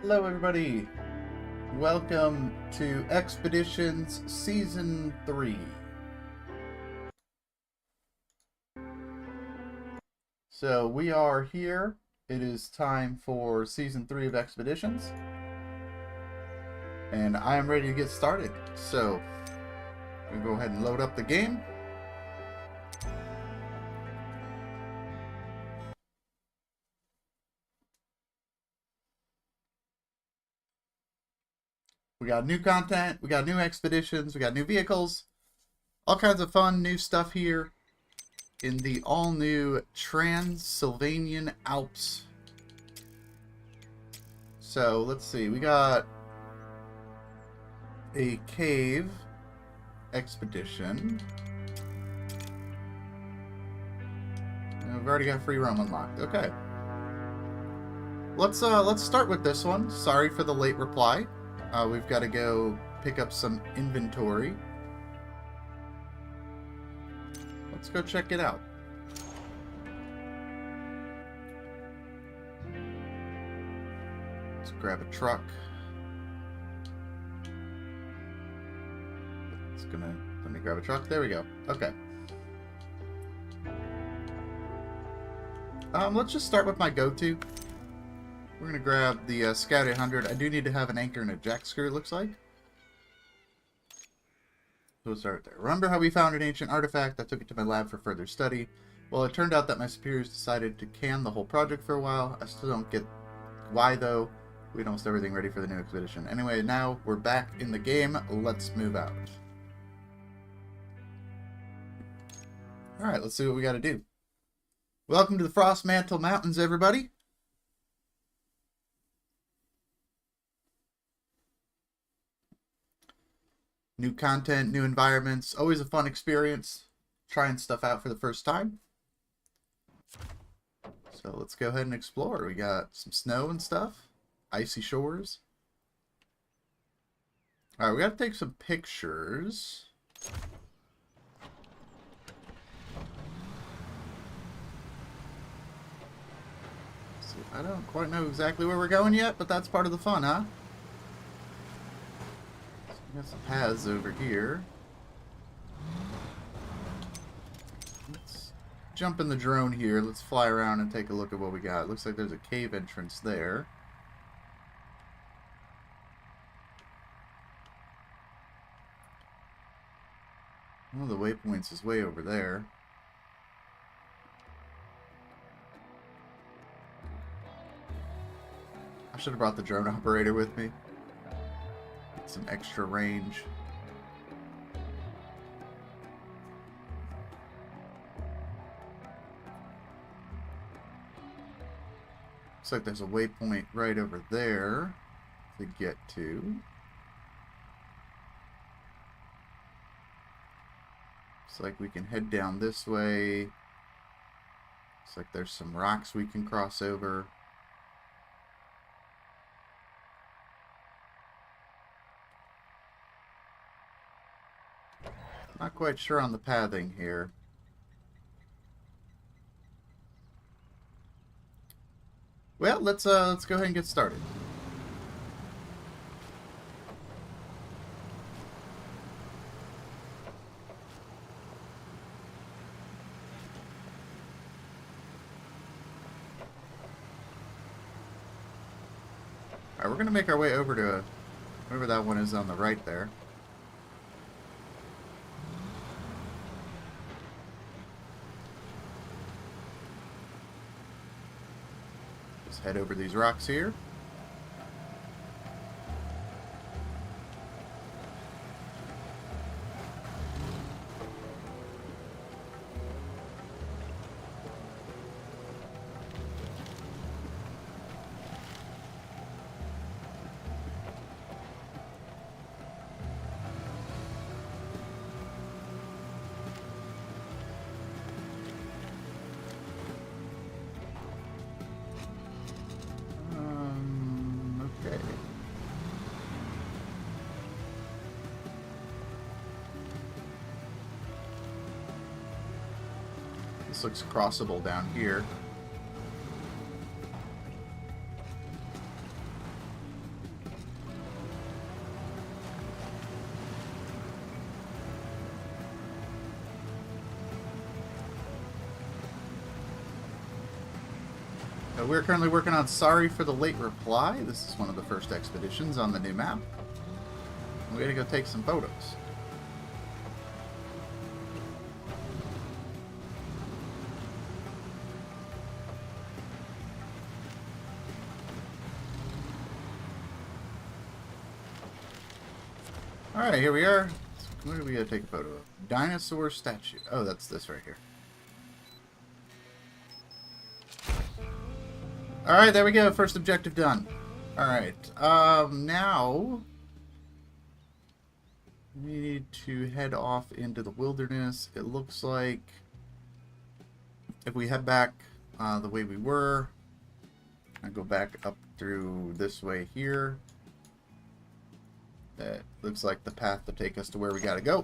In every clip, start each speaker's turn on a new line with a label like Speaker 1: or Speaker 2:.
Speaker 1: Hello everybody, welcome to Expeditions Season 3. So we are here, it is time for Season 3 of Expeditions, and I am ready to get started. So, we'll go ahead and load up the game. We got new content, we got new expeditions, we got new vehicles, all kinds of fun new stuff here in the all-new Transylvanian Alps. So, let's see, we got a cave expedition. And we've already got free roam unlocked. Okay. Let's start with this one. Sorry for the late reply. We've got to go pick up some inventory. Let's go check it out. Let's grab a truck. Let me grab a truck. There we go. Okay. Let's just start with my go-to. We're going to grab the Scout 800. I do need to have an anchor and a jack screw, it looks like. So we'll start there. Remember how we found an ancient artifact? I took it to my lab for further study. Well, it turned out that my superiors decided to can the whole project for a while. I still don't get why, though. We had almost everything ready for the new expedition. Anyway, now we're back in the game. Let's move out. Alright, let's see what we got to do. Welcome to the Frost Mantle Mountains, everybody. New content, new environments, always a fun experience. Trying stuff out for the first time. So let's go ahead and explore. We got some snow and stuff. Icy Shores. Alright, we gotta take some pictures. So I don't quite know exactly where we're going yet, but that's part of the fun, huh? We got some paths over here. Let's jump in the drone here. Let's fly around and take a look at what we got. Looks like there's a cave entrance there. One of the waypoints is way over there. I should have brought the drone operator with me. Get some extra range. Looks like there's a waypoint right over there to get to. Looks like we can head down this way. Looks like there's some rocks we can cross over. Not quite sure on the pathing here. Well, let's go ahead and get started. Alright, we're gonna make our way over to whatever that one is on the right there. Head over these rocks here. This looks crossable down here. We're currently working on Sorry for the Late Reply. This is one of the first expeditions on the new map. We're gonna go take some photos. Alright, here we are. What are we gonna take a photo of? Dinosaur statue. Oh, that's this right here. Alright, there we go. First objective done. Alright, now we need to head off into the wilderness. It looks like if we head back the way we were, I go back up through this way here. That looks like the path to take us to where we gotta go.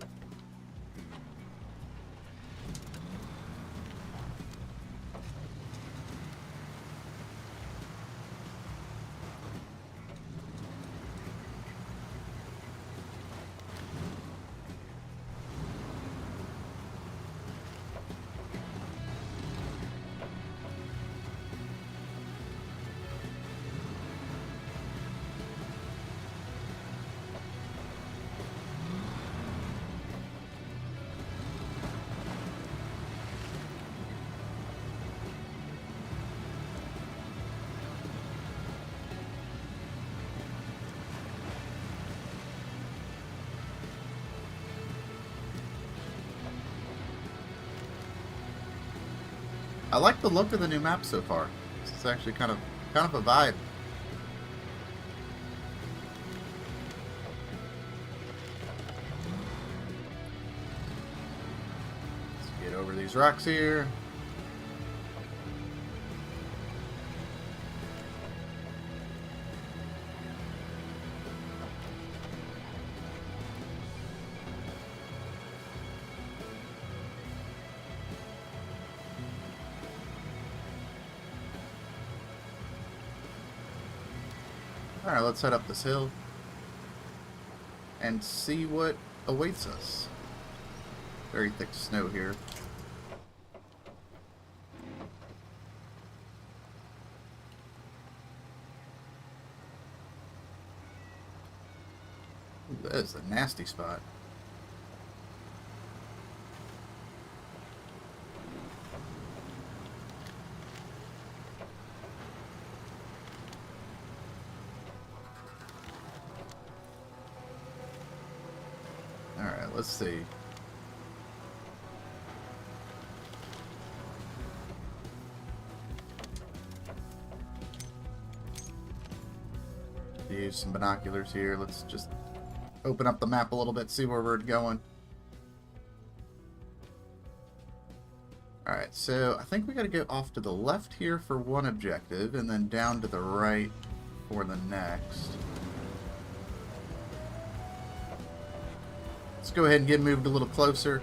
Speaker 1: I like the look of the new map so far. It's actually kind of a vibe. Let's get over these rocks here. Alright, let's head up this hill and see what awaits us. Very thick snow here. Ooh, that is a nasty spot. Alright, let's see. Use some binoculars here. Let's just open up the map a little bit, see where we're going. Alright, so I think we gotta go off to the left here for one objective, and then down to the right for the next. Let's go ahead and get moved a little closer.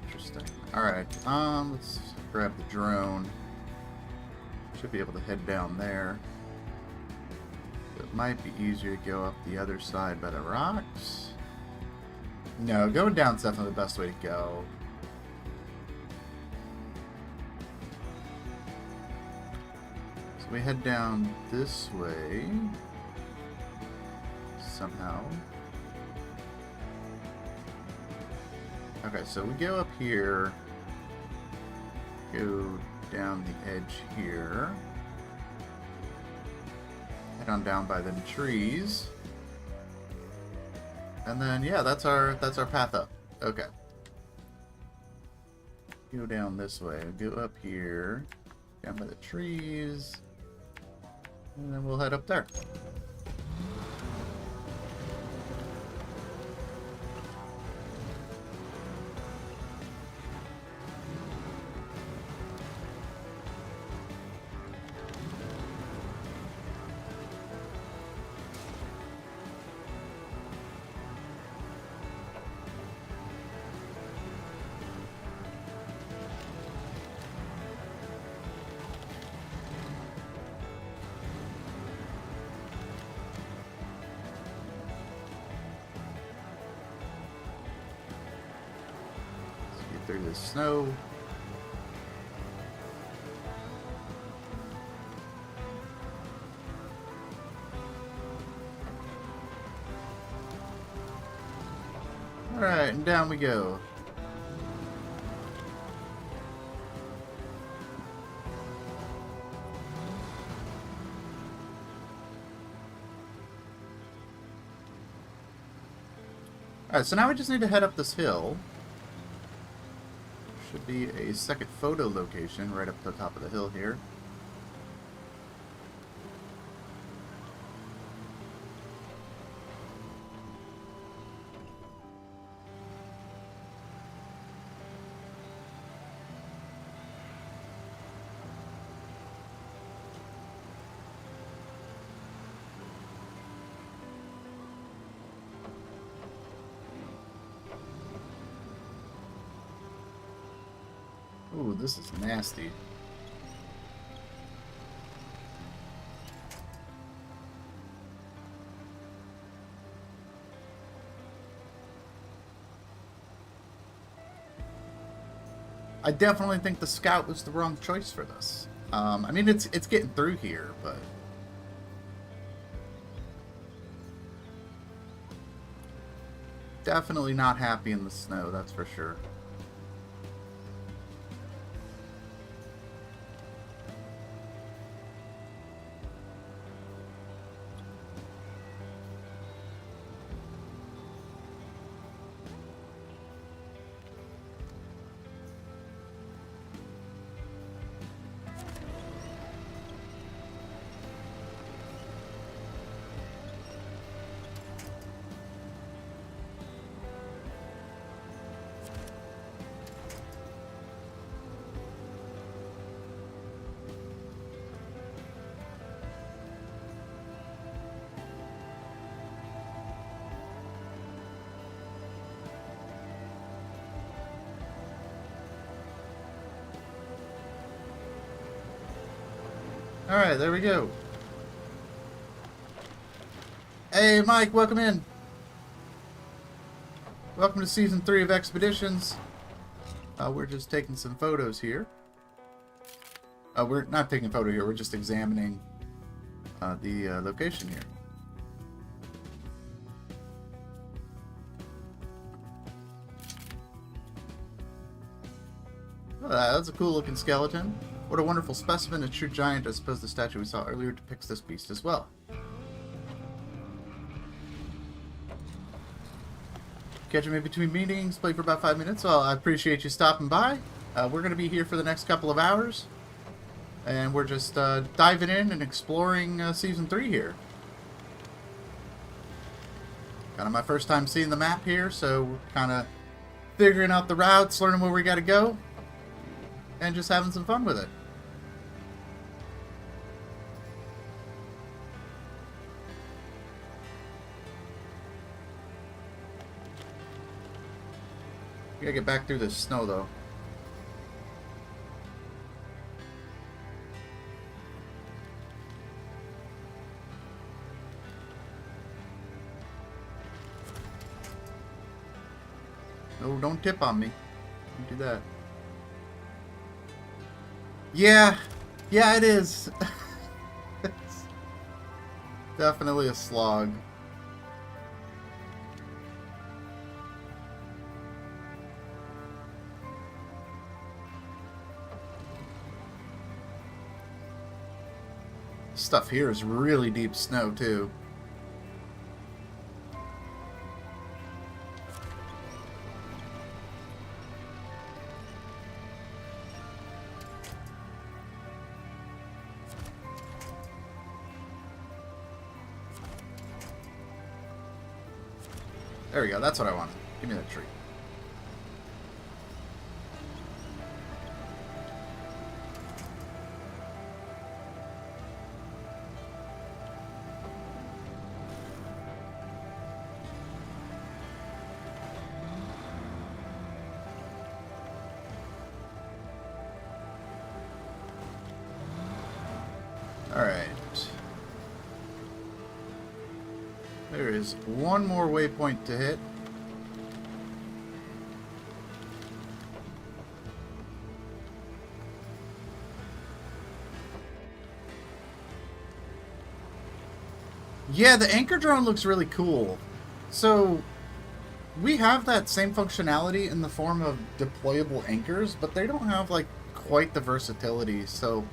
Speaker 1: Interesting. Alright, let's grab the drone. Should be able to head down there. It might be easier to go up the other side by the rocks. No, going down's definitely the best way to go. So we head down this way. Somehow. Okay, so we go up here. Go down the edge here. Head on down by them trees. And then yeah, that's our path up. Okay. Go down this way. Go up here. Down by the trees. And then we'll head up there. through the snow. Alright, and down we go. Alright, so now we just need to head up this hill. Should be a second photo location right up to the top of the hill here. Ooh, this is nasty. I definitely think the Scout was the wrong choice for this. I mean, it's getting through here, but definitely not happy in the snow, that's for sure. Alright, there we go. Hey, Mike, welcome in. Welcome to Season 3 of Expeditions. We're just taking some photos here. We're not taking a photo here, we're just examining the location here. Oh, that's a cool looking skeleton. What a wonderful specimen, a true giant. I suppose the statue we saw earlier depicts this beast as well. Catching me between meetings, play for about 5 minutes. Well, I appreciate you stopping by. We're going to be here for the next couple of hours. And we're just diving in and exploring Season 3 here. Kind of my first time seeing the map here, so we're kind of figuring out the routes, learning where we got to go, and just having some fun with it. We gotta get back through this snow, though. No, don't tip on me. Don't do that. Yeah, it is. It's definitely a slog. Stuff here is really deep snow, too. There we go, that's what I wanted. Give me that tree. Alright. There is one more waypoint to hit. Yeah, the anchor drone looks really cool. So, we have that same functionality in the form of deployable anchors, but they don't have, like, quite the versatility. So,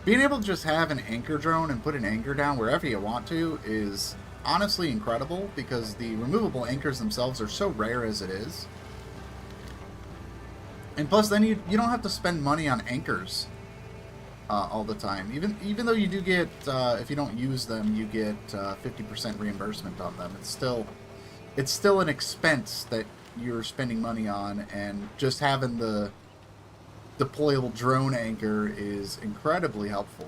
Speaker 1: being able to just have an anchor drone and put an anchor down wherever you want to is honestly incredible, because the removable anchors themselves are so rare as it is. And plus, then you don't have to spend money on anchors all the time. Even though you do get, if you don't use them, you get 50% reimbursement on them. It's still an expense that you're spending money on, and just having the deployable drone anchor is incredibly helpful.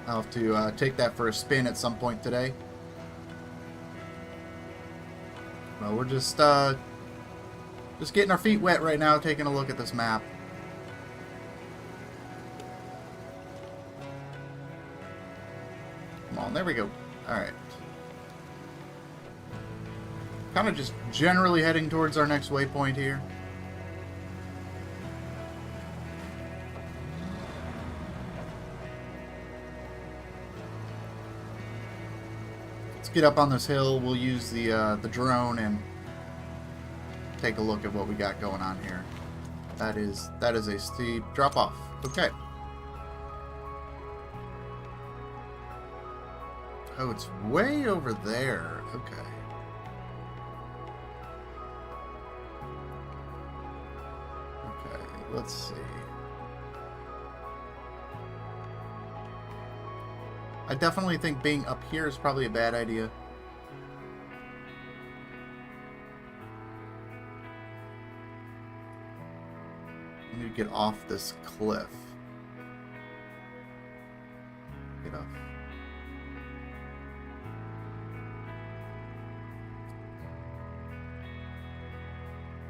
Speaker 1: I'll have to take that for a spin at some point today. Well, we're just getting our feet wet right now, taking a look at this map. Come on, there we go. Alright. Kind of just generally heading towards our next waypoint here. Let's get up on this hill. We'll use the drone and take a look at what we got going on here. That is a steep drop off. Okay. Oh, it's way over there. Okay. Okay, let's see. I definitely think being up here is probably a bad idea. I need to get off this cliff. Get off.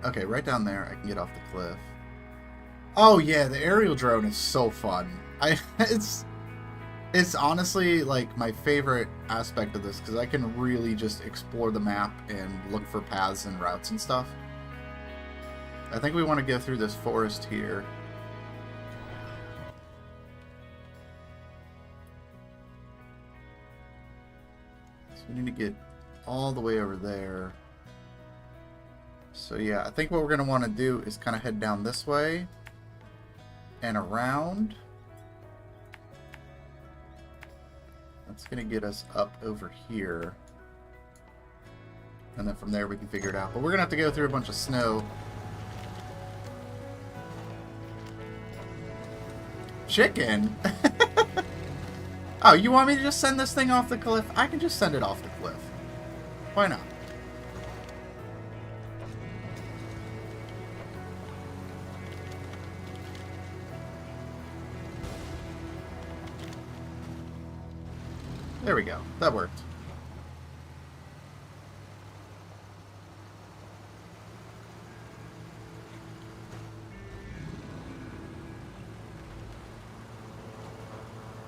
Speaker 1: Okay, right down there, I can get off the cliff. Oh yeah, the aerial drone is so fun. It's honestly like my favorite aspect of this, because I can really just explore the map and look for paths and routes and stuff. I think we want to go through this forest here. So we need to get all the way over there. So yeah, I think what we're going to want to do is kind of head down this way and around. That's going to get us up over here. And then from there we can figure it out. But we're going to have to go through a bunch of snow. Chicken? Oh, you want me to just send this thing off the cliff? I can just send it off the cliff. Why not? There we go. That worked.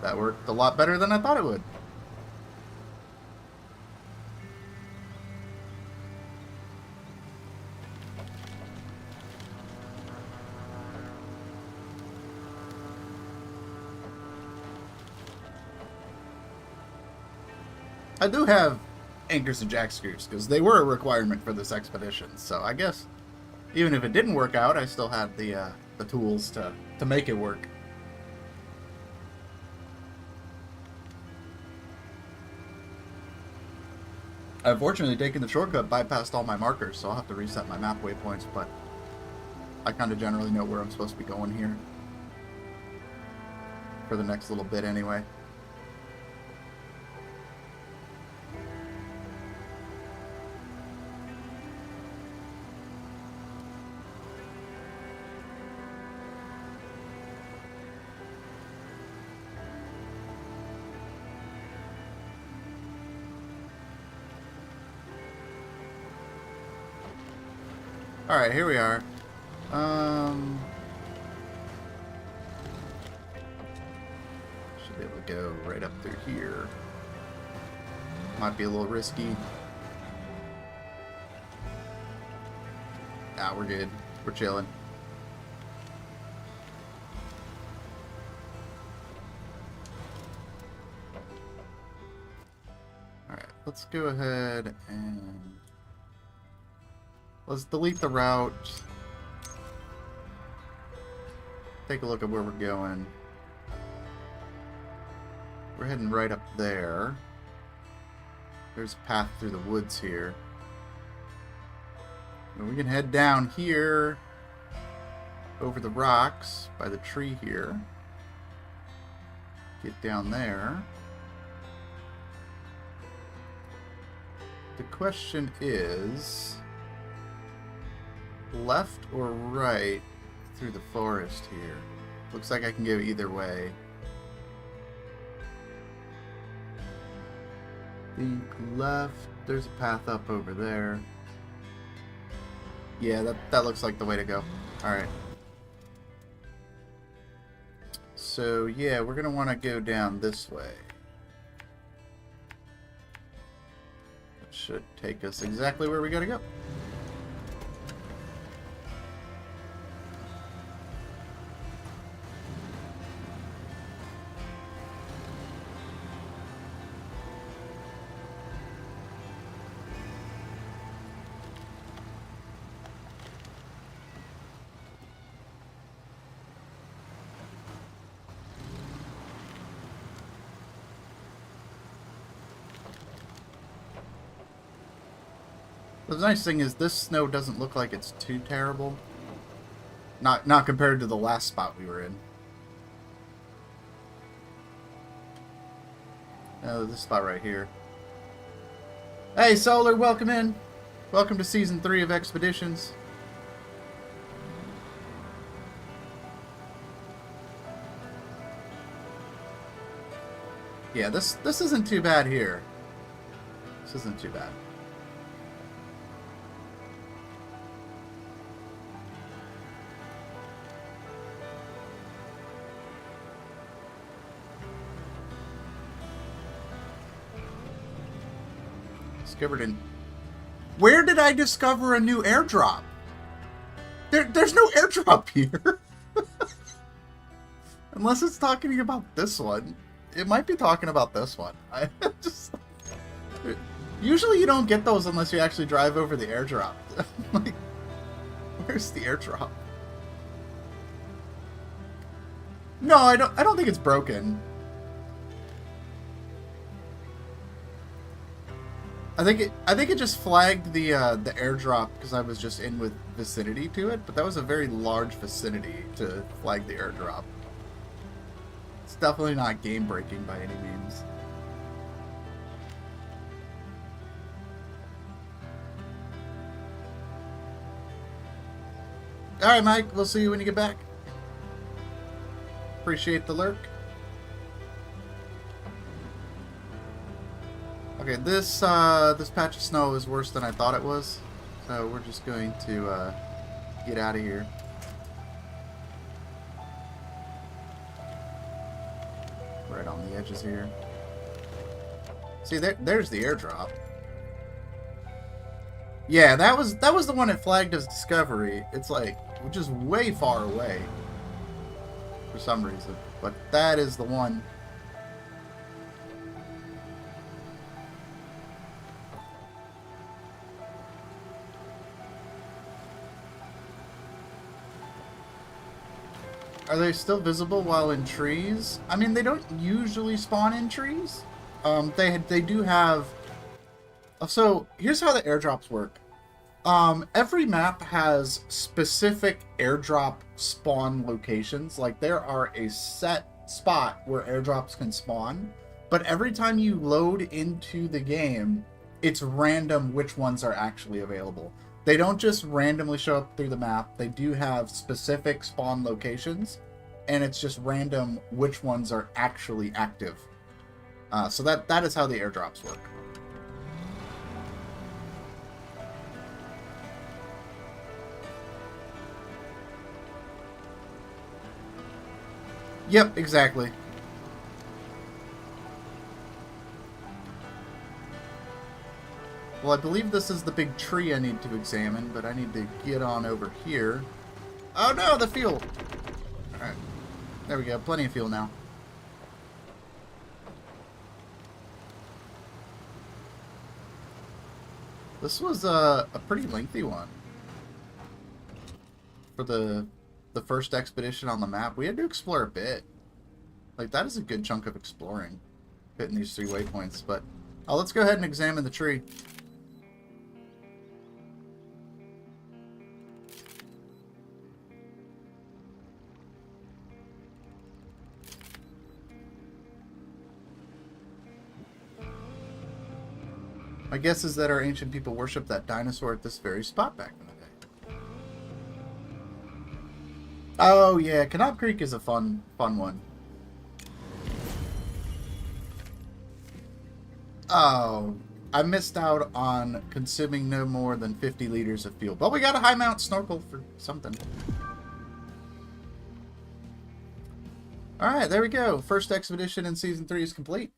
Speaker 1: That worked a lot better than I thought it would. I do have anchors and jack screws, because they were a requirement for this expedition, so I guess even if it didn't work out, I still had the tools to make it work. Unfortunately, taking the shortcut bypassed all my markers, so I'll have to reset my map waypoints, but I kind of generally know where I'm supposed to be going here. For the next little bit, anyway. Alright, here we are. Should be able to go right up through here. Might be a little risky. Nah, we're good. We're chilling. let's go ahead and let's delete the route. Take a look at where we're going. We're heading right up there. There's a path through the woods here. And we can head down here over the rocks by the tree here. Get down there. The question is, left or right through the forest here? Looks like I can go either way. Think left. There's a path up over there. Yeah, that looks like the way to go. Alright. So, yeah, we're going to want to go down this way. It should take us exactly where we got to go. The nice thing is this snow doesn't look like it's too terrible. Not compared to the last spot we were in. Oh, this spot right here. Hey, Solar, welcome in. Welcome to Season 3 of Expeditions. Yeah, this isn't too bad here. This isn't too bad. Where did I discover a new airdrop? There's no airdrop here. Unless it's talking about this one. It might be talking about this one. Usually you don't get those unless you actually drive over the airdrop. Like, where's the airdrop? No, I don't think it's broken. I think it just flagged the airdrop because I was just in with vicinity to it, but that was a very large vicinity to flag the airdrop. It's definitely not game breaking by any means. Alright, Mike, we'll see you when you get back. Appreciate the lurk. Okay, this patch of snow is worse than I thought it was, so we're just going to get out of here. Right on the edges here. See, there's the airdrop. Yeah, that was the one that flagged as discovery. It's like just way far away for some reason, but that is the one. Are they still visible while in trees? I mean, they don't usually spawn in trees. They do have... So, here's how the airdrops work. Every map has specific airdrop spawn locations. Like, there are a set spot where airdrops can spawn. But every time you load into the game, it's random which ones are actually available. They don't just randomly show up through the map. They do have specific spawn locations, and it's just random which ones are actually active. So that is how the airdrops work. Yep, exactly. Well, I believe this is the big tree I need to examine, but I need to get on over here. Oh no, the fuel! Alright. There we go, plenty of fuel now. This was a pretty lengthy one. For the first expedition on the map, we had to explore a bit. Like, that is a good chunk of exploring, hitting these 3 waypoints. But let's go ahead and examine the tree. My guess is that our ancient people worshipped that dinosaur at this very spot back in the day. Oh yeah, Knob Creek is a fun one. Oh, I missed out on consuming no more than 50 liters of fuel. But we got a high mount snorkel for something. Alright, there we go. First expedition in Season 3 is complete.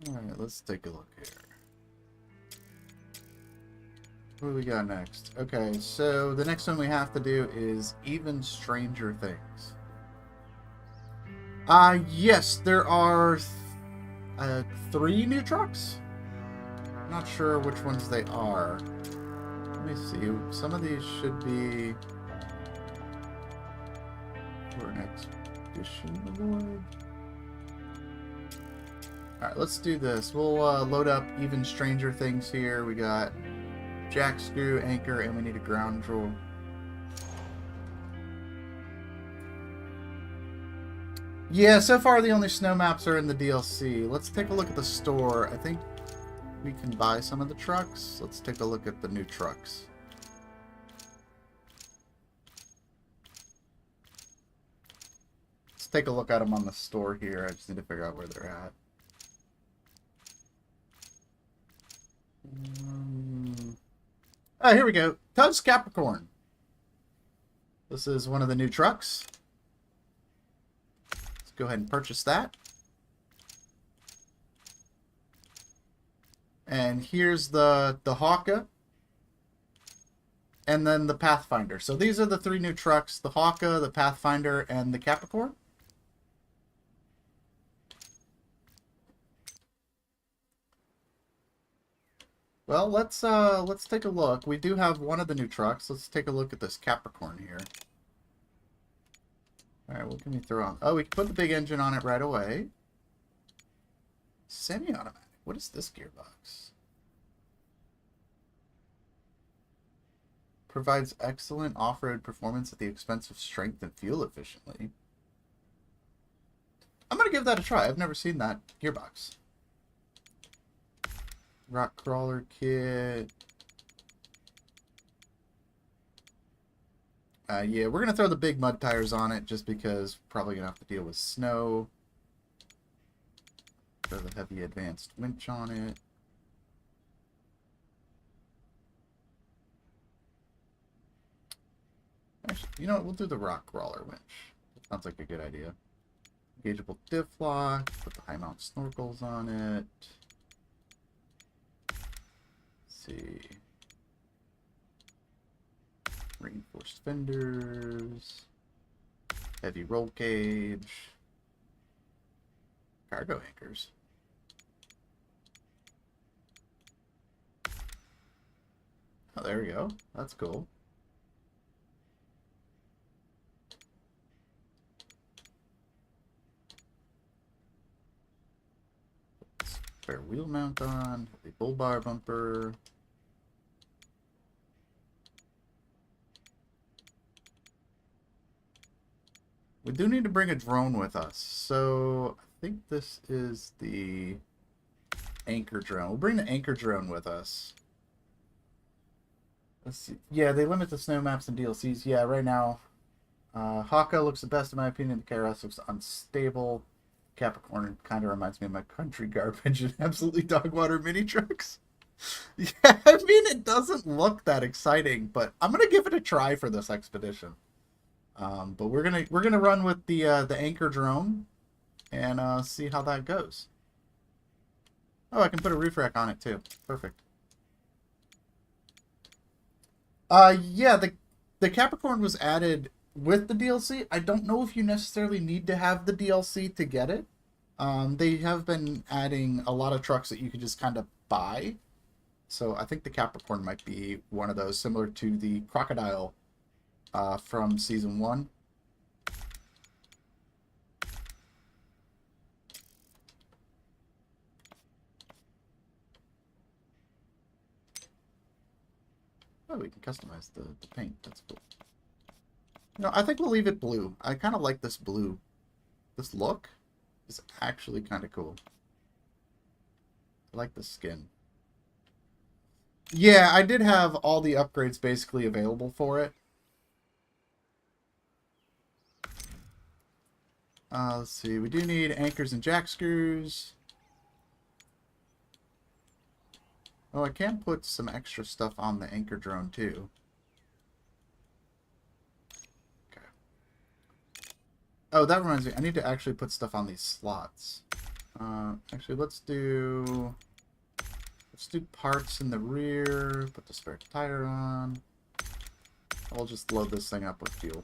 Speaker 1: Alright, let's take a look here. What do we got next? Okay, so the next one we have to do is Even Stranger Things. Yes, there are 3 new trucks. I'm not sure which ones they are. Let me see. Some of these should be for an expedition reward. Alright, let's do this. We'll load up Even Stranger Things here. We got jack, screw, anchor, and we need a ground drill. Yeah, so far the only snow maps are in the DLC. Let's take a look at the store. I think we can buy some of the trucks. Let's take a look at the new trucks. Let's take a look at them on the store here. I just need to figure out where they're at. Oh, here we go. Tubbs Capricorn. This is one of the new trucks. Let's go ahead and purchase that. And here's the Hawka. And then the Pathfinder. So these are the 3 new trucks. The Hawka, the Pathfinder, and the Capricorn. Well, let's take a look. We do have one of the new trucks. Let's take a look at this Capricorn here. Alright, what can we throw on? Oh, we can put the big engine on it right away. Semi-automatic. What is this gearbox? Provides excellent off-road performance at the expense of strength and fuel efficiently. I'm going to give that a try. I've never seen that gearbox. Rock crawler kit. Yeah, we're going to throw the big mud tires on it just because we're probably going to have to deal with snow. Throw the heavy advanced winch on it. Actually, you know what? We'll do the rock crawler winch. That sounds like a good idea. Engageable diff lock. Put the high mount snorkels on it. See, reinforced fenders, heavy roll cage, cargo anchors. Oh, there we go. That's cool. Spare wheel mount on, the bull bar bumper. We do need to bring a drone with us, so I think this is the anchor drone. We'll bring the anchor drone with us. Let's see. Yeah, they limit the snow maps and DLCs. Yeah, right now, Hawka looks the best in my opinion. The KRS looks unstable. Capricorn kind of reminds me of my country garbage and absolutely dog water mini trucks. Yeah, I mean, it doesn't look that exciting, but I'm gonna give it a try for this expedition. But we're gonna run with the anchor drone and see how that goes. Oh, I can put a roof rack on it too. Perfect. Yeah, the Capricorn was added with the DLC. I don't know if you necessarily need to have the DLC to get it. They have been adding a lot of trucks that you can just kind of buy. So I think the Capricorn might be one of those, similar to the Crocodile from Season 1. Oh, we can customize the paint. That's cool. No, I think we'll leave it blue. I kind of like this blue. This look is actually kind of cool. I like the skin. Yeah, I did have all the upgrades basically available for it. Let's see. We do need anchors and jack screws. Oh, I can put some extra stuff on the anchor drone too. Okay. Oh, that reminds me. I need to actually put stuff on these slots. Actually, let's do parts in the rear. Put the spare tire on. I'll just load this thing up with fuel.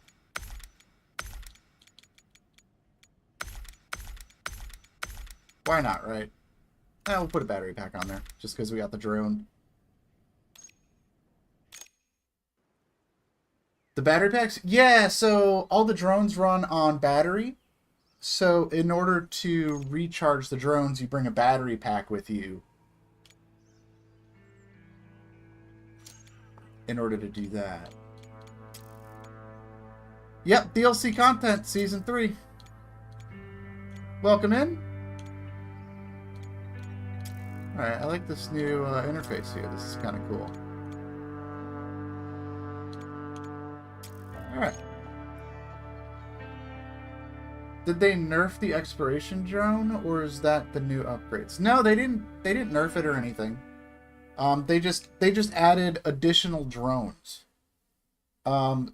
Speaker 1: Why not, right? We'll put a battery pack on there, just because we got the drone. The battery packs? Yeah, so all the drones run on battery. So in order to recharge the drones, you bring a battery pack with you. In order to do that. Yep, DLC content, Season 3. Welcome in. Alright, I like this new interface here. This is kind of cool. Alright. Did they nerf the exploration drone, or is that the new upgrades? No, they didn't nerf it or anything. They just added additional drones.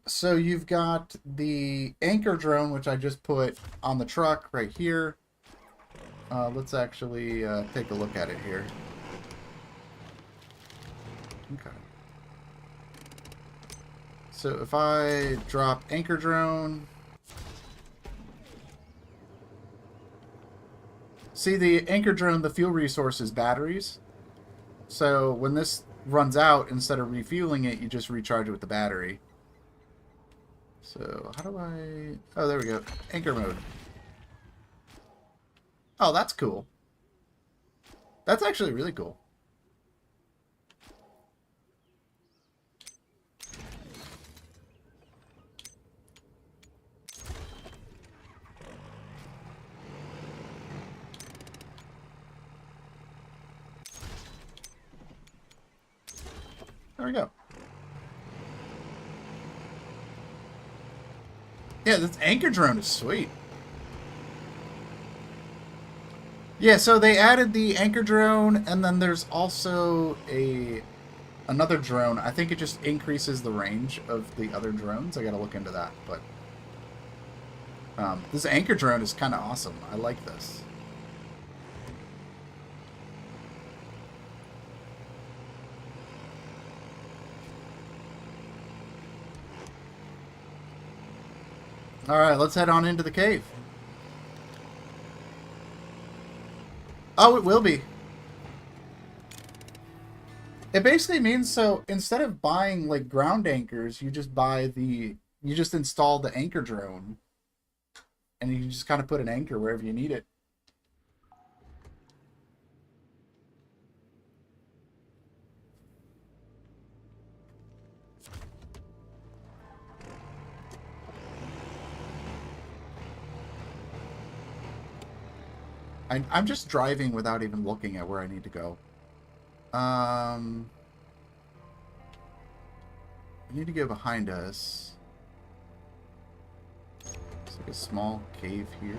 Speaker 1: So you've got the anchor drone, which I just put on the truck right here. Let's actually take a look at it here. Okay. So if I drop anchor drone... See, the anchor drone, the fuel resource is batteries. So when this runs out, instead of refueling it, you just recharge it with the battery. So how do I... Oh, there we go. Anchor mode. Oh, that's cool. That's actually really cool. There we go. Yeah, this anchor drone is sweet. Yeah, so they added the anchor drone, and then there's also another drone. I think it just increases the range of the other drones. I gotta look into that, but this anchor drone is kind of awesome. I like this. All right, let's head on into the cave. Oh, it will be. It basically means, so instead of buying like ground anchors, you just install the anchor drone, and you just kind of put an anchor wherever you need it. I'm just driving without even looking at where I need to go. I need to go behind us. It's like a small cave here.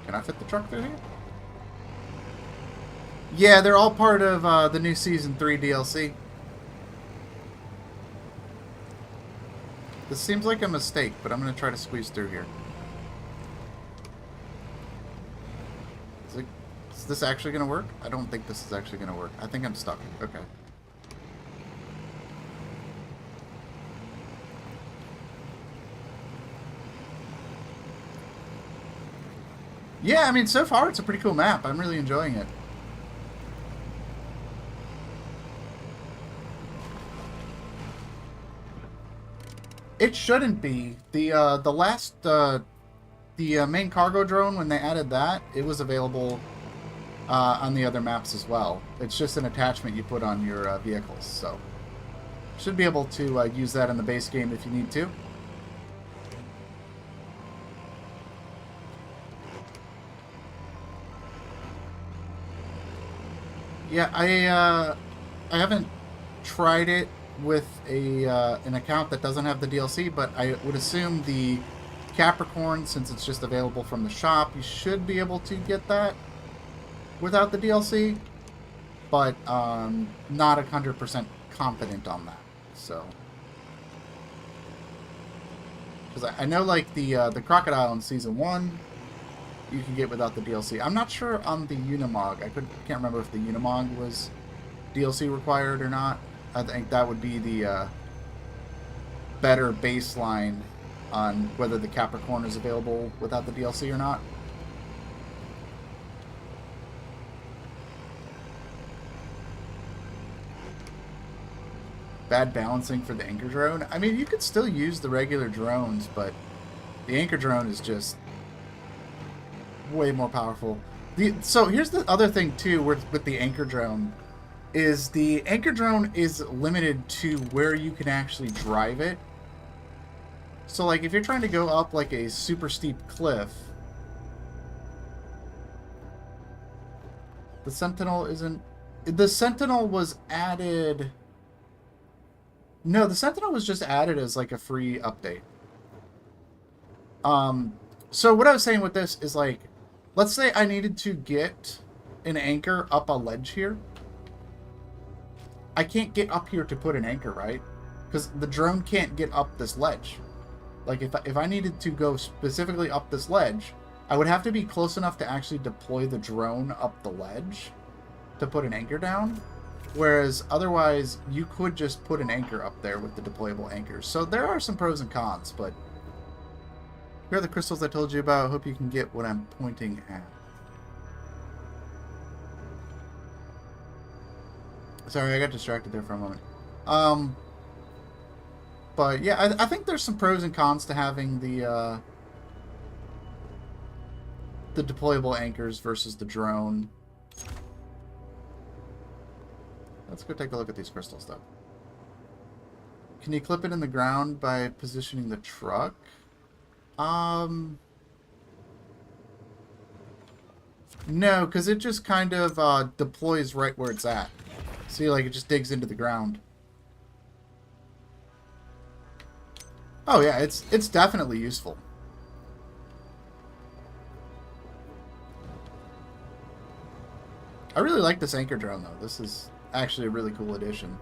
Speaker 1: Can I fit the truck through here? Yeah, they're all part of the new Season 3 DLC. This seems like a mistake, but I'm going to try to squeeze through here. Is this actually going to work? I don't think this is actually going to work. I think I'm stuck. Okay. Yeah, I mean, so far it's a pretty cool map. I'm really enjoying it. It shouldn't be. The last main cargo drone, when they added that, it was available on the other maps as well. It's just an attachment you put on your vehicles, so should be able to use that in the base game if you need to. Yeah, I haven't tried it with an account that doesn't have the DLC, but I would assume the Capricorn, since it's just available from the shop, you should be able to get that without the DLC, but not 100% confident on that. So, because I know like the Crocodile in Season 1, you can get without the DLC. I'm not sure on the Unimog. Can't remember if the Unimog was DLC required or not. I think that would be the better baseline on whether the Capricorn is available without the DLC or not. Bad balancing for the anchor drone. I mean, you could still use the regular drones, but the anchor drone is just way more powerful. So here's the other thing too with the anchor drone is the anchor drone is limited to where you can actually drive it. So like if you're trying to go up like a super steep cliff, the Sentinel isn't. The Sentinel was added. No, the Sentinel was just added as like a free update. So what I was saying with this is like, let's say I needed to get an anchor up a ledge here. I can't get up here to put an anchor, right? Because the drone can't get up this ledge. Like, if I needed to go specifically up this ledge, I would have to be close enough to actually deploy the drone up the ledge to put an anchor down. Whereas, otherwise, you could just put an anchor up there with the deployable anchors. So there are some pros and cons, but here are the crystals I told you about. I hope you can get what I'm pointing at. Sorry, I got distracted there for a moment. But yeah, I think there's some pros and cons to having the deployable anchors versus the drone. Let's go take a look at these crystals, though. Can you clip it in the ground by positioning the truck? No, because it just kind of deploys right where it's at. See, like, it just digs into the ground. Oh, yeah, it's definitely useful. I really like this anchor drone, though. This is actually a really cool addition.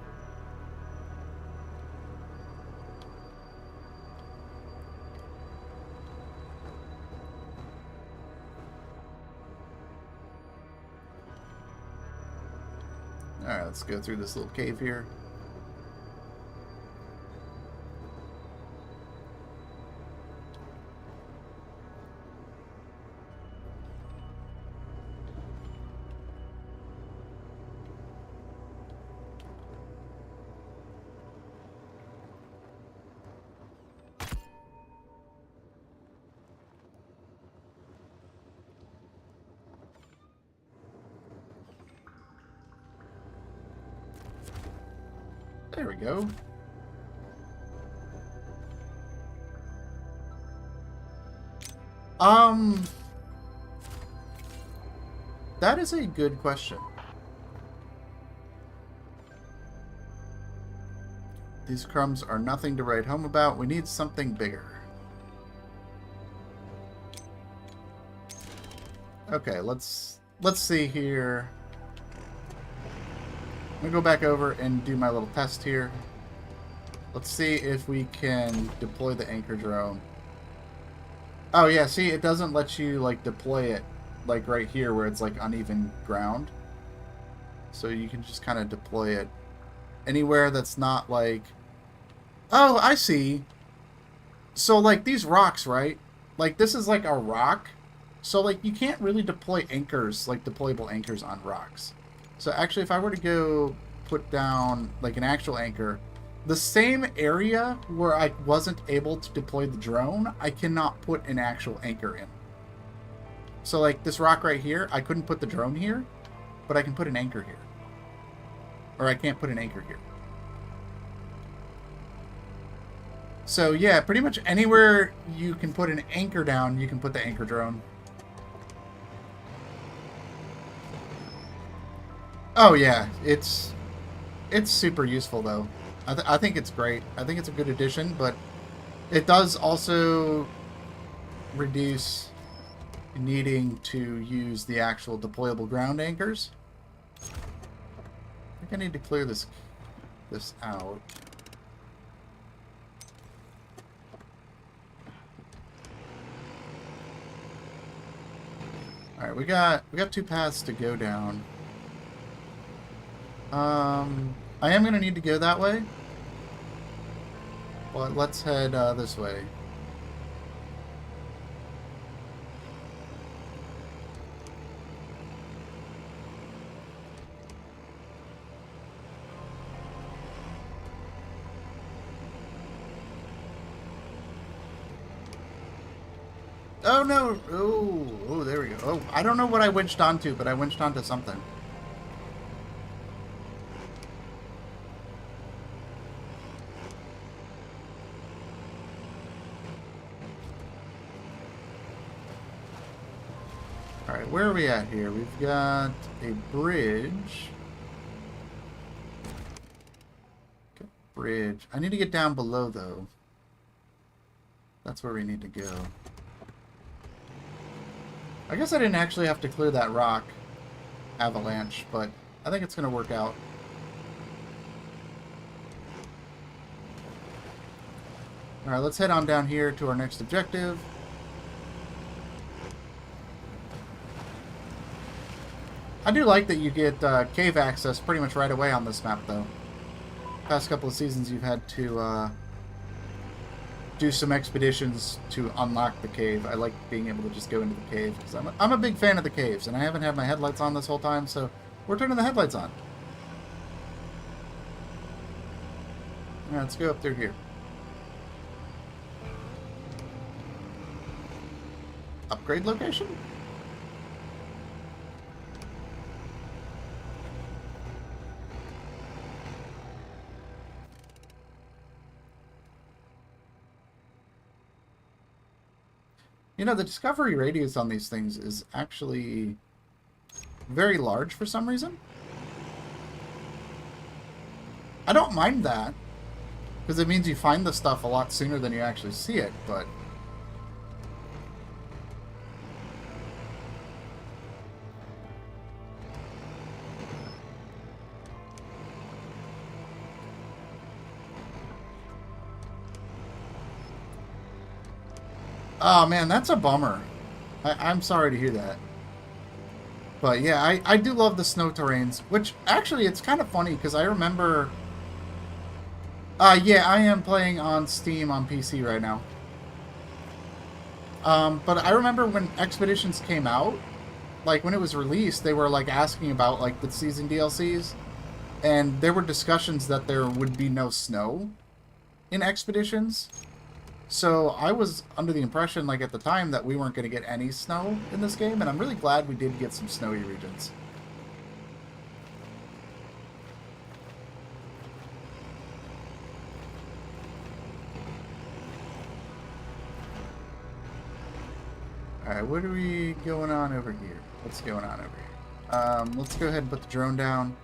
Speaker 1: Alright, let's go through this little cave here. There we go. That is a good question. These crumbs are nothing to write home about. We need something bigger. Okay, let's see here. I'm gonna go back over and do my little test here. Let's see if we can deploy the anchor drone. Oh yeah, see, it doesn't let you like deploy it like right here where it's like uneven ground. So you can just kind of deploy it anywhere that's not like... Oh, I see. So like these rocks, right? Like this is like a rock. So, like, you can't really deploy anchors, like deployable anchors on rocks. So, actually, if I were to go put down, like, an actual anchor, the same area where I wasn't able to deploy the drone, I cannot put an actual anchor in. So, like, this rock right here, I couldn't put the drone here, but I can put an anchor here. Or I can't put an anchor here. So, yeah, pretty much anywhere you can put an anchor down, you can put the anchor drone. Oh yeah, it's super useful though. I think it's great. I think it's a good addition, but it does also reduce needing to use the actual deployable ground anchors. I think I need to clear this out. All right, we got 2 paths to go down. I am going to need to go that way. But let's head this way. Oh no! Oh, there we go. Oh, I don't know what I winched onto, but I winched onto something. Alright, where are we at here? We've got a bridge. Okay, bridge. I need to get down below, though. That's where we need to go. I guess I didn't actually have to clear that rock avalanche, but I think it's going to work out. Alright, let's head on down here to our next objective. I do like that you get cave access pretty much right away on this map, though. Past couple of seasons, you've had to do some expeditions to unlock the cave. I like being able to just go into the cave, because I'm a big fan of the caves, and I haven't had my headlights on this whole time, so we're turning the headlights on. Alright, let's go up through here. Upgrade location? You know, the discovery radius on these things is actually very large for some reason. I don't mind that, because it means you find the stuff a lot sooner than you actually see it, but... Oh man, that's a bummer. I'm sorry to hear that. But yeah, I do love the snow terrains, which actually it's kind of funny because I remember... yeah, I am playing on Steam on PC right now. But I remember when Expeditions came out, like when it was released, they were like asking about like the season DLCs, and there were discussions that there would be no snow in Expeditions. So I was under the impression, like at the time, that we weren't going to get any snow in this game, and I'm really glad we did get some snowy regions. Alright, what are we going on over here? What's going on over here? Let's go ahead and put the drone down.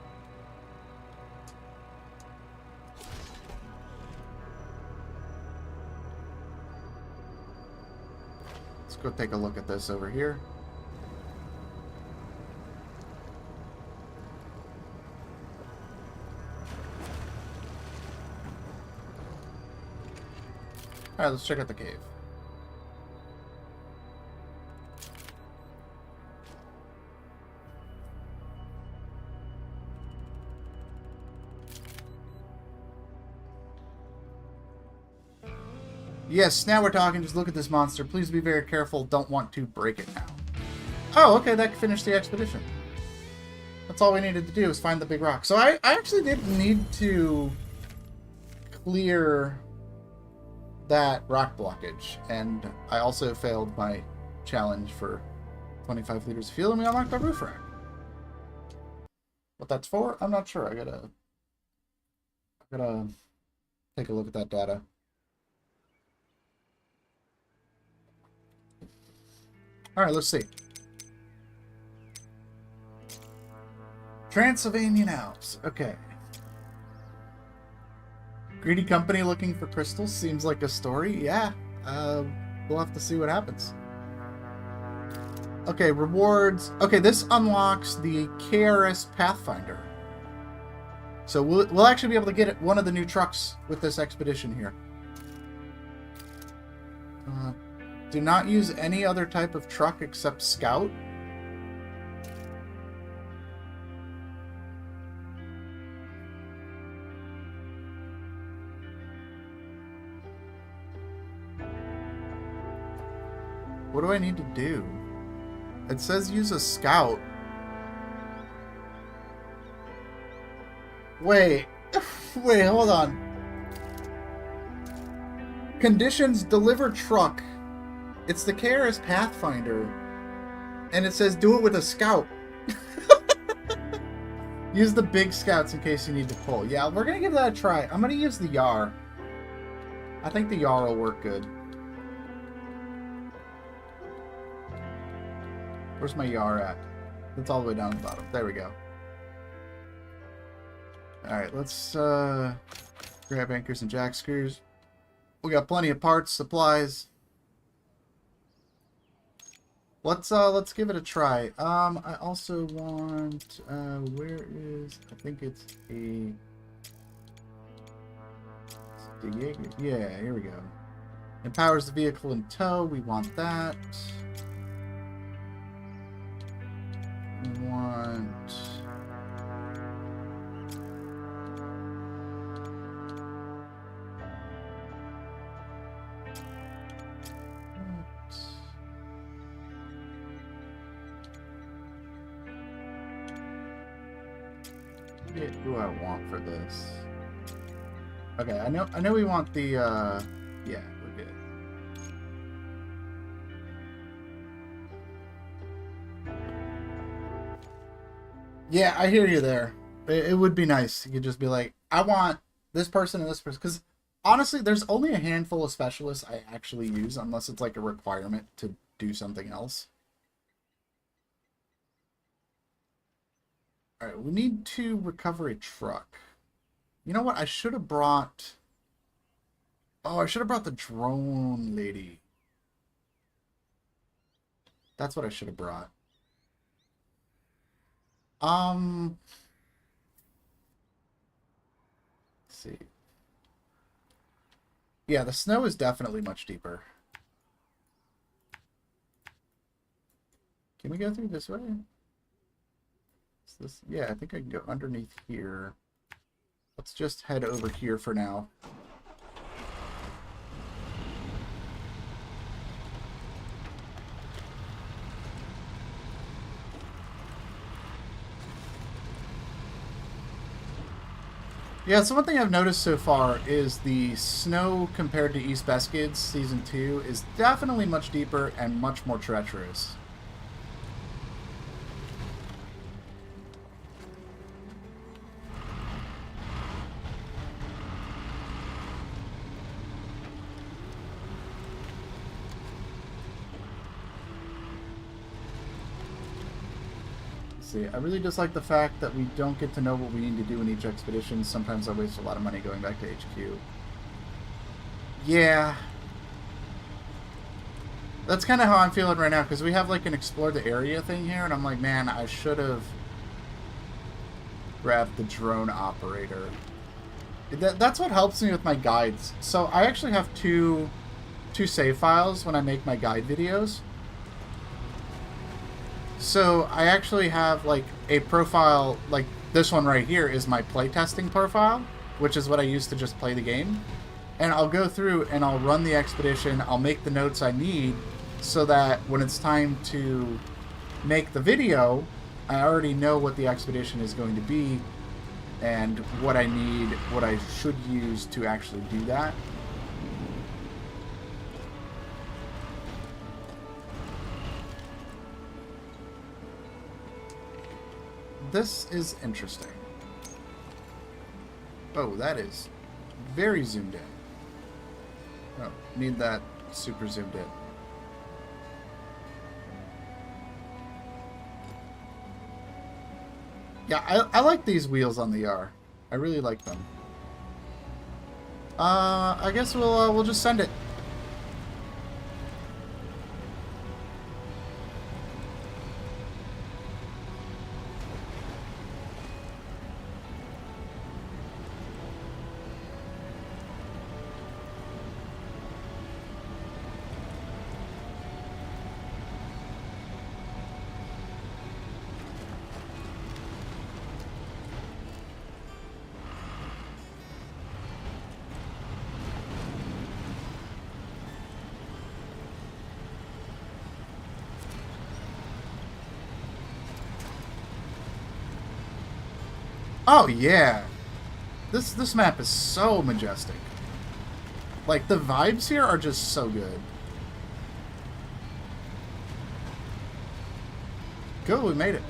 Speaker 1: Go take a look at this over here. Alright, let's check out the cave. Yes, now we're talking. Just look at this monster. Please be very careful. Don't want to break it now. Oh, okay, that finished the expedition. That's all we needed to do was find the big rock. So I actually didn't need to clear that rock blockage. And I also failed my challenge for 25 liters of fuel, and we unlocked our roof rack. What that's for, I'm not sure. I gotta take a look at that data. Alright, let's see. Transylvanian Alps. Okay. Greedy company looking for crystals. Seems like a story. Yeah. We'll have to see what happens. Okay, rewards. Okay, this unlocks the KRS Pathfinder. So we'll actually be able to get one of the new trucks with this expedition here. Do not use any other type of truck except Scout. What do I need to do? It says use a Scout. Wait. Wait, hold on. Conditions, deliver truck. It's the KRS Pathfinder. And it says do it with a Scout. Use the big Scouts in case you need to pull. Yeah, we're going to give that a try. I'm going to use the Yar. I think the Yar will work good. Where's my Yar at? It's all the way down the bottom. There we go. Alright, let's grab anchors and jack screws. We got plenty of parts, supplies. Let's give it a try. I also want where is, I think it's a yeah, here we go. Empowers the vehicle in tow. We want that. We want what do I want for this? Okay, I know we want the yeah, we're good. Yeah, I hear you there. It would be nice. You could just be like, I want this person and this person. Because honestly, there's only a handful of specialists I actually use, unless it's like a requirement to do something else. Alright, we need to recover a truck. You know what? I should have brought... Oh, I should have brought the drone lady. That's what I should have brought. Let's see. Yeah, the snow is definitely much deeper. Can we go through this way? Is this, yeah, I think I can go underneath here. Let's just head over here for now. Yeah, so one thing I've noticed so far is the snow compared to East Beskids Season 2 is definitely much deeper and much more treacherous. See, I really dislike the fact that we don't get to know what we need to do in each expedition. Sometimes I waste a lot of money going back to HQ. Yeah. That's kind of how I'm feeling right now, because we have like an explore the area thing here, and I'm like, man, I should have grabbed the drone operator. That's what helps me with my guides. So I actually have two save files when I make my guide videos. So I actually have like a profile, like this one right here is my playtesting profile, which is what I use to just play the game. And I'll go through and I'll run the expedition, I'll make the notes I need so that when it's time to make the video, I already know what the expedition is going to be and what I need, what I should use to actually do that. This is interesting. Oh, that is very zoomed in. Oh, need that super zoomed in. Yeah, I like these wheels on the R. I really like them. I guess we'll just send it. Oh yeah, this map is so majestic. Like the vibes here are just so good. Cool, we made it.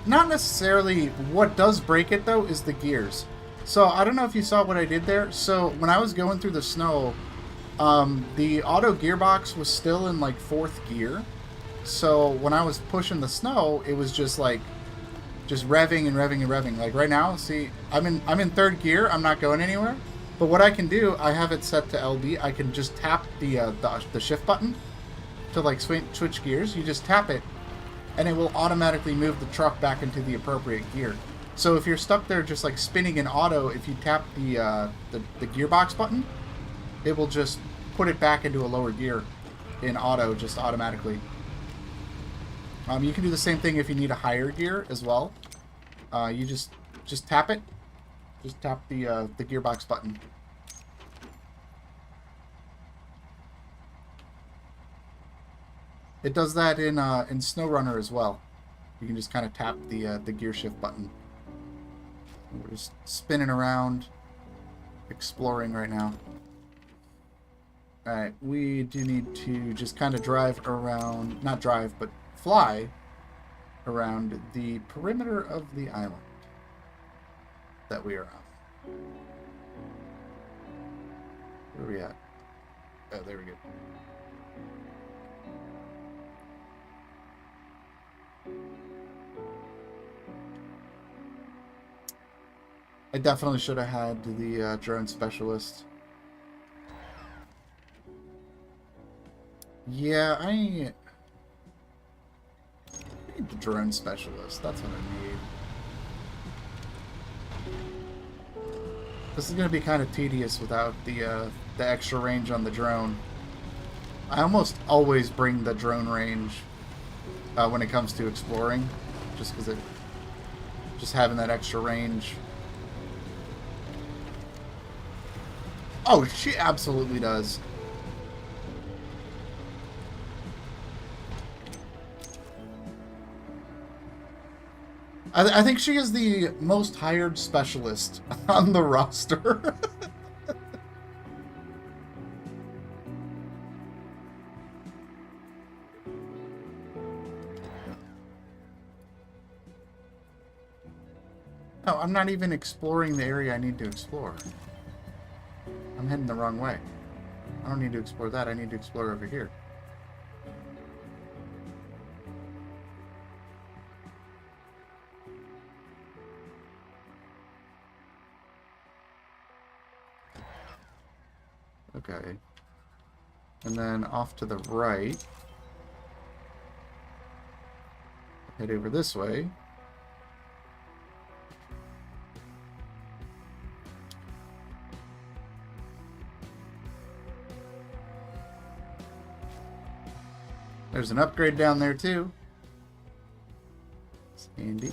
Speaker 1: Not necessarily. What does break it, though, is the gears. So, I don't know if you saw what I did there. So, when I was going through the snow, the auto gearbox was still in, like, 4th gear. So, when I was pushing the snow, it was just, like, just revving and revving and revving. Like, right now, see, I'm in 3rd gear. I'm not going anywhere. But what I can do, I have it set to LB. I can just tap the shift button to, like, switch gears. You just tap it, and it will automatically move the truck back into the appropriate gear. So if you're stuck there just like spinning in auto, if you tap the gearbox button, it will just put it back into a lower gear in auto just automatically. You can do the same thing if you need a higher gear as well. You just tap it. Just tap the gearbox button. It does that in SnowRunner as well. You can just kind of tap the gear shift button. We're just spinning around, exploring right now. Alright, we do need to just kind of drive around, not drive, but fly around the perimeter of the island that we are on. Where are we at? Oh, there we go. I definitely should have had the drone specialist. Yeah, I need the drone specialist. That's what I need. This is going to be kind of tedious without the extra range on the drone. I almost always bring the drone range when it comes to exploring, just because just having that extra range. Oh, she absolutely does. I think she is the most hired specialist on the roster. No, I'm not even exploring the area I need to explore. I'm heading the wrong way. I don't need to explore that. I need to explore over here. Okay. And then off to the right. Head over this way. There's an upgrade down there too. It's handy.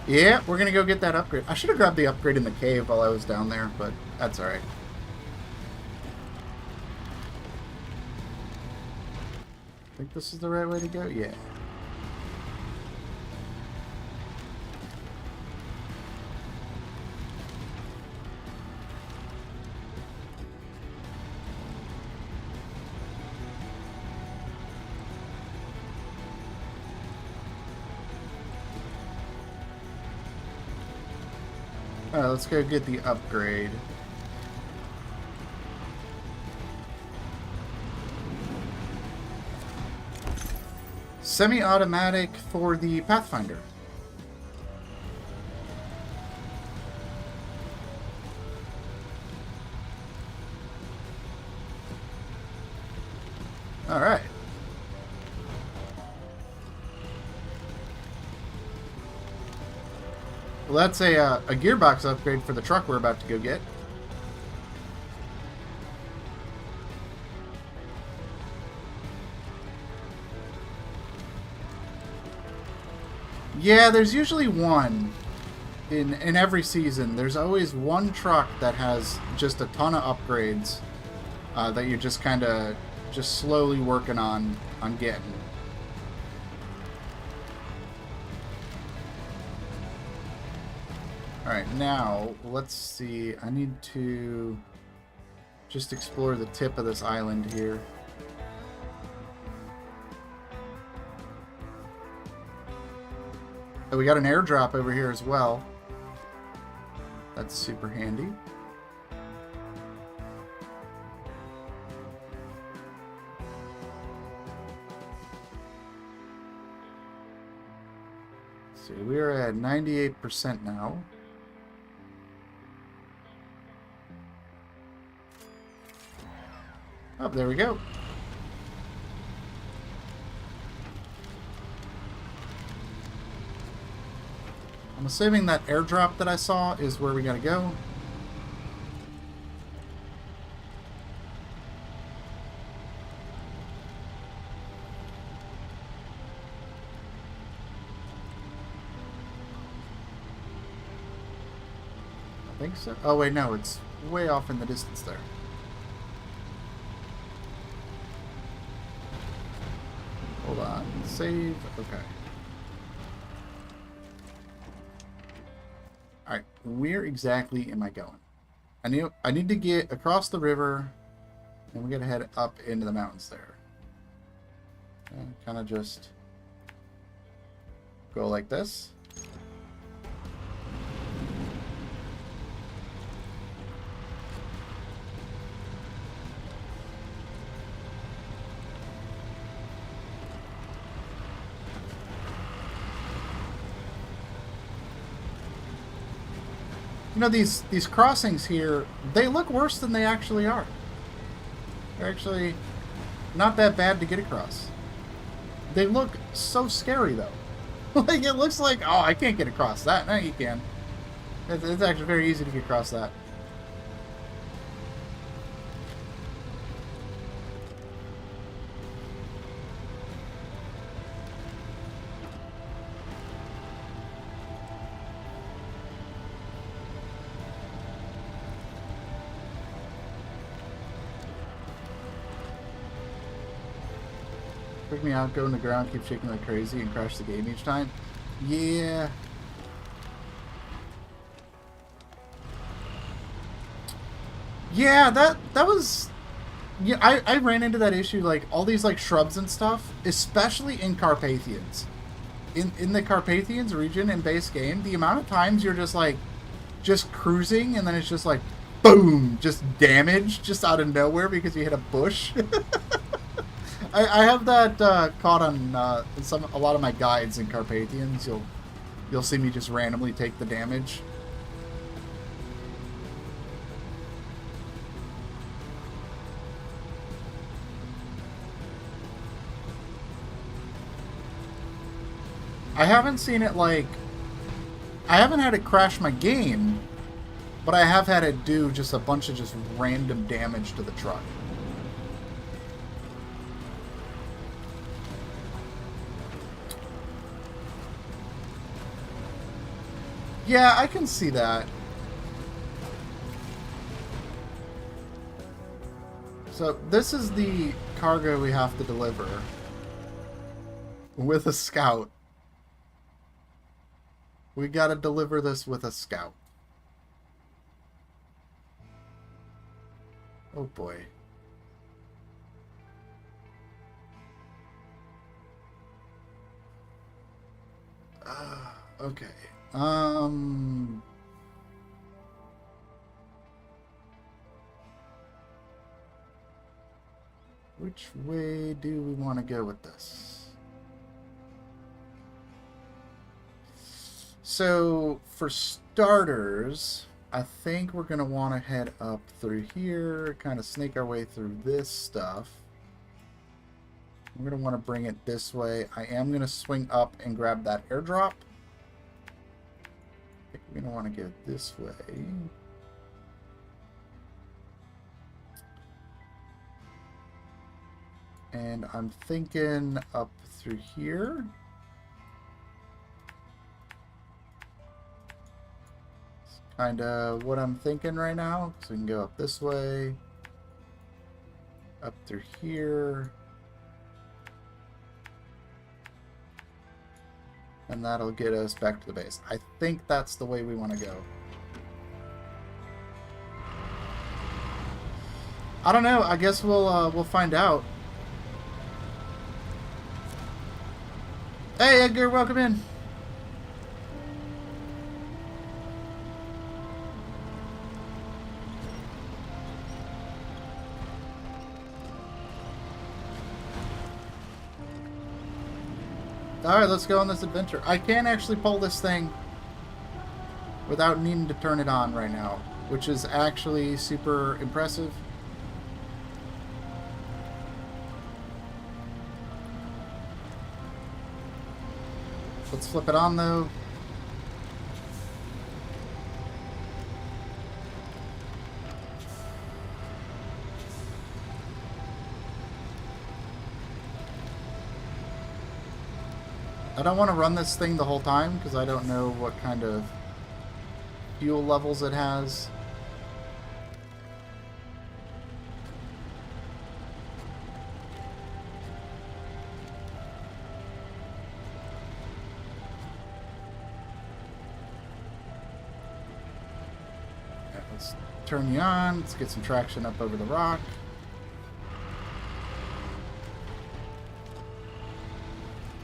Speaker 1: Yeah, we're gonna go get that upgrade. I should have grabbed the upgrade in the cave while I was down there, but that's alright. I think this is the right way to go? Yeah. Alright, let's go get the upgrade. Semi-automatic for the Pathfinder. Alright. Well, that's a gearbox upgrade for the truck we're about to go get. Yeah, there's usually one in every season. There's always one truck that has just a ton of upgrades that you're just kind of just slowly working on getting. Alright, now, let's see. I need to just explore the tip of this island here. Oh, we got an airdrop over here as well. That's super handy. Let's see, we're at 98% now. Oh, there we go. I'm assuming that airdrop that I saw is where we gotta go. I think so. Oh wait, no, it's way off in the distance there. Hold on. Save. Okay. Alright. Where exactly am I going? I need to get across the river, and we gotta head up into the mountains there. And kind of just go like this. You know, these crossings here, they look worse than they actually are. They're actually not that bad to get across. They look so scary, though. Like, it looks like, oh, I can't get across that. No, you can. It's actually very easy to get across that. Freak me out, go in the ground, keep shaking like crazy, and crash the game each time. Yeah. Yeah, that was... Yeah, I ran into that issue, like, all these, like, shrubs and stuff, especially in Carpathians. In the Carpathians region in base game, the amount of times you're just, like, just cruising, and then it's just like, boom, just damage just out of nowhere because you hit a bush. I have that caught on a lot of my guides in Carpathians. You'll see me just randomly take the damage. I haven't seen it like... I haven't had it crash my game, but I have had it do just a bunch of just random damage to the truck. Yeah, I can see that. So this is the cargo we have to deliver with a scout. We gotta deliver this with a scout. Oh boy. Okay. Which way do we want to go with this? So, for starters, I think we're going to want to head up through here, kind of snake our way through this stuff. We're going to want to bring it this way. I am going to swing up and grab that airdrop. I think we're going to want to go this way. And I'm thinking up through here. It's kind of what I'm thinking right now. So we can go up this way. Up through here. And that'll get us back to the base. I think that's the way we want to go. I don't know. I guess we'll find out. Hey Edgar, welcome in. Alright, let's go on this adventure. I can actually pull this thing without needing to turn it on right now, which is actually super impressive. Let's flip it on though. I don't want to run this thing the whole time because I don't know what kind of fuel levels it has. Let's turn you on. Let's get some traction up over the rock.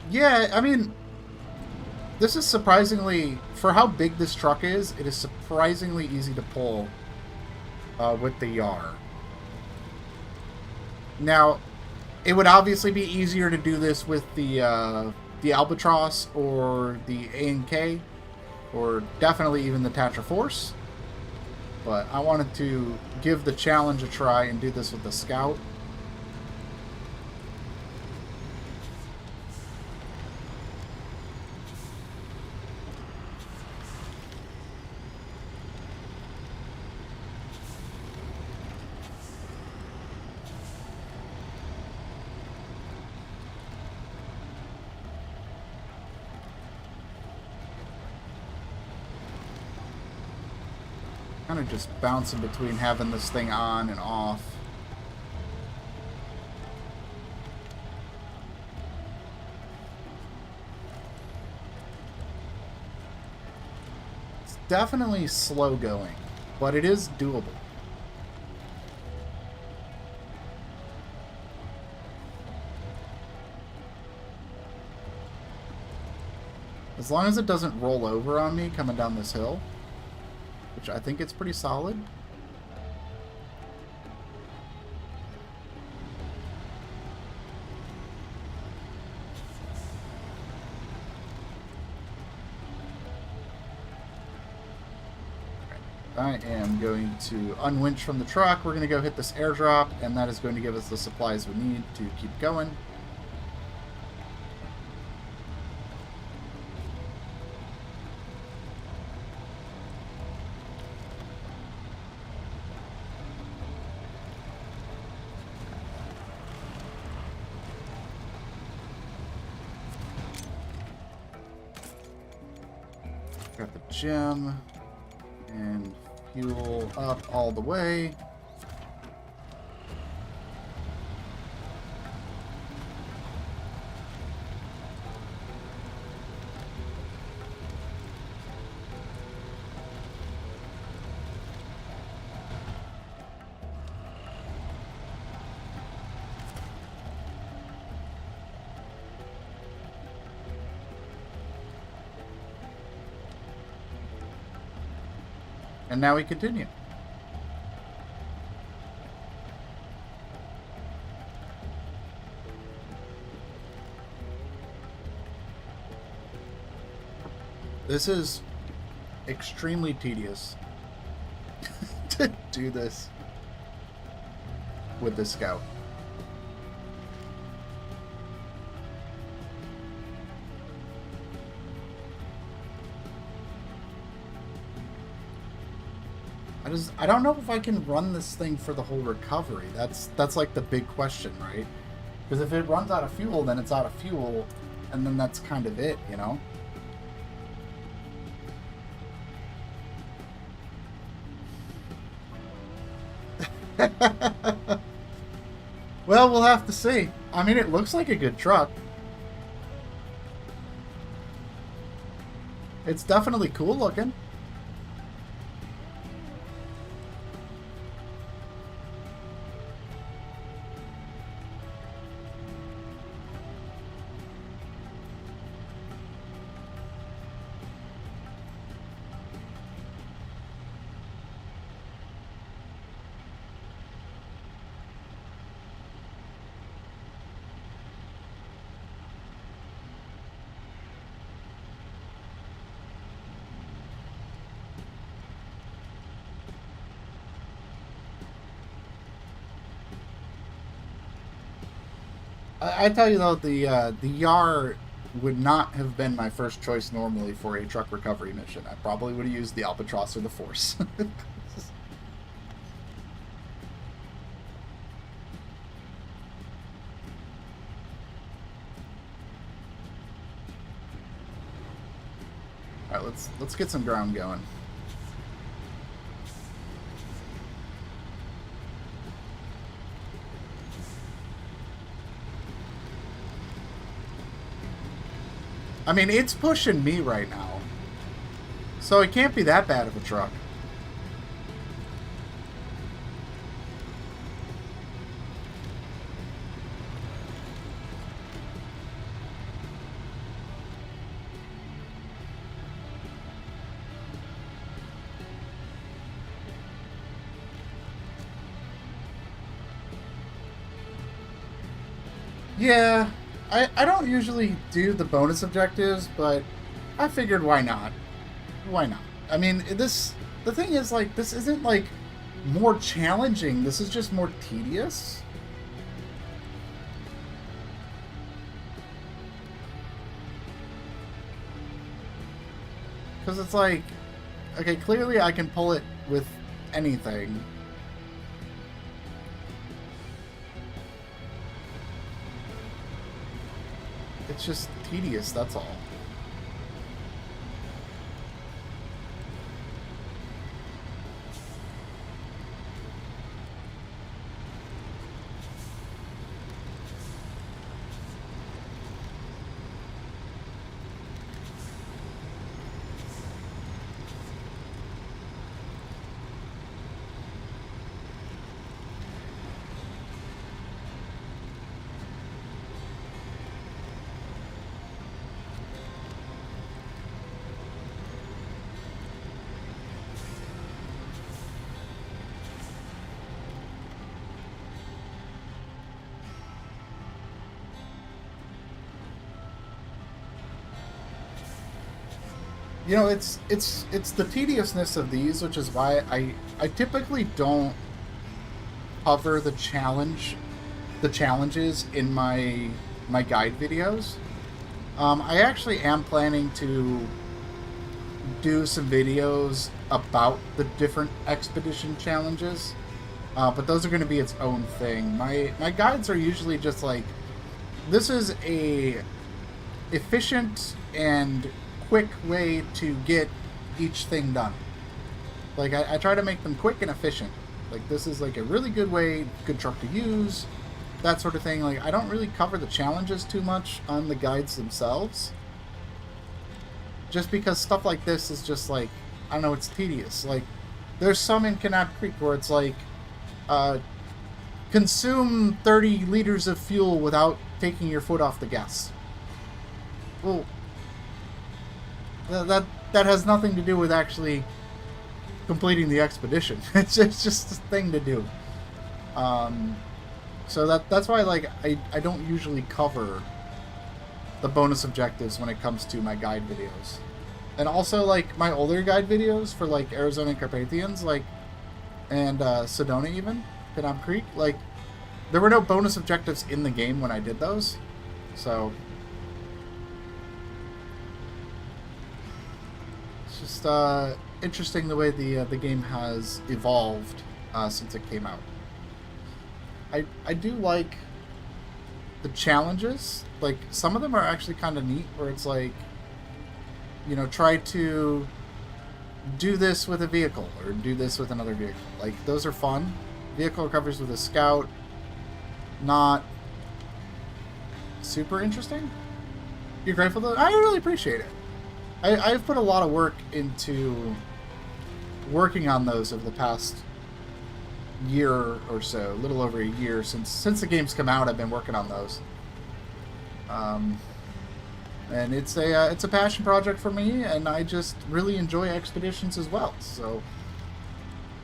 Speaker 1: Yeah, I mean, this is surprisingly, for how big this truck is, it is surprisingly easy to pull with the Yar. Now, it would obviously be easier to do this with the Albatross or the A&K, or definitely even the Tatra Force. But I wanted to give the challenge a try and do this with the Scout. Kind of just bouncing between having this thing on and off. definitely slow going, but it is doable. As long as it doesn't roll over on me coming down this hill, which I think it's pretty solid. I am going to unwinch from the truck. We're going to go hit this airdrop, and that is going to give us the supplies we need to keep going. Got the gem and fuel up all the way. And now we continue. This is extremely tedious to do this with the Scout. I don't know if I can run this thing for the whole recovery. That's like the big question, right? Because if it runs out of fuel, then it's out of fuel, and then that's kind of it, you know? Well, we'll have to see. I mean, it looks like a good truck. It's definitely cool looking. I tell you though, the Yar would not have been my first choice normally for a truck recovery mission. I probably would have used the Albatross or the Force. All right, let's get some ground going. I mean, it's pushing me right now, so it can't be that bad of a truck. Yeah. I don't usually do the bonus objectives, but I figured why not? Why not? I mean, the thing is, like, this isn't, like, more challenging. This is just more tedious. Because it's like, okay, clearly I can pull it with anything. It's just tedious, that's all. You know, it's the tediousness of these, which is why I typically don't cover the challenges in my guide videos. I actually am planning to do some videos about the different expedition challenges, but those are going to be its own thing. My guides are usually just like, this is a efficient and quick way to get each thing done. Like I try to make them quick and efficient. Like this is like a really good way, good truck to use, that sort of thing. Like I don't really cover the challenges too much on the guides themselves, just because stuff like this is just like, I don't know, it's tedious. Like there's some in Canab Creek where it's like, consume 30 liters of fuel without taking your foot off the gas. Well, that has nothing to do with actually completing the expedition. It's just a thing to do. So that's why like I don't usually cover the bonus objectives when it comes to my guide videos. And also like my older guide videos for like Arizona and Carpathians, like, and Sedona even, Canab Creek, like there were no bonus objectives in the game when I did those. So it's just interesting the way the game has evolved since it came out. I do like the challenges. Like some of them are actually kind of neat, where it's like, you know, try to do this with a vehicle or do this with another vehicle. Like those are fun. Vehicle recovers with a scout, not super interesting. You're grateful though? I really appreciate it. I've put a lot of work into working on those over the past year or so, a little over a year since the game's come out. I've been working on those, and it's a passion project for me, and I just really enjoy expeditions as well. So,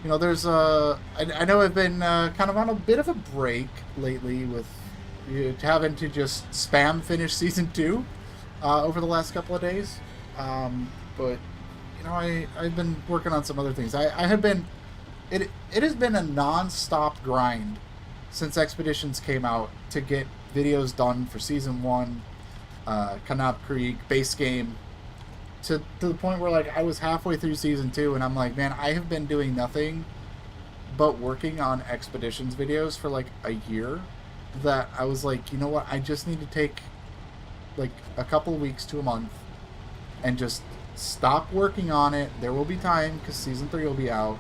Speaker 1: you know, there's I know I've been kind of on a bit of a break lately with having to just spam finish season 2 over the last couple of days, but you know, I've been working on some other things. I have been. It has been a non-stop grind since Expeditions came out to get videos done for Season 1, Canab Creek, base game, to the point where like I was halfway through Season 2 and I'm like, man, I have been doing nothing but working on Expeditions videos for like a year, that I was like, you know what, I just need to take like a couple of weeks to a month and just stop working on it. There will be time because Season 3 will be out.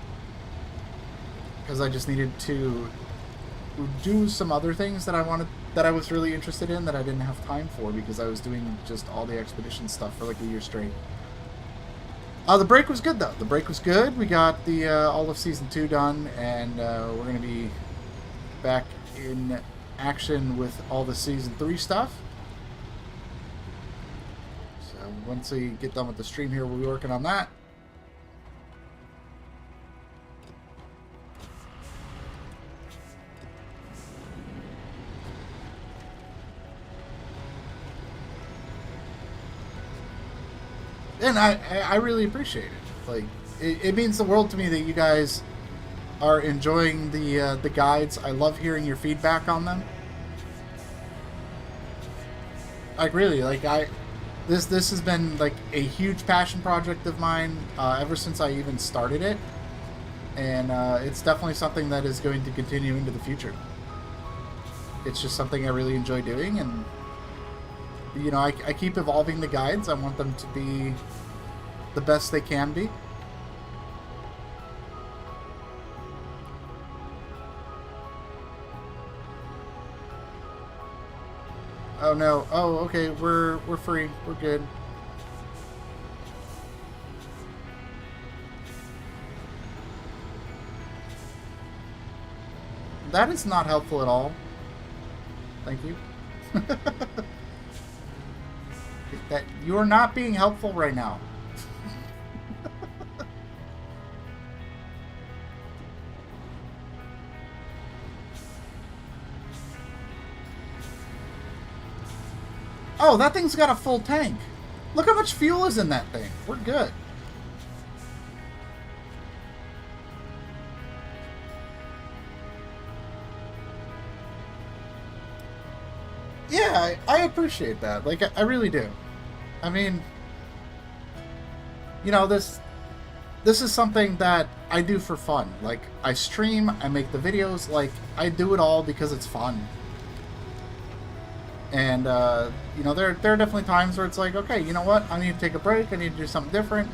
Speaker 1: Because I just needed to do some other things that I was really interested in that I didn't have time for because I was doing just all the expedition stuff for like a year straight. The break was good though. The break was good. We got the all of Season 2 done, and we're gonna be back in action with all the Season 3 stuff. So once we get done with the stream here, we'll be working on that. And I really appreciate it. Like it means the world to me that you guys are enjoying the guides. I love hearing your feedback on them. Like really, like this has been like a huge passion project of mine ever since I even started it, and it's definitely something that is going to continue into the future. It's just something I really enjoy doing, and you know, I keep evolving the guides. I want them to be the best they can be. Oh no. Oh, okay. We're free. We're good. That is not helpful at all. Thank you. That you are not being helpful right now. Oh, that thing's got a full tank. Look how much fuel is in that thing. We're good. Yeah, I appreciate that. Like, I really do. I mean, you know, this is something that I do for fun. Like, I stream, I make the videos, like, I do it all because it's fun. And, you know, there are definitely times where it's like, okay, you know what? I need to take a break. I need to do something different.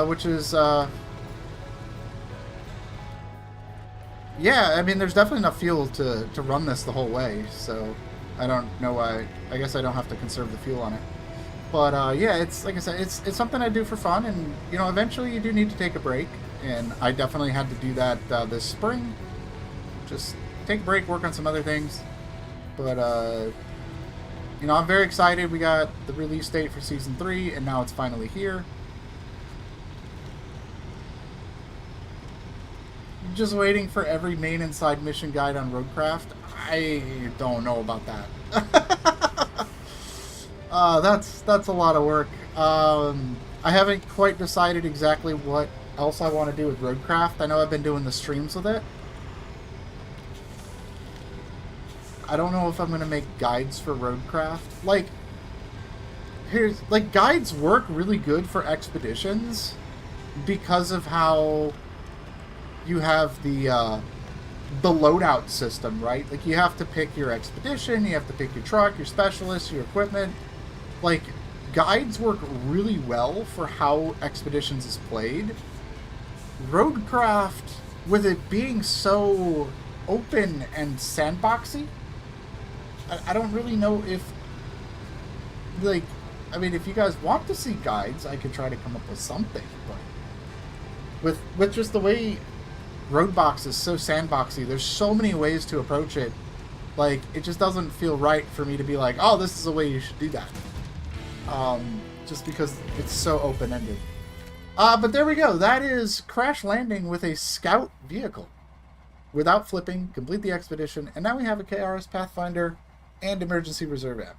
Speaker 1: Which is, yeah, I mean, there's definitely enough fuel to run this the whole way. So, I don't know why. I guess I don't have to conserve the fuel on it. But, yeah, it's, like I said, it's something I do for fun. And, you know, eventually you do need to take a break. And I definitely had to do that this spring. Just take a break, work on some other things. But, you know, I'm very excited. We got the release date for Season 3, and now it's finally here. Just waiting for every main and side mission guide on Roadcraft. I don't know about that. That's a lot of work. I haven't quite decided exactly what else I want to do with Roadcraft. I know I've been doing the streams with it. I don't know if I'm going to make guides for Roadcraft. Like, guides work really good for expeditions because of how you have the loadout system, right? Like, you have to pick your expedition, you have to pick your truck, your specialist, your equipment. Like, guides work really well for how expeditions is played. Roadcraft, with it being so open and sandboxy, I don't really know if, like, I mean, if you guys want to see guides, I could try to come up with something, but with just the way Roadbox is so sandboxy, there's so many ways to approach it, like, it just doesn't feel right for me to be like, oh, this is the way you should do that. Just because it's so open-ended. But there we go. That is crash landing with a scout vehicle. Without flipping, complete the expedition, and now we have a KRS Pathfinder and emergency reserve app.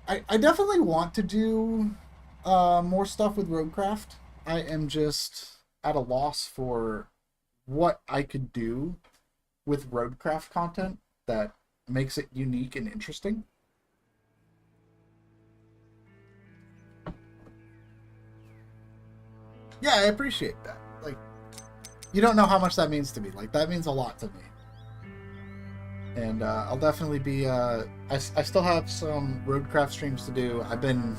Speaker 1: I definitely want to do more stuff with Roadcraft. I am just at a loss for what I could do with Roadcraft content that makes it unique and interesting. Yeah, I appreciate that. Like, you don't know how much that means to me. Like, that means a lot to me. And I'll definitely be, I still have some Roadcraft streams to do. I've been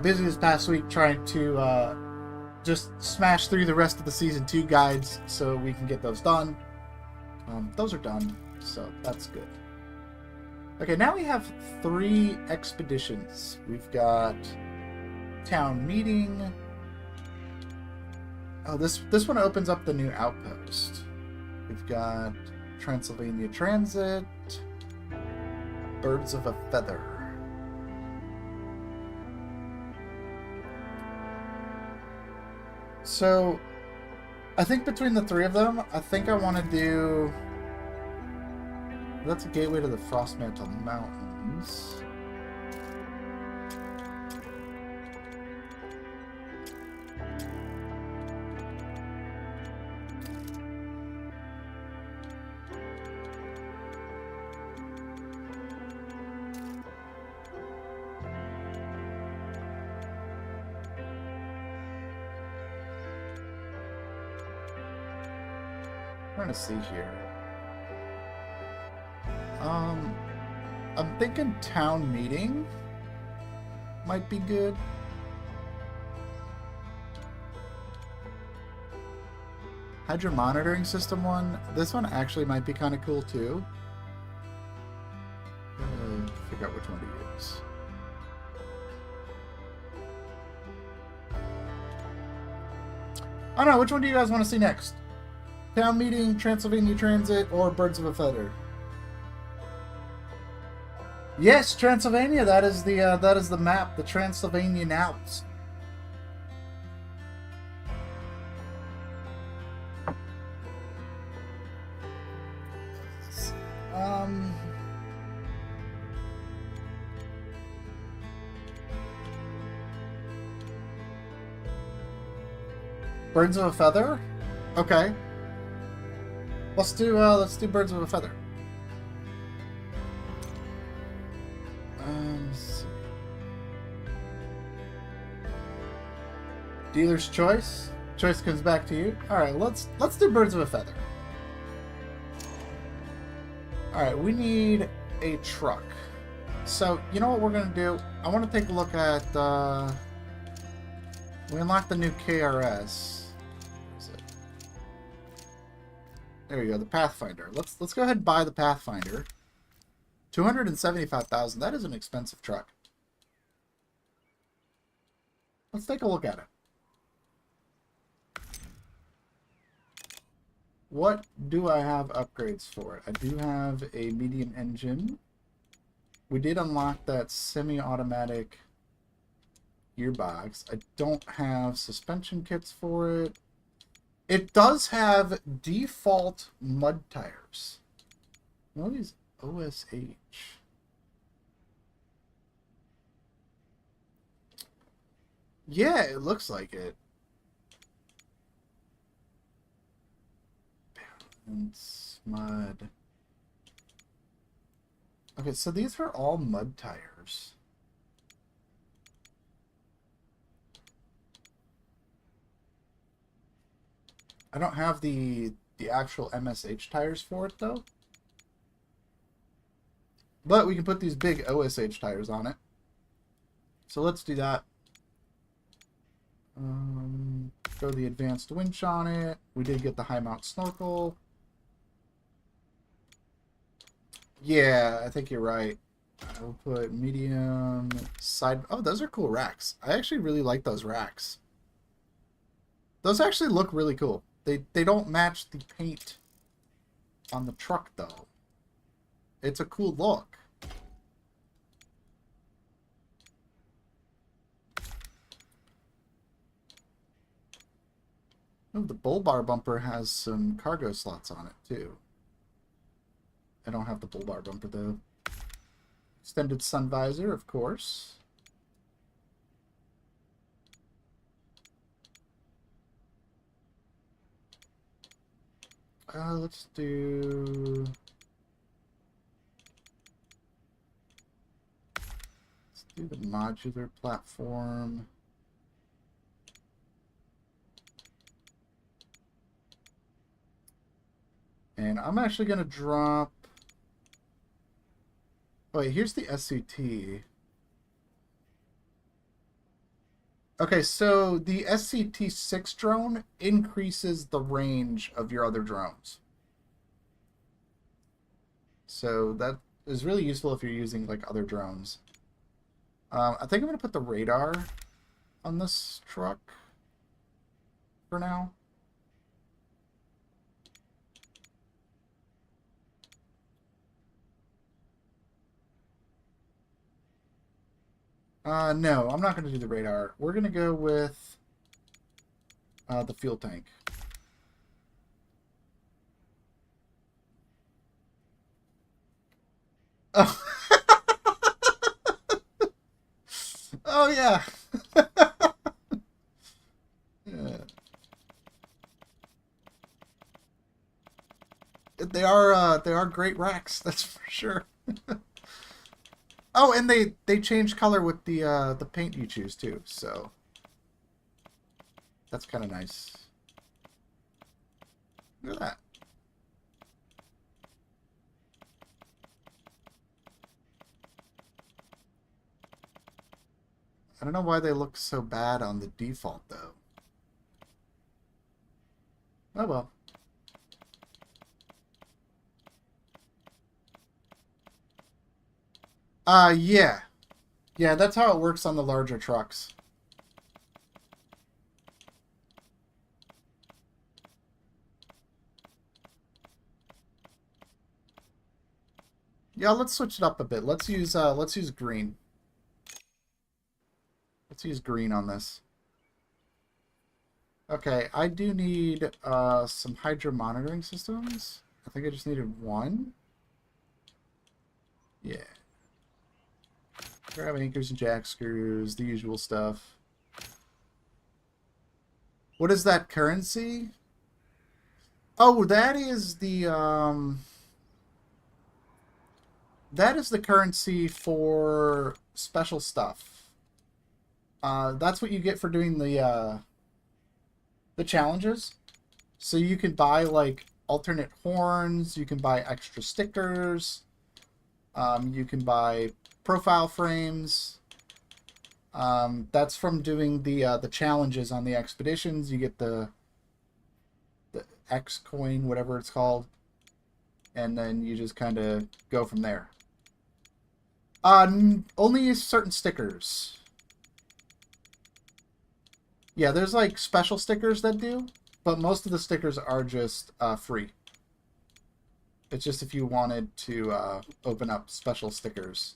Speaker 1: busy this past week trying to just smash through the rest of the Season 2 guides so we can get those done. Those are done, so that's good. Okay, now we have 3 expeditions. We've got Town Meeting. Oh, this one opens up the new outpost. We've got Transylvania Transit, Birds of a Feather. So, I think between the 3 of them, I think I want to do... That's a gateway to the Mantle Mountains. Trying to see here. I'm thinking Town Meeting might be good. Hydro Monitoring System one. This one actually might be kind of cool too. Figure out which one to use. I don't know. Which one do you guys want to see next? Town Meeting, Transylvania Transit, or Birds of a Feather? Yes, Transylvania. That is the map, the Transylvanian Alps. Birds of a feather? Okay. Let's do birds of a feather. Let's see. Dealer's choice. Choice comes back to you. All right, let's do birds of a feather. All right, we need a truck. So you know what we're gonna do? I want to take a look at. We unlocked the new KRS. Where is it? There you go, the Pathfinder. Let's go ahead and buy the Pathfinder. 275,000. That is an expensive truck. Let's take a look at it. What do I have upgrades for it? I do have a medium engine. We did unlock that semi-automatic gearbox. I don't have suspension kits for it. It does have default mud tires. What is OSH? Yeah, it looks like it. Balance, mud. Okay, so these are all mud tires. I don't have the actual MSH tires for it though. But we can put these big OSH tires on it. So let's do that. Throw the advanced winch on it. We did get the high mount snorkel. Yeah, I think you're right. I will put medium side. Oh, those are cool racks. I actually really like those racks. Those actually look really cool. They don't match the paint on the truck though. It's a cool look. Oh, the bull bar bumper has some cargo slots on it too. I don't have the bull bar bumper though. Extended sun visor, of course. Let's do the modular platform. And I'm actually going to drop... Oh, wait, here's the SCT. Okay, so the SCT-6 drone increases the range of your other drones. So that is really useful if you're using like other drones. I think I'm going to put the radar on this truck for now. No, I'm not going to do the radar. We're going to go with the fuel tank. Oh, oh yeah. Yeah. They are great racks, that's for sure. Oh, and they change color with the paint you choose too, so that's kind of nice. Look at that. I don't know why they look so bad on the default though. Oh well. Yeah. Yeah, that's how it works on the larger trucks. Yeah, let's switch it up a bit. Let's use green. Let's use green on this. Okay, I do need some hydro monitoring systems. I think I just needed one. Yeah. Grab anchors and jack screws, the usual stuff. What is that currency? Oh, that is the currency for special stuff. That's what you get for doing the challenges. So you can buy like alternate horns, you can buy extra stickers, you can buy profile frames. That's from doing the challenges on the expeditions. You get the X coin, whatever it's called, and then you just kind of go from there. Only certain stickers. Yeah, there's like special stickers that do, but most of the stickers are just free. It's just if you wanted to open up special stickers.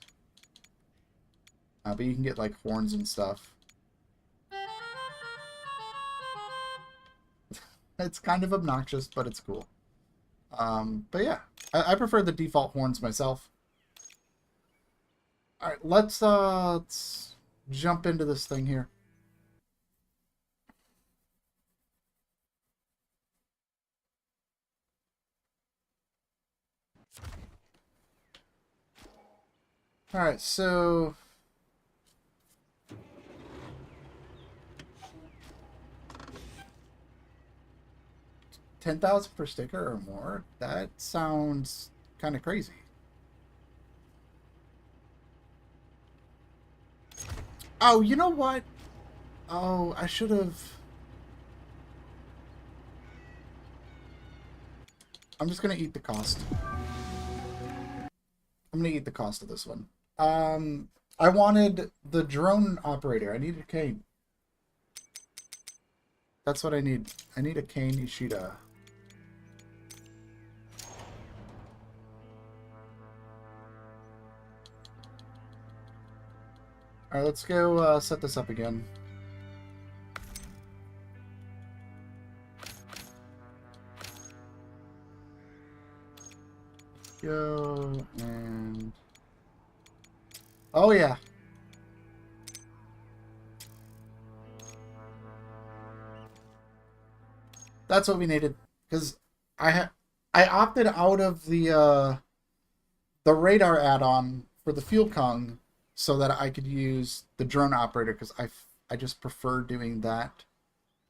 Speaker 1: But you can get like horns and stuff. It's kind of obnoxious, but it's cool. But yeah, I prefer the default horns myself. All right, let's jump into this thing here. All right, so 10,000 per sticker or more. That sounds kind of crazy. Oh, you know what? Oh, I should have. I'm just gonna eat the cost. I'm gonna eat the cost of this one. I wanted the drone operator. I need a cane. That's what I need. I need a cane Ishida. Alright, let's go set this up again. Go and... Oh yeah. That's what we needed. Because I opted out of the radar add-on for the fuel Kong so that I could use the drone operator because I just prefer doing that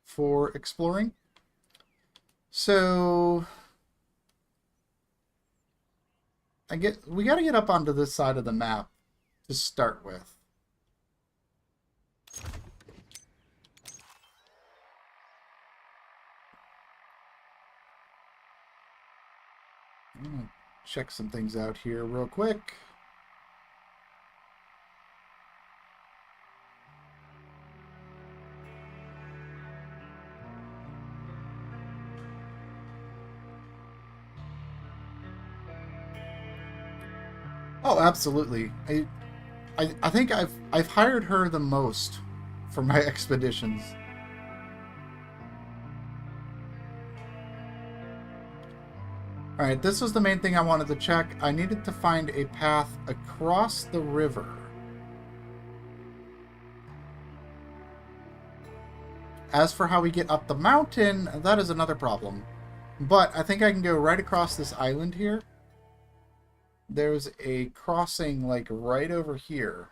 Speaker 1: for exploring. So we got to get up onto this side of the map to start with. I'm gonna check some things out here real quick. Oh, absolutely. I think I've hired her the most for my expeditions. Alright, this was the main thing I wanted to check. I needed to find a path across the river. As for how we get up the mountain, that is another problem. But I think I can go right across this island here. There's a crossing like right over here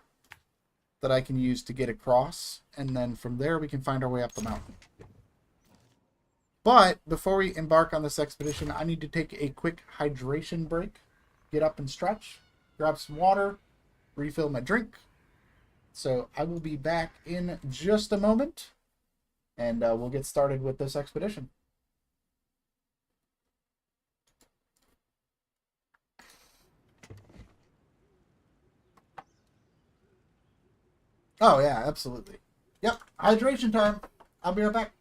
Speaker 1: that I can use to get across. And then from there we can find our way up the mountain. But before we embark on this expedition, I need to take a quick hydration break, get up and stretch, grab some water, refill my drink. So I will be back in just a moment, and we'll get started with this expedition. Oh, yeah, absolutely. Yep, hydration time. I'll be right back.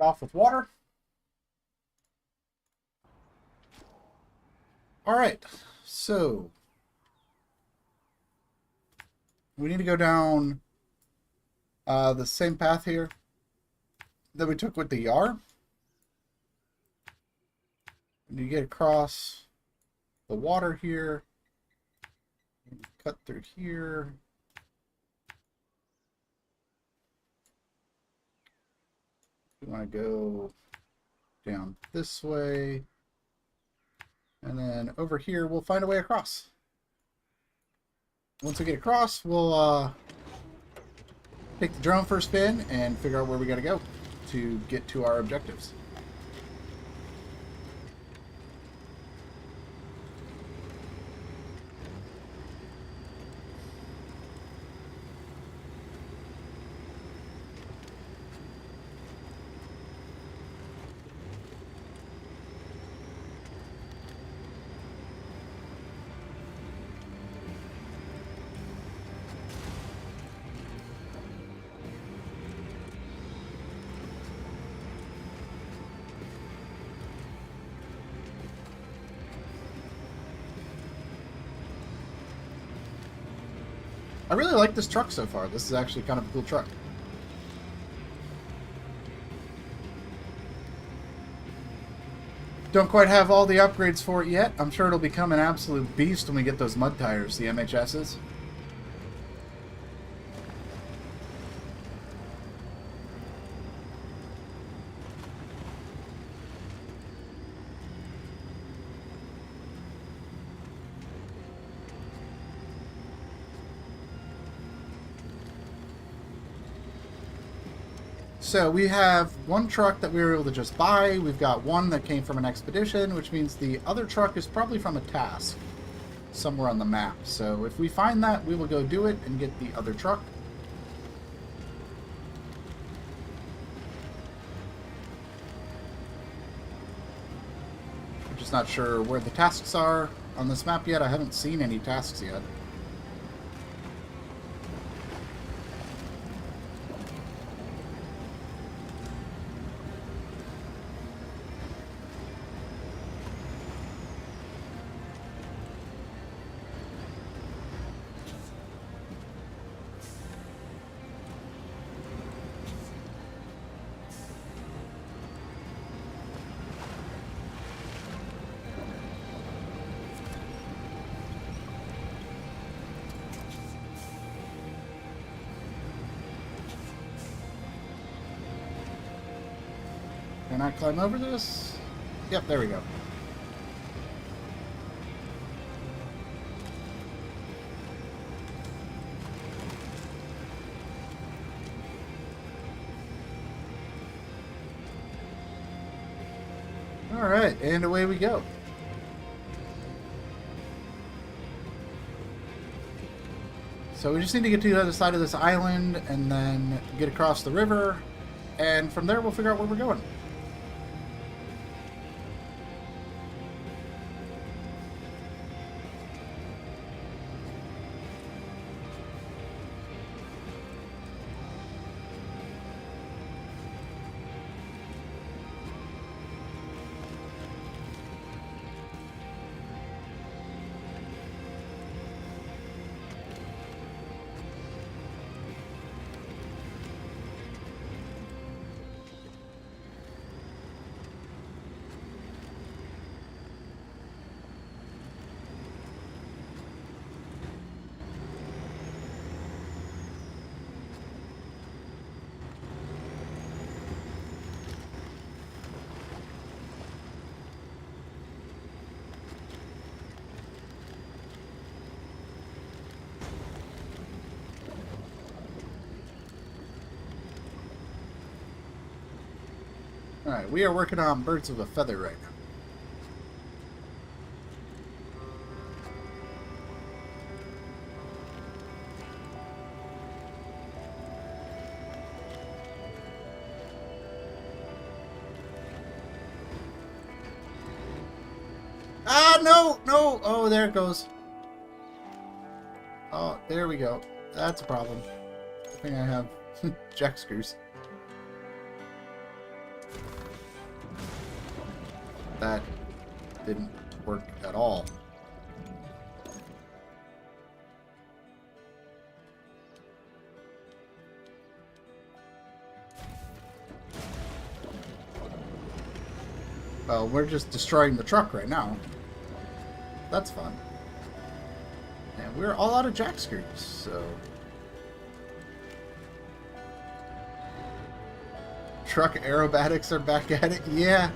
Speaker 1: off with water. Alright, so we need to go down the same path here that we took with the Yar. And you get across the water here, cut through here. We want to go down this way, and then over here we'll find a way across. Once we get across, we'll take the drone for a spin and figure out where we got to go to get to our objectives. I really like this truck so far. This is actually kind of a cool truck. Don't quite have all the upgrades for it yet. I'm sure it'll become an absolute beast when we get those mud tires, the MHSs. So we have one truck that we were able to just buy. We've got one that came from an expedition, which means the other truck is probably from a task somewhere on the map. So if we find that, we will go do it and get the other truck. I'm just not sure where the tasks are on this map yet. I haven't seen any tasks yet. Can I climb over this? Yep, there we go. Alright, and away we go. So we just need to get to the other side of this island and then get across the river, and from there we'll figure out where we're going. Alright, we are working on birds of a feather right now. Ah, no, no. Oh, there it goes. Oh, there we go. That's a problem. I think I have jack screws. That didn't work at all. Well, we're just destroying the truck right now. That's fun. And we're all out of jack screws, so... Truck aerobatics are back at it? Yeah.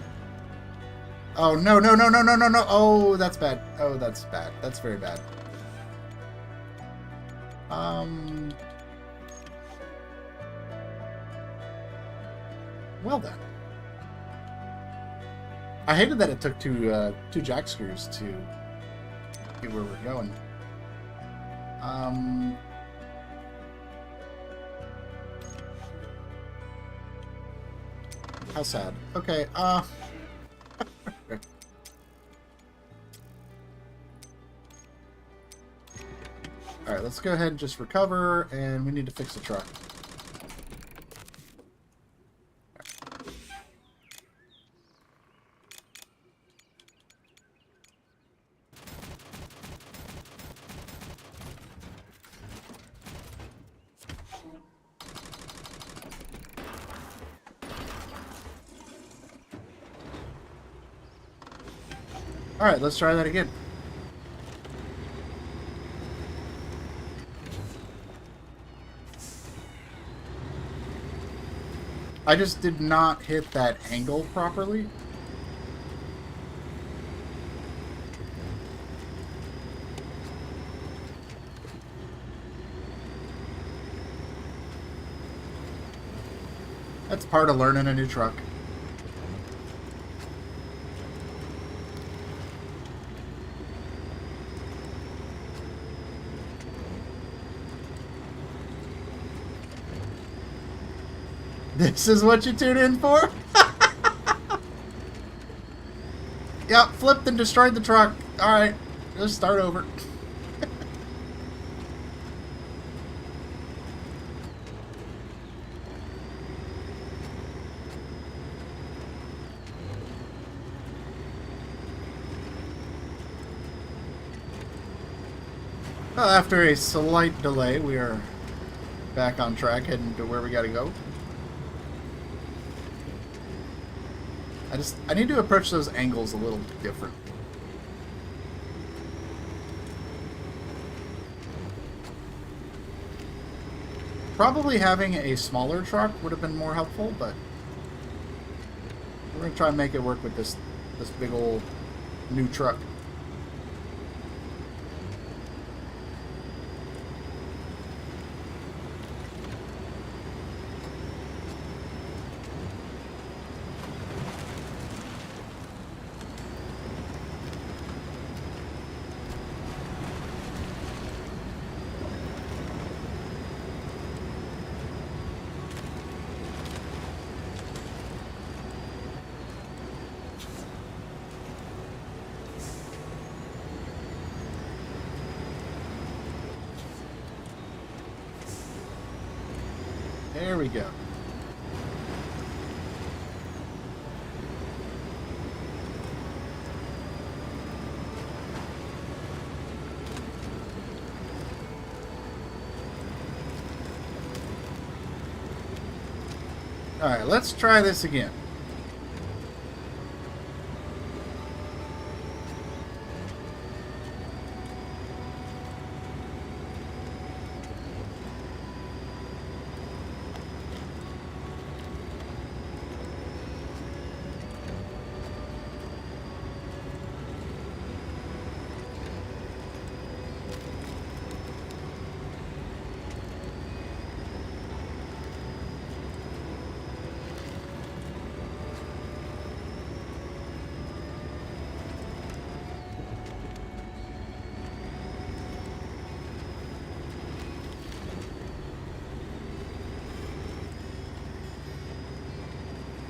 Speaker 1: Oh, no, no, no, no, no, no, no. Oh, that's bad. Oh, that's bad. That's very bad. Well then. I hated that it took two jack screws to get where we're going. How sad. Okay, Alright, let's go ahead and just recover, and we need to fix the truck. Alright, let's try that again. I just did not hit that angle properly. That's part of learning a new truck. This is what you tune in for? Yep, flipped and destroyed the truck. Alright, let's start over. Well, after a slight delay, we are back on track, heading to where we gotta go. I need to approach those angles a little different. Probably having a smaller truck would have been more helpful, but we're going to try and make it work with this big old new truck. There we go. All right, let's try this again.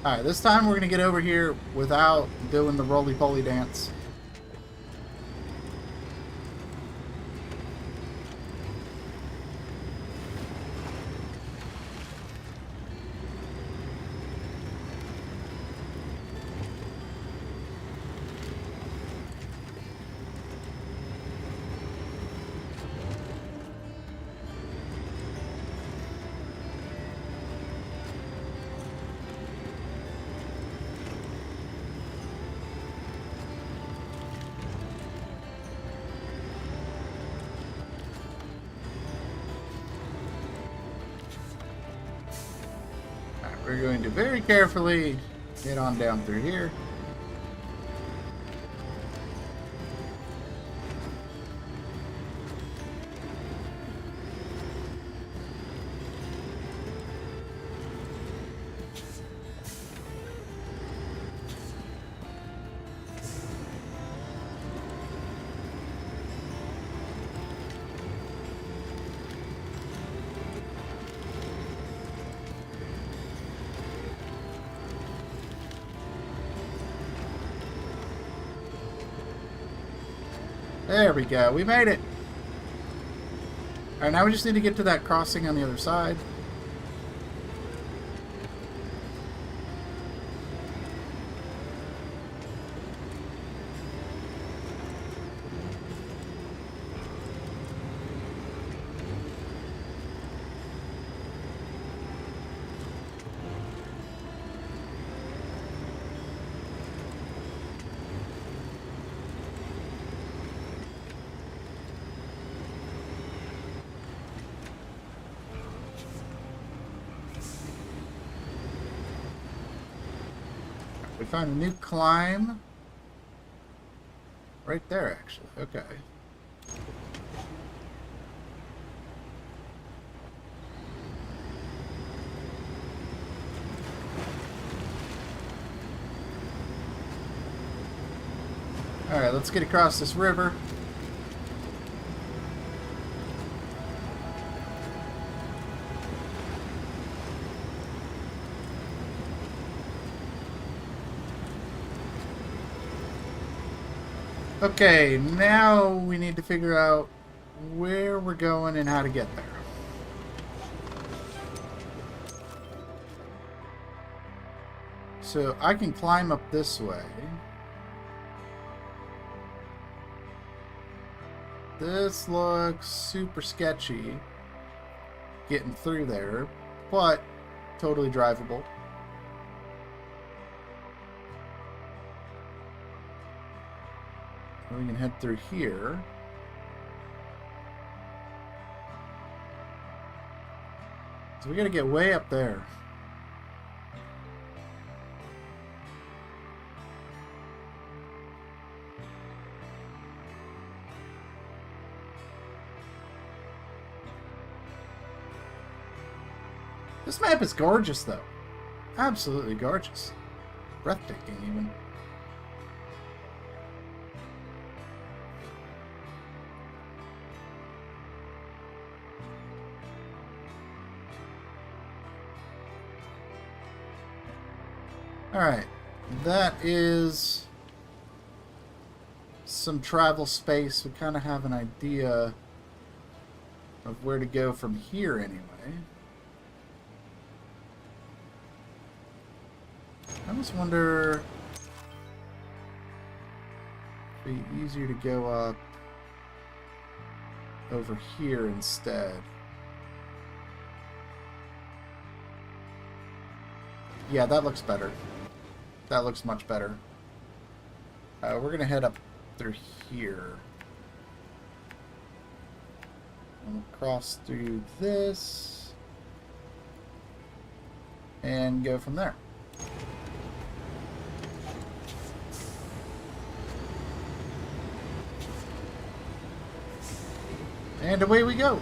Speaker 1: Alright, this time we're going to get over here without doing the roly-poly dance. We're going to very carefully get on down through here. There we go. We made it. Alright, now we just need to get to that crossing on the other side. We found a new climb. Right there, actually. Okay. Alright, let's get across this river. Okay, now we need to figure out where we're going and how to get there. So I can climb up this way. This looks super sketchy getting through there, but totally drivable. We can head through here. So we gotta get way up there. This map is gorgeous, though. Absolutely gorgeous. Breathtaking, even. Alright, that is some travel space. We kind of have an idea of where to go from here anyway. I almost wonder if it'd be easier to go up over here instead. Yeah, that looks better. That looks much better. We're going to head up through here. And we'll cross through this. And go from there. And away we go.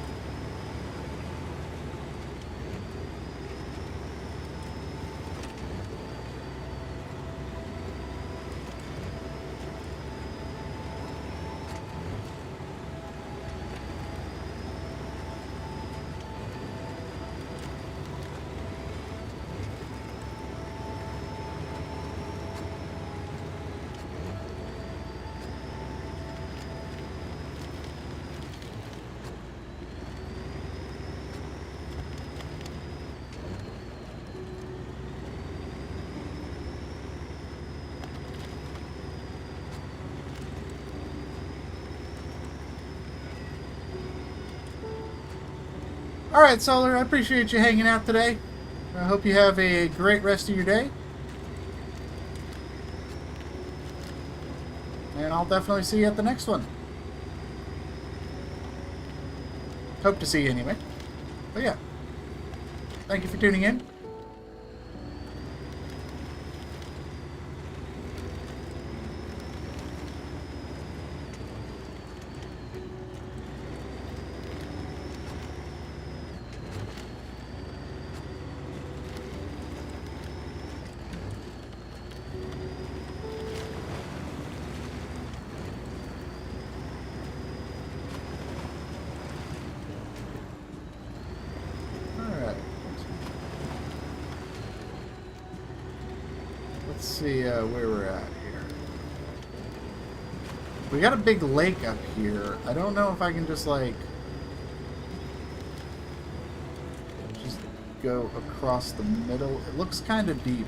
Speaker 1: Alright, Solar, I appreciate you hanging out today. I hope you have a great rest of your day. And I'll definitely see you at the next one. Hope to see you anyway. But yeah, thank you for tuning in. see where we're at here. We got a big lake up here. I don't know if I can just, like, just go across the middle. It looks kind of deep.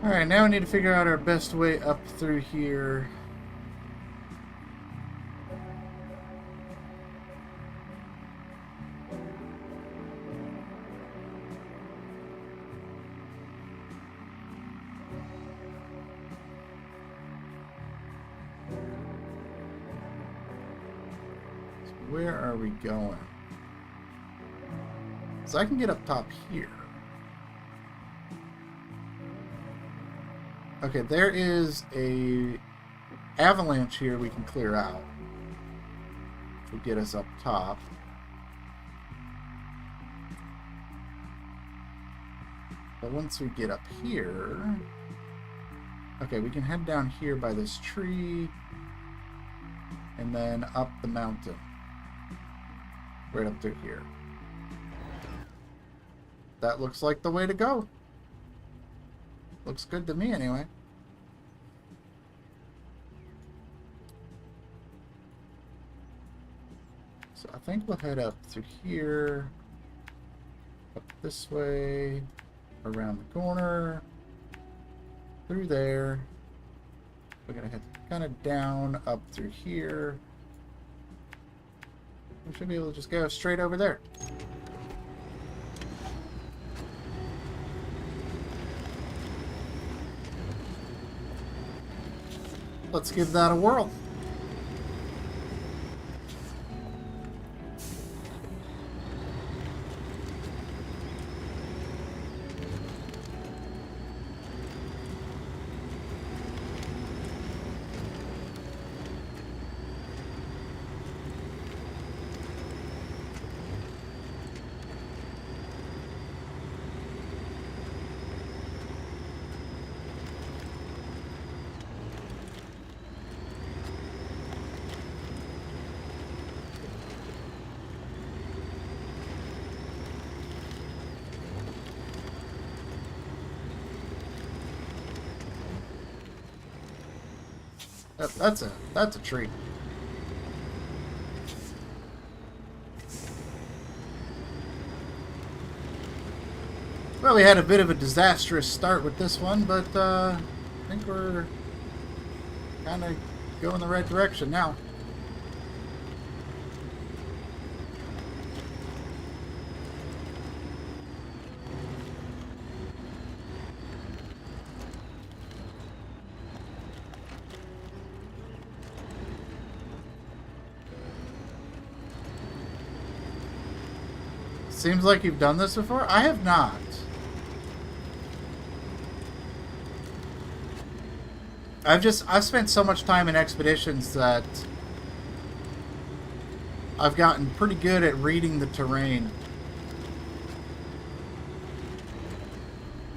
Speaker 1: Alright, now we need to figure out our best way up through here. So where are we going? So I can get up top here. Okay, there is a avalanche here we can clear out, which will get us up top. But once we get up here, okay, we can head down here by this tree and then up the mountain, right up through here. That looks like the way to go. Looks good to me, anyway. So I think we'll head up through here, up this way, around the corner, through there. We're gonna head kind of down, up through here. We should be able to just go straight over there. Let's give that a whirl. That's a treat. Well, we had a bit of a disastrous start with this one, but I think we're kind of going the right direction now. Seems like you've done this before. I have not. I've spent so much time in expeditions that I've gotten pretty good at reading the terrain.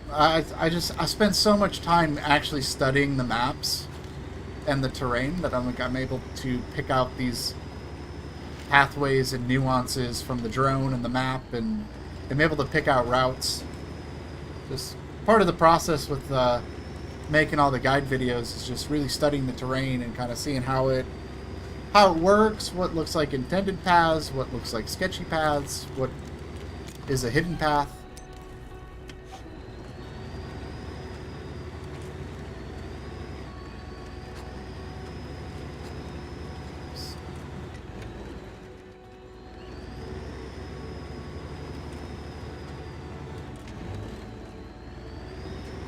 Speaker 1: I spend so much time actually studying the maps and the terrain that I'm able to pick out these pathways and nuances from the drone and the map, and I'm able to pick out routes. Just part of the process with making all the guide videos is just really studying the terrain and kind of seeing how it works, what looks like intended paths, what looks like sketchy paths, what is a hidden path.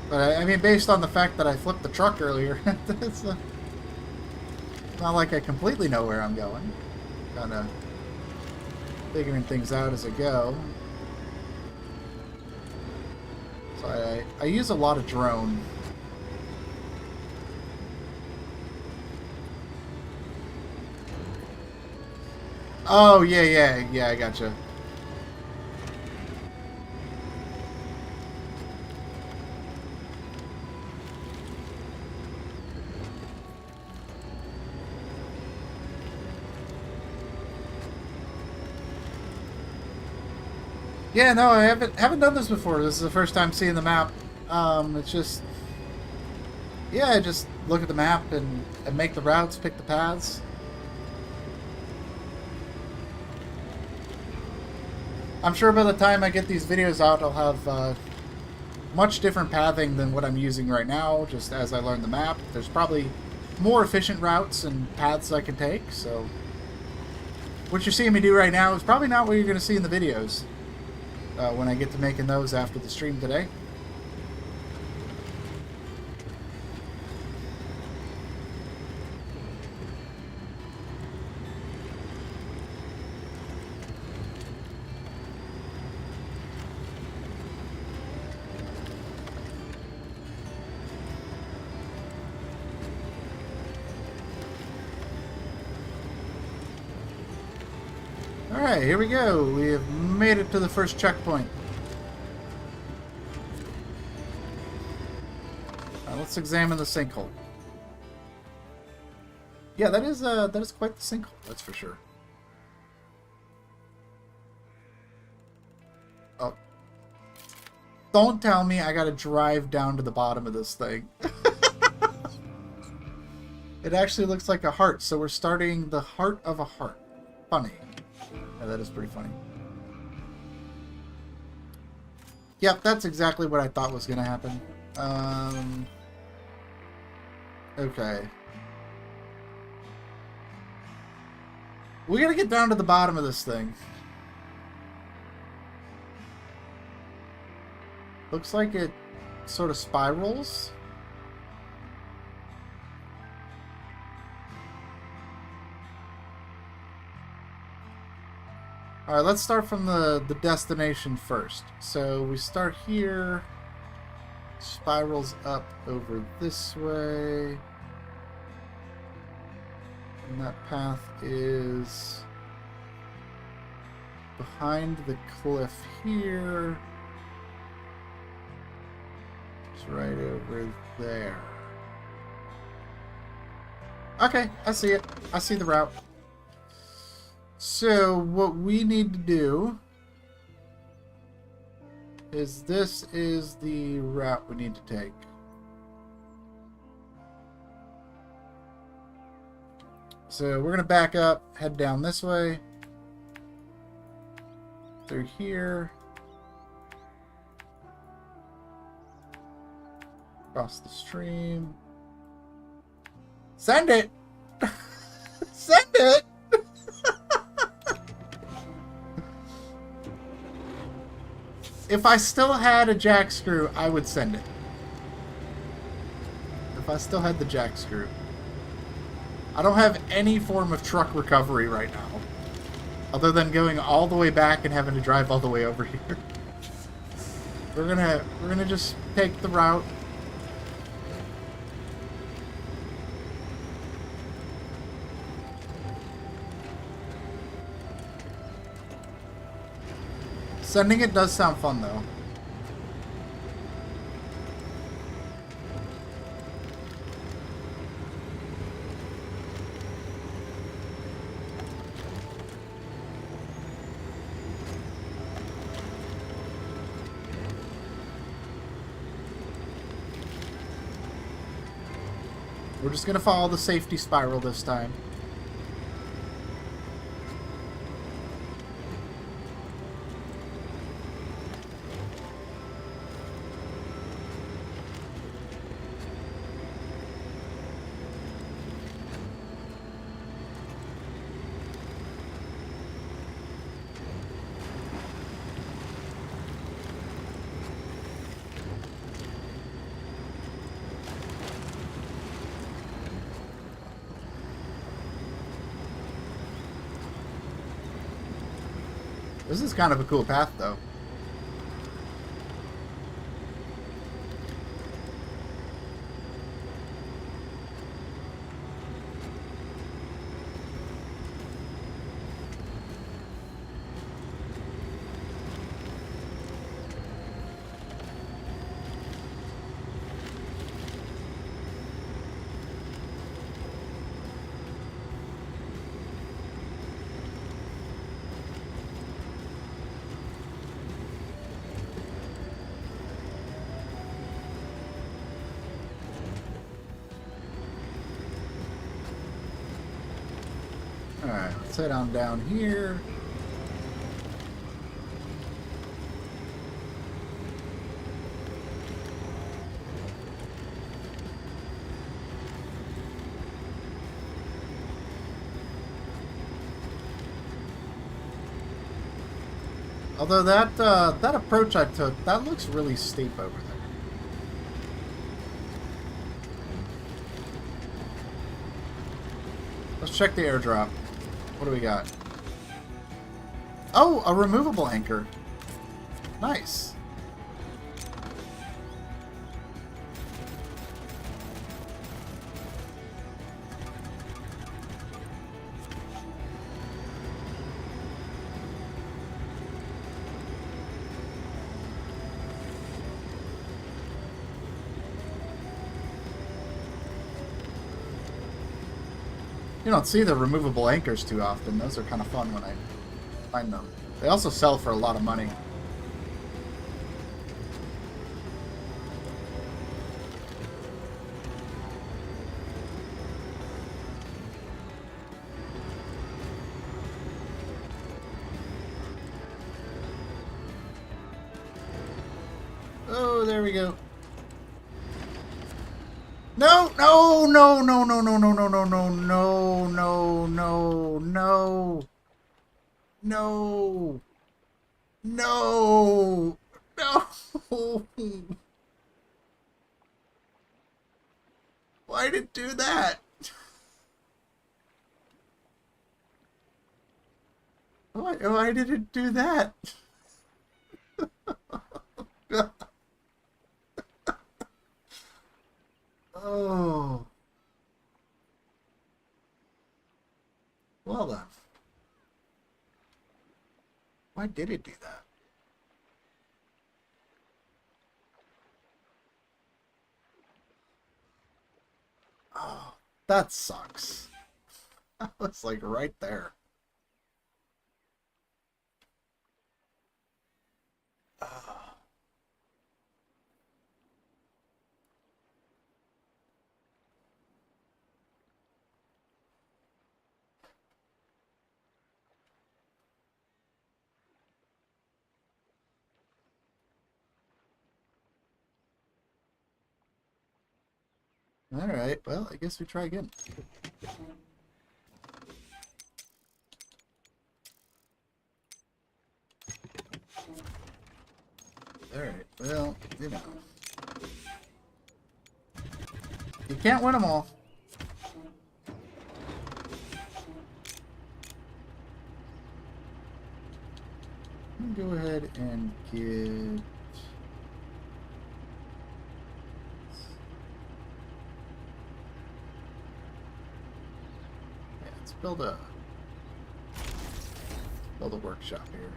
Speaker 1: But I mean, based on the fact that I flipped the truck earlier, that's, Not like I completely know where I'm going. Kind of figuring things out as I go. So I use a lot of drone. Oh, yeah, I gotcha. Yeah, no, I haven't done this before. This is the first time seeing the map. It's just, yeah, I just look at the map and make the routes, pick the paths. I'm sure by the time I get these videos out, I'll have much different pathing than what I'm using right now, just as I learn the map. There's probably more efficient routes and paths I can take, so what you're seeing me do right now is probably not what you're going to see in the videos when I get to making those after the stream today. Alright, here we go. We have made it to the first checkpoint. Let's examine the sinkhole. Yeah, that is quite the sinkhole, that's for sure. Oh. Don't tell me I gotta drive down to the bottom of this thing. It actually looks like a heart, so we're starting the heart of a heart. Funny. Yeah, that is pretty funny. Yep, that's exactly what I thought was going to happen. Okay. We gotta get down to the bottom of this thing. Looks like it sort of spirals. Alright, let's start from the destination first. So we start here, spirals up over this way, and that path is behind the cliff here. It's right over there. Okay, I see it. I see the route. So, what we need to do is this is the route we need to take. So, we're going to back up, head down this way, through here, across the stream. Send it! Send it! If I still had a jack screw, I would send it. If I still had the jack screw. I don't have any form of truck recovery right now. Other than going all the way back and having to drive all the way over here. We're gonna just take the route. Sending it does sound fun, though. We're just gonna follow the safety spiral this time. This is kind of a cool path, though. Alright, let's head on down here. Although that approach I took, that looks really steep over there. Let's check the airdrop. What do we got? Oh, a removable anchor. Nice. You don't see the removable anchors too often. Those are kind of fun when I find them. They also sell for a lot of money. Oh, there we go. No, no, no, no, no, no, no, no, no, no, no, no, no, no, no, no, no. Why did it do that? Why did it do that? Oh. Well then. Why did it do that? Oh, that sucks. That was like right there. Oh. Alright, well, I guess we try again. Alright, well, you know. You can't win them all. Go ahead and get... Build a workshop here.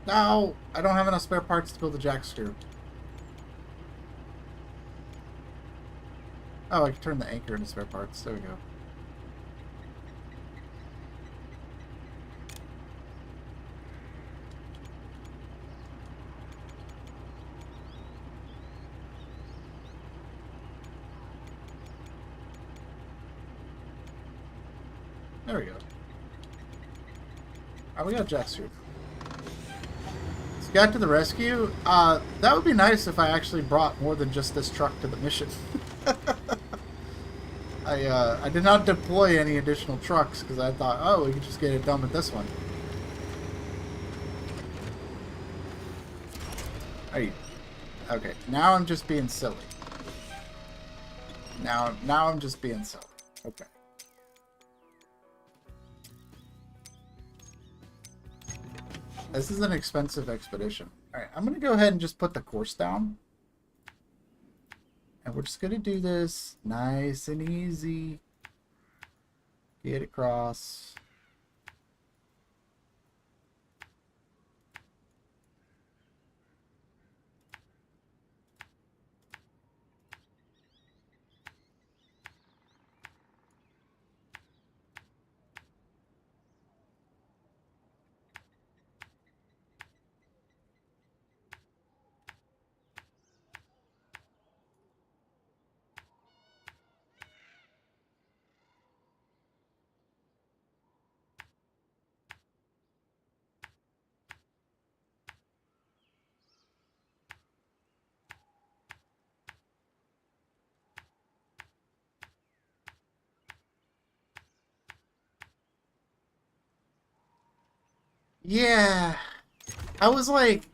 Speaker 1: No, I don't have enough spare parts to build a jack screw. Oh, I can turn the anchor into spare parts. There we go. There we go. Oh, we got jack screw. Scout to the rescue? That would be nice if I actually brought more than just this truck to the mission. I did not deploy any additional trucks because I thought, oh, we could just get it done with this one. Are you... Okay, now I'm just being silly. Now I'm just being silly. Okay. This is an expensive expedition. Alright, I'm going to go ahead and just put the course down. And we're just going to do this nice and easy. Get across. Yeah, I was like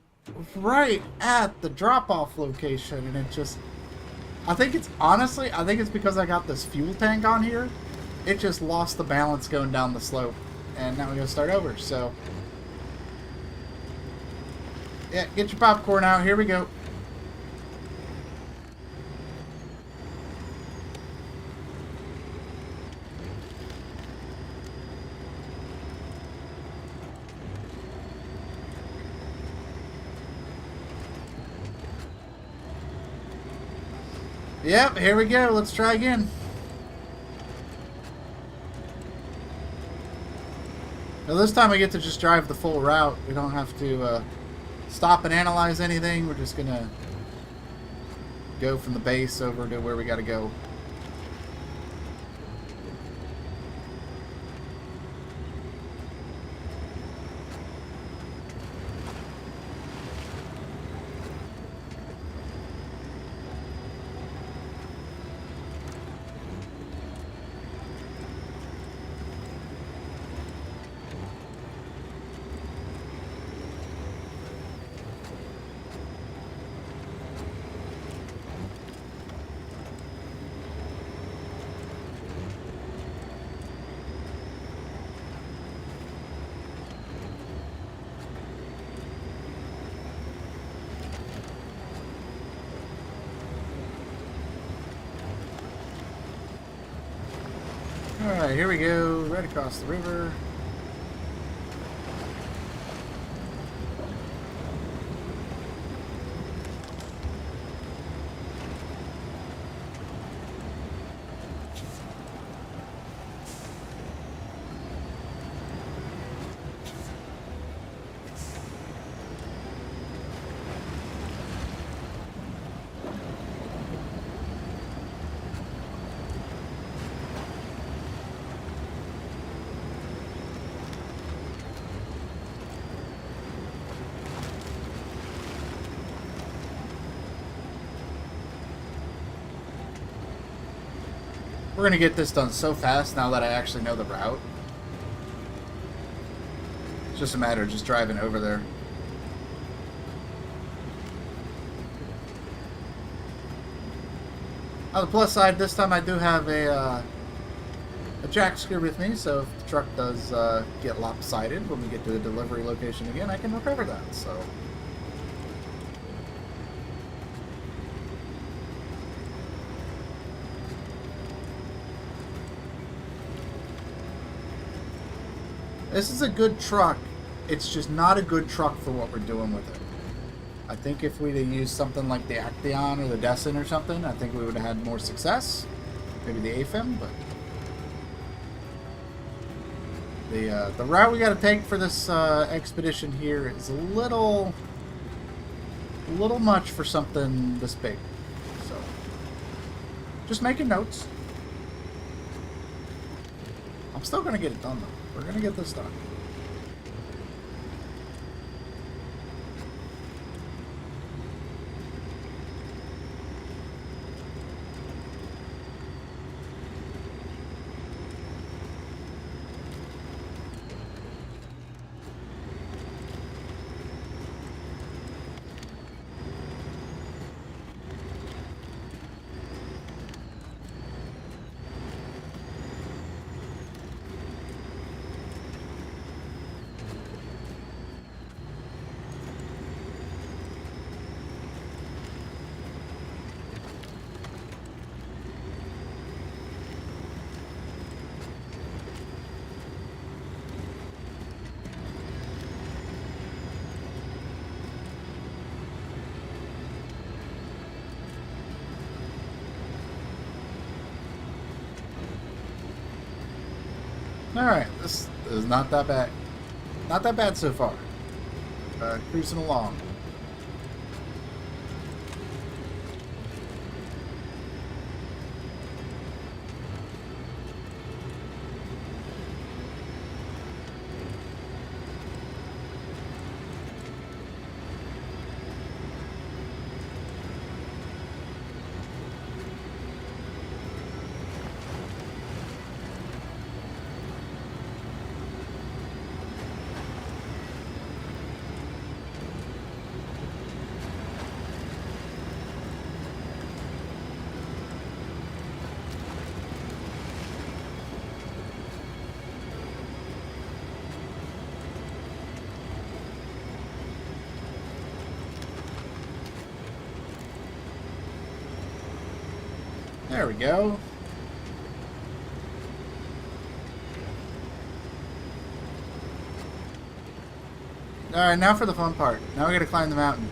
Speaker 1: right at the drop-off location, and it just, I think it's honestly, I think it's because I got this fuel tank on here. It just lost the balance going down the slope, and now we gotta start over. So yeah, get your popcorn out. Here we go. Yep, here we go. Let's try again. Now this time we get to just drive the full route. We don't have to stop and analyze anything. We're just gonna go from the base over to where we gotta go. Alright, here we go, right across the river. We're gonna get this done so fast now that I actually know the route. It's just a matter of just driving over there. On the plus side, this time I do have a jack screw with me, so if the truck does get lopsided when we get to the delivery location again, I can recover that. So. This is a good truck. It's just not a good truck for what we're doing with it. I think if we'd have used something like the Acteon or the Descent or something, I think we would have had more success. Maybe the AFM, but the route we got to take for this expedition here is a little much for something this big. So, just making notes. I'm still gonna get it done though. We're gonna get this done. Alright, this is not that bad. Not that bad so far. Cruising along. There we go. Alright, now for the fun part. Now we gotta climb the mountain.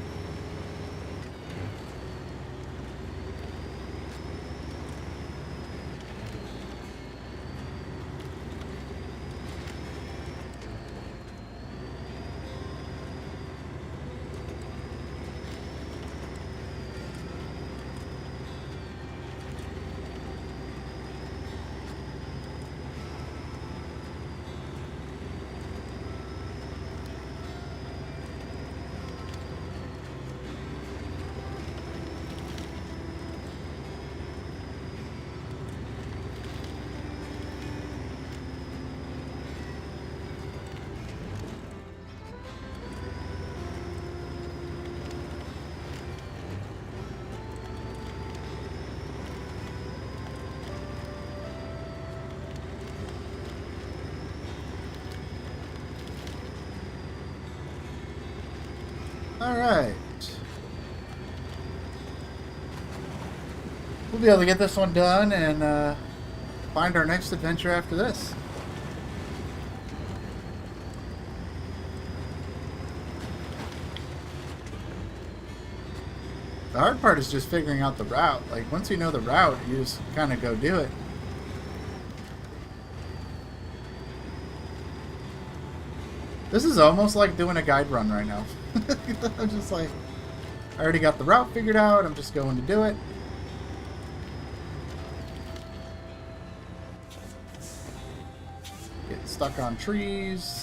Speaker 1: Alright. We'll be able to get this one done and find our next adventure after this. The hard part is just figuring out the route. Like, once you know the route, you just kind of go do it. This is almost like doing a guide run right now. I'm just like, I already got the route figured out. I'm just going to do it. Get stuck on trees.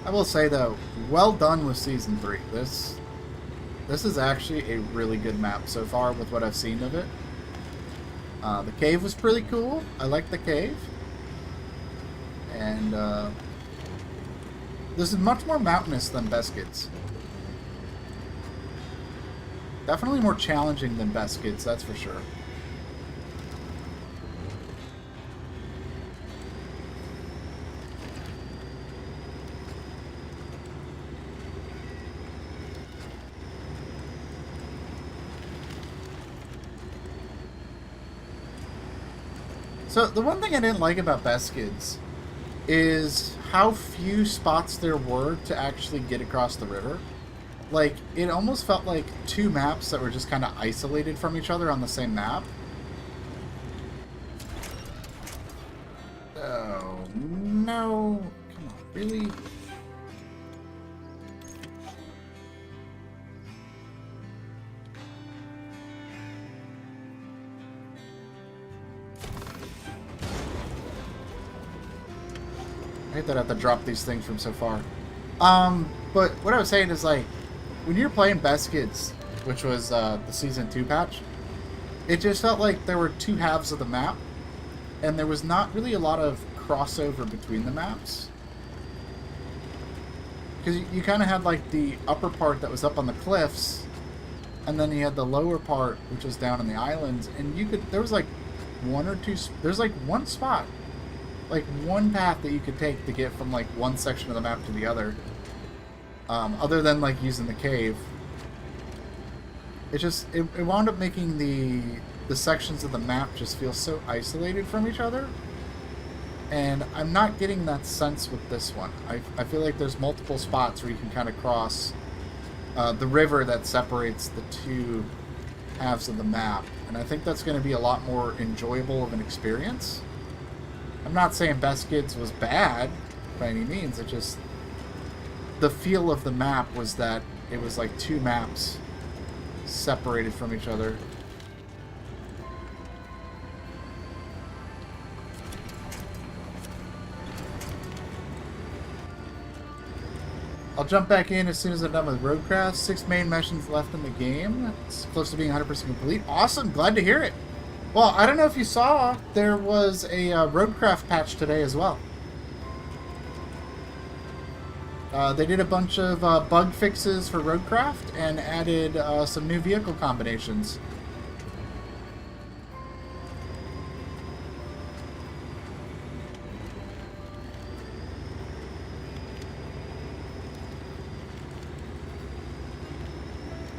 Speaker 1: I will say though, well done with Season 3. This is actually a really good map so far with what I've seen of it. The cave was pretty cool. I like the cave. And this is much more mountainous than Beskids. Definitely more challenging than Beskids, that's for sure. So, the one thing I didn't like about Beskids is how few spots there were to actually get across the river. Like, it almost felt like two maps that were just kind of isolated from each other on the same map. Oh, no. Come on, really? I hate that I have to drop these things from so far. But what I was saying is, like, when you're playing Best Kids, which was the Season 2 patch, it just felt like there were two halves of the map, and there was not really a lot of crossover between the maps. Because you kind of had like the upper part that was up on the cliffs, and then you had the lower part, which was down in the islands, and there was like one or two, there's like one spot, like one path that you could take to get from like one section of the map to the other, other than like using the cave. It wound up making the sections of the map just feel so isolated from each other, and I'm not getting that sense with this one. I feel like there's multiple spots where you can kind of cross the river that separates the two halves of the map, and I think that's going to be a lot more enjoyable of an experience. I'm not saying Best Kids was bad by any means, it just, the feel of the map was that it was like two maps separated from each other. I'll jump back in as soon as I'm done with Roadcraft. 6 main missions left in the game. It's close to being 100% complete. Awesome, glad to hear it. Well, I don't know if you saw, there was a Roadcraft patch today as well. They did a bunch of bug fixes for Roadcraft and added some new vehicle combinations.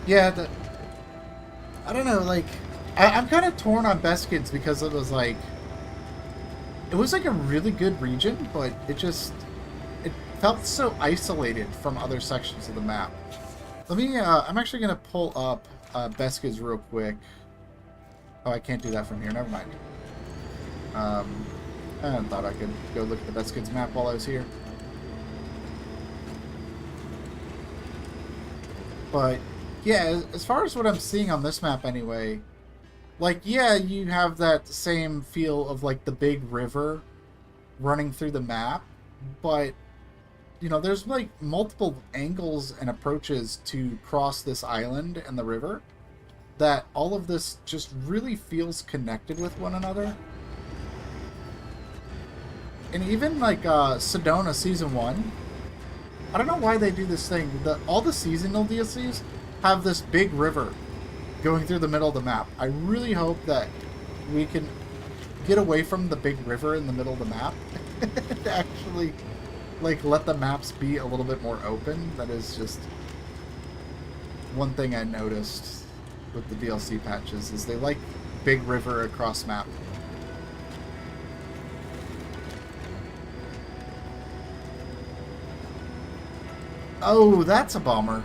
Speaker 1: Yeah, I don't know, like, I'm kind of torn on Best Kids because it was like a really good region, but it felt so isolated from other sections of the map. Let me, I'm actually going to pull up Best Kids real quick. Oh, I can't do that from here, never mind. I thought I could go look at the Best Kids map while I was here. But yeah, as far as what I'm seeing on this map anyway, like, yeah, you have that same feel of like the big river running through the map, but you know, there's like multiple angles and approaches to cross this island and the river, that all of this just really feels connected with one another. And even like Sedona Season 1, I don't know why they do this thing. All the seasonal DLCs have this big river going through the middle of the map. I really hope that we can get away from the big river in the middle of the map to actually like let the maps be a little bit more open. That is just one thing I noticed with the DLC patches, is they like big river across map. Oh, that's a bummer.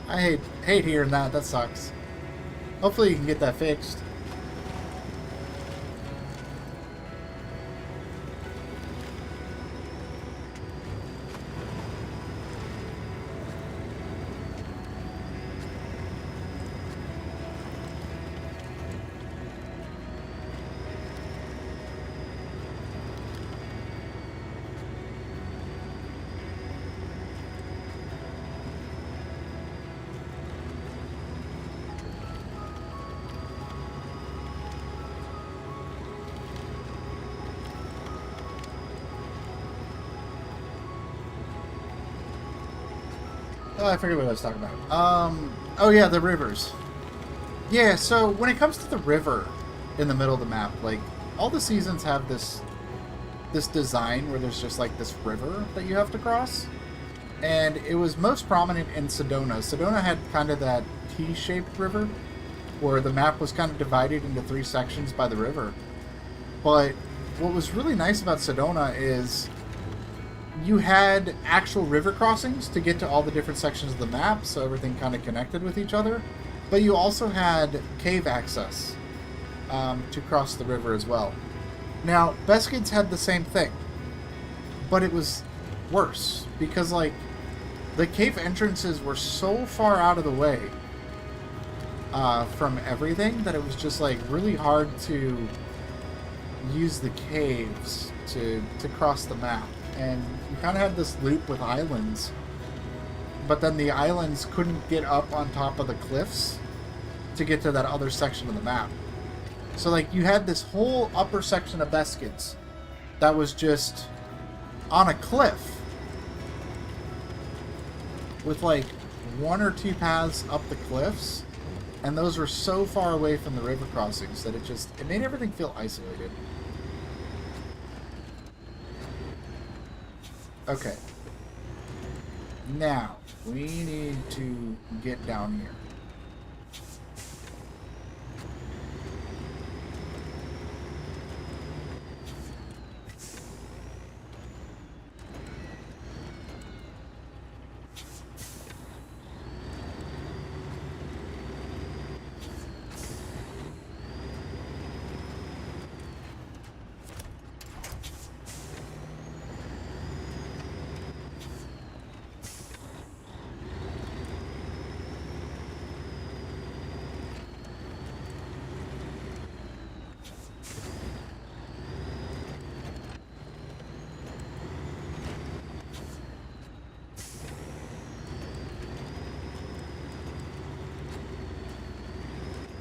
Speaker 1: I hate hearing that. That sucks. Hopefully you can get that fixed. Oh, I forget what I was talking about. Oh yeah, the rivers. Yeah, so when it comes to the river in the middle of the map, like, all the seasons have this design where there's just like this river that you have to cross. And it was most prominent in Sedona. Sedona had kind of that T-shaped river where the map was kind of divided into 3 sections by the river. But what was really nice about Sedona is you had actual river crossings to get to all the different sections of the map, so everything kind of connected with each other. But you also had cave access to cross the river as well. Now, Best Kids had the same thing, but it was worse because, like, the cave entrances were so far out of the way from everything that it was just like really hard to use the caves to cross the map. And you kind of had this loop with islands
Speaker 2: but then the islands couldn't get up on top of the cliffs to get to that other section of the map. So, like, you had this whole upper section of Beskids that was just on a cliff with, like, 1 or 2 paths up the cliffs, and those were so far away from the river crossings that it made everything feel isolated. Okay. Now, we need to get down here.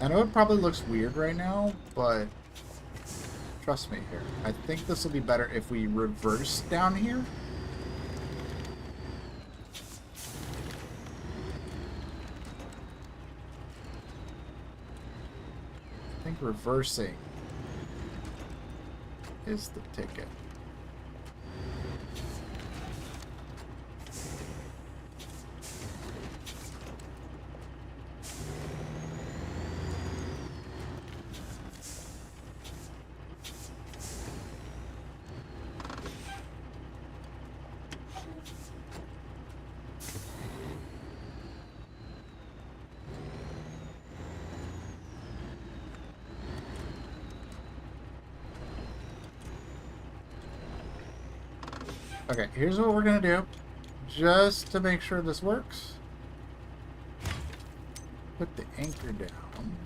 Speaker 2: I know it probably looks weird right now, but trust me here. I think this will be better if we reverse down here. I think reversing is the ticket. Okay, here's what we're gonna do, just to make sure this works. Put the anchor down.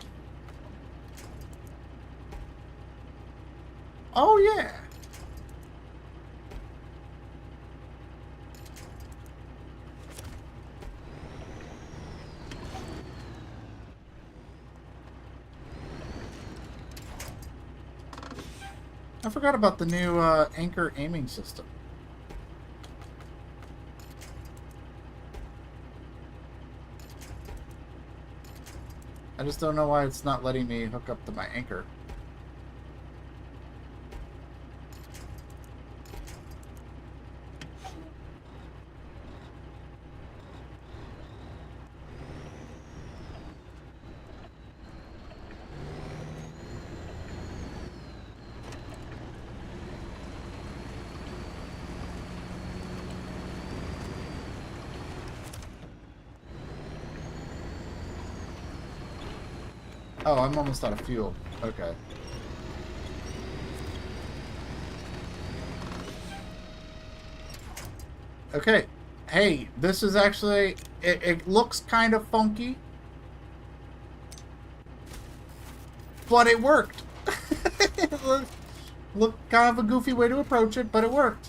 Speaker 2: Oh yeah! I forgot about the new anchor aiming system. I just don't know why it's not letting me hook up to my anchor. Oh, I'm almost out of fuel. Okay. Okay. Hey, this is actually... It looks kind of funky. But it worked. It looked kind of a goofy way to approach it, but it worked.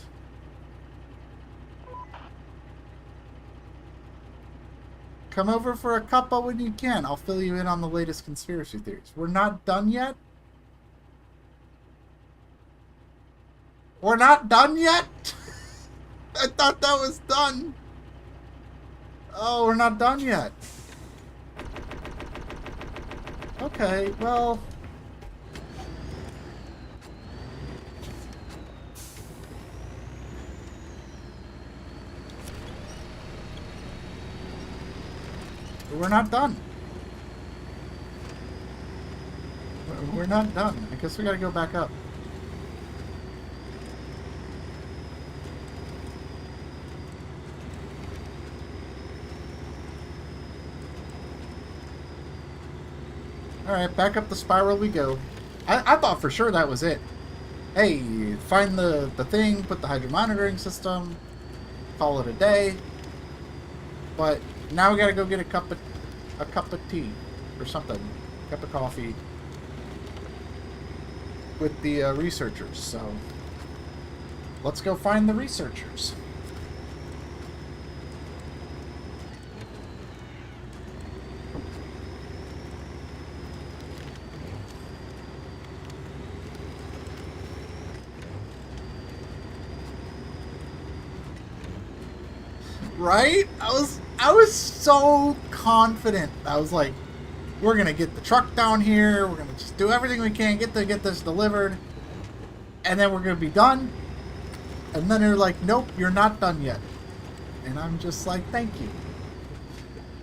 Speaker 2: Come over for a cuppa when you can. I'll fill you in on the latest conspiracy theories. We're not done yet? We're not done yet? I thought that was done. Oh, we're not done yet. Okay, well... We're not done. We're not done. I guess we gotta go back up. Alright, back up the spiral we go. I thought for sure that was it. Hey, find the thing, put the hydro monitoring system, call it a day. But now we gotta go get a cup of tea or something, a cup of coffee with the researchers. So let's go find the researchers. Right? I was so confident. I was like, we're gonna get the truck down here. We're gonna just do everything we can get this delivered, and then we're gonna be done. And then they're like, nope, you're not done yet. And I'm just like, thank you.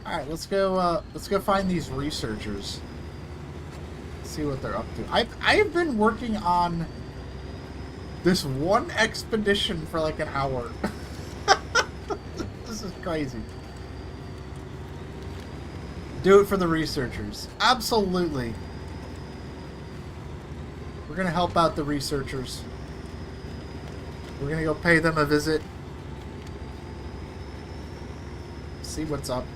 Speaker 2: All right, let's go find these researchers. See what they're up to. I have been working on this one expedition for like an hour. This is crazy. Do it for the researchers. Absolutely. We're going to help out the researchers. We're going to go pay them a visit. See what's up.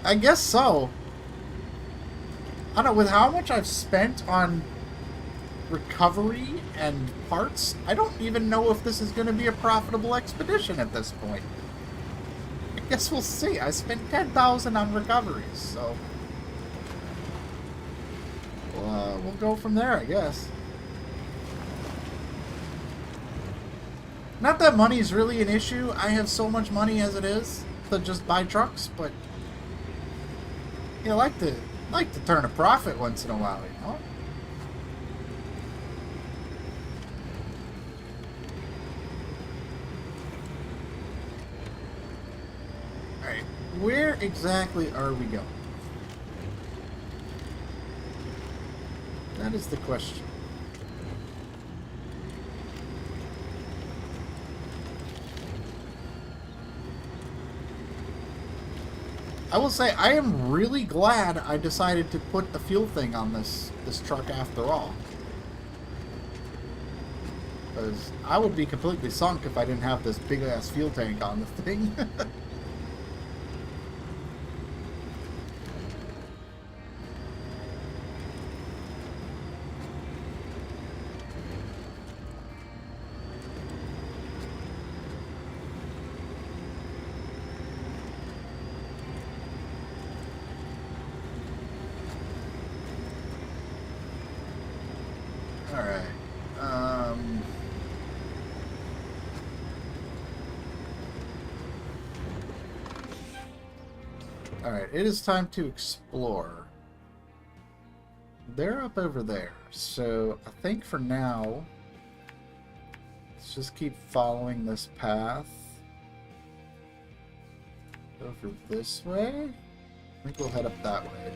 Speaker 2: I guess so. I don't know, with how much I've spent on recovery and parts, I don't even know if this is going to be a profitable expedition at this point. I guess we'll see. I spent 10,000 on recoveries, so we'll go from there, I guess. Not that money is really an issue. I have so much money as it is to just buy trucks, but you know, like to turn a profit once in a while, you know. Alright, where exactly are we going? That is the question. I will say, I am really glad I decided to put the fuel thing on this truck after all. Because I would be completely sunk if I didn't have this big-ass fuel tank on the thing. Alright. Alright, it is time to explore. They're up over there, so I think for now, let's just keep following this path. Over this way? I think we'll head up that way.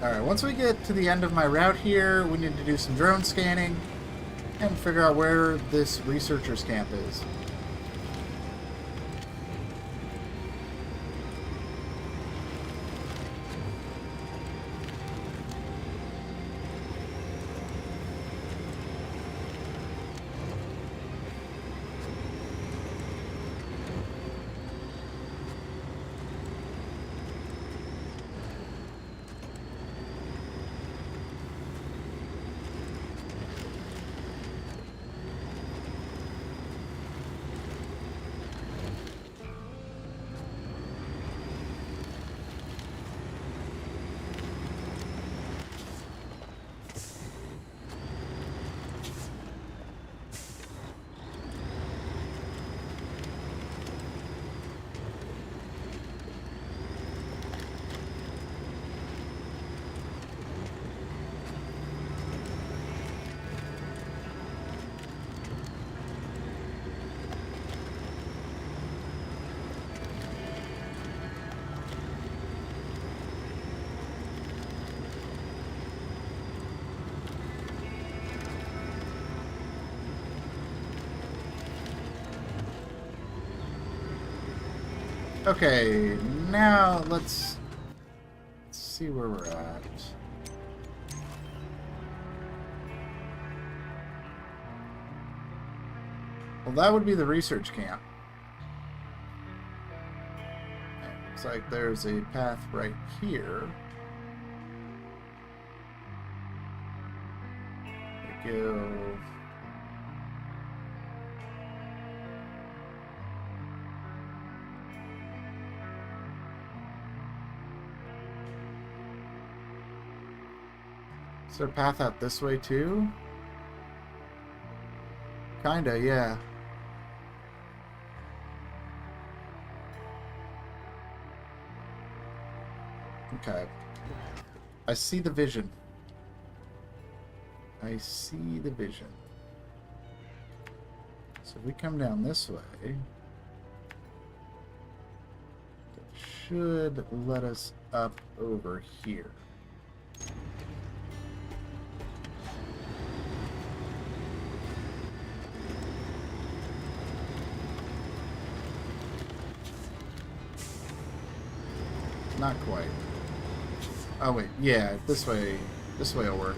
Speaker 2: Alright, once we get to the end of my route here, we need to do some drone scanning and figure out where this researcher's camp is. Okay, now let's see where we're at. Well, that would be the research camp. And looks like there's a path right here. We go. Is there a path out this way too? Kinda, yeah. Okay. I see the vision. I see the vision. So if we come down this way, it should let us up over here. Not quite. Oh wait, yeah, this way will work.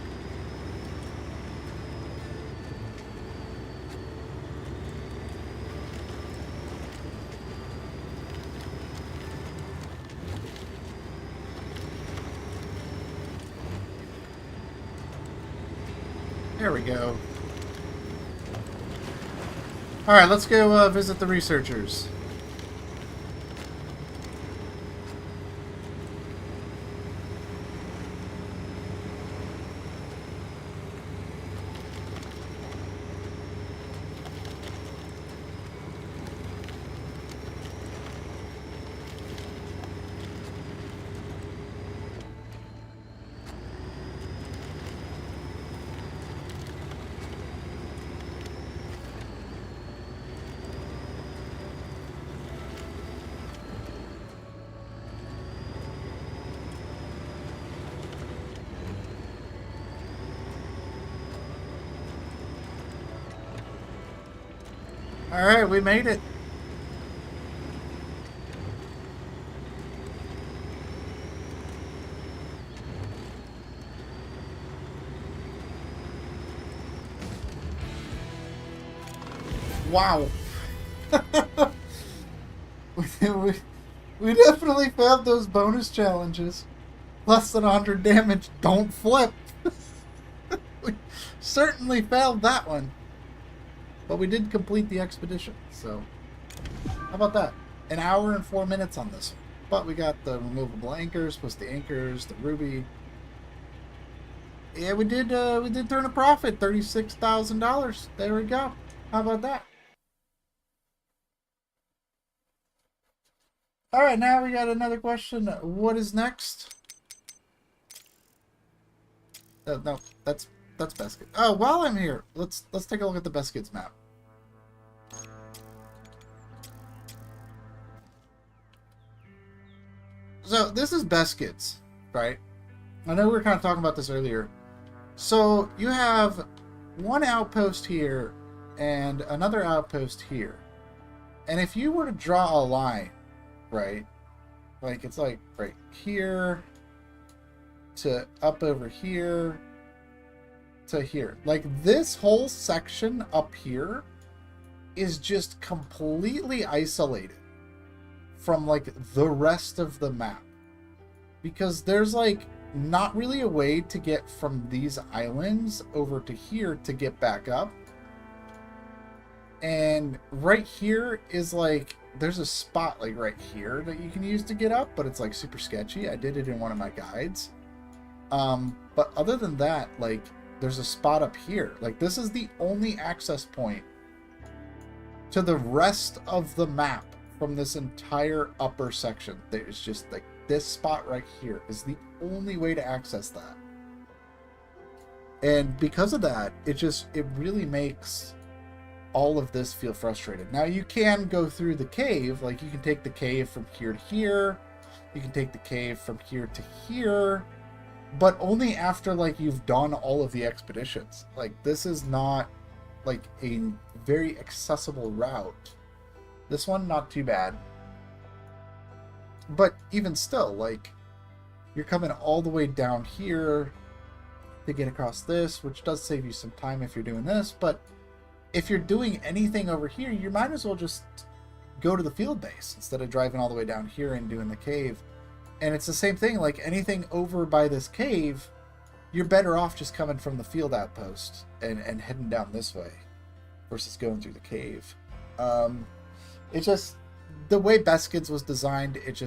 Speaker 2: There we go. Alright, let's go visit the researchers. Alright, we made it. Wow. we definitely failed those bonus challenges. Less than 100 damage, don't flip. We certainly failed that one. But we did complete the expedition, so how about that? An hour and 4 minutes on this one. But we got the removable anchors, plus the anchors, the ruby. Yeah, we did turn a profit, $36,000. There we go. How about that? All right, now we got another question. What is next? No, that's Best Kids. Oh, while I'm here, let's take a look at the Best Kids map. So this is Best Kids, right? I know we were kind of talking about this earlier. So you have one outpost here and another outpost here. And if you were to draw a line, right? Like it's like right here to up over here to here. Like this whole section up here is just completely isolated from like the rest of the map, because there's like not really a way to get from these islands over to here to get back up. And right here is like there's a spot like right here that you can use to get up, but it's like super sketchy. I did it in one of my guides. But other than that, like there's a spot up here. Like this is the only access point to the rest of the map from this entire upper section. There's just like this spot right here is the only way to access that. And because of that, it really makes all of this feel frustrated. Now you can go through the cave, like you can take the cave from here to here, you can take the cave from here to here, but only after like you've done all of the expeditions. Like this is not like a very accessible route. This one not too bad, but even still, like you're coming all the way down here to get across this, which does save you some time if you're doing this, but if you're doing anything over here, you might as well just go to the field base instead of driving all the way down here and doing the cave. And it's the same thing, like anything over by this cave, you're better off just coming from the field outpost and heading down this way versus going through the cave. It just, the way Beskids was designed, it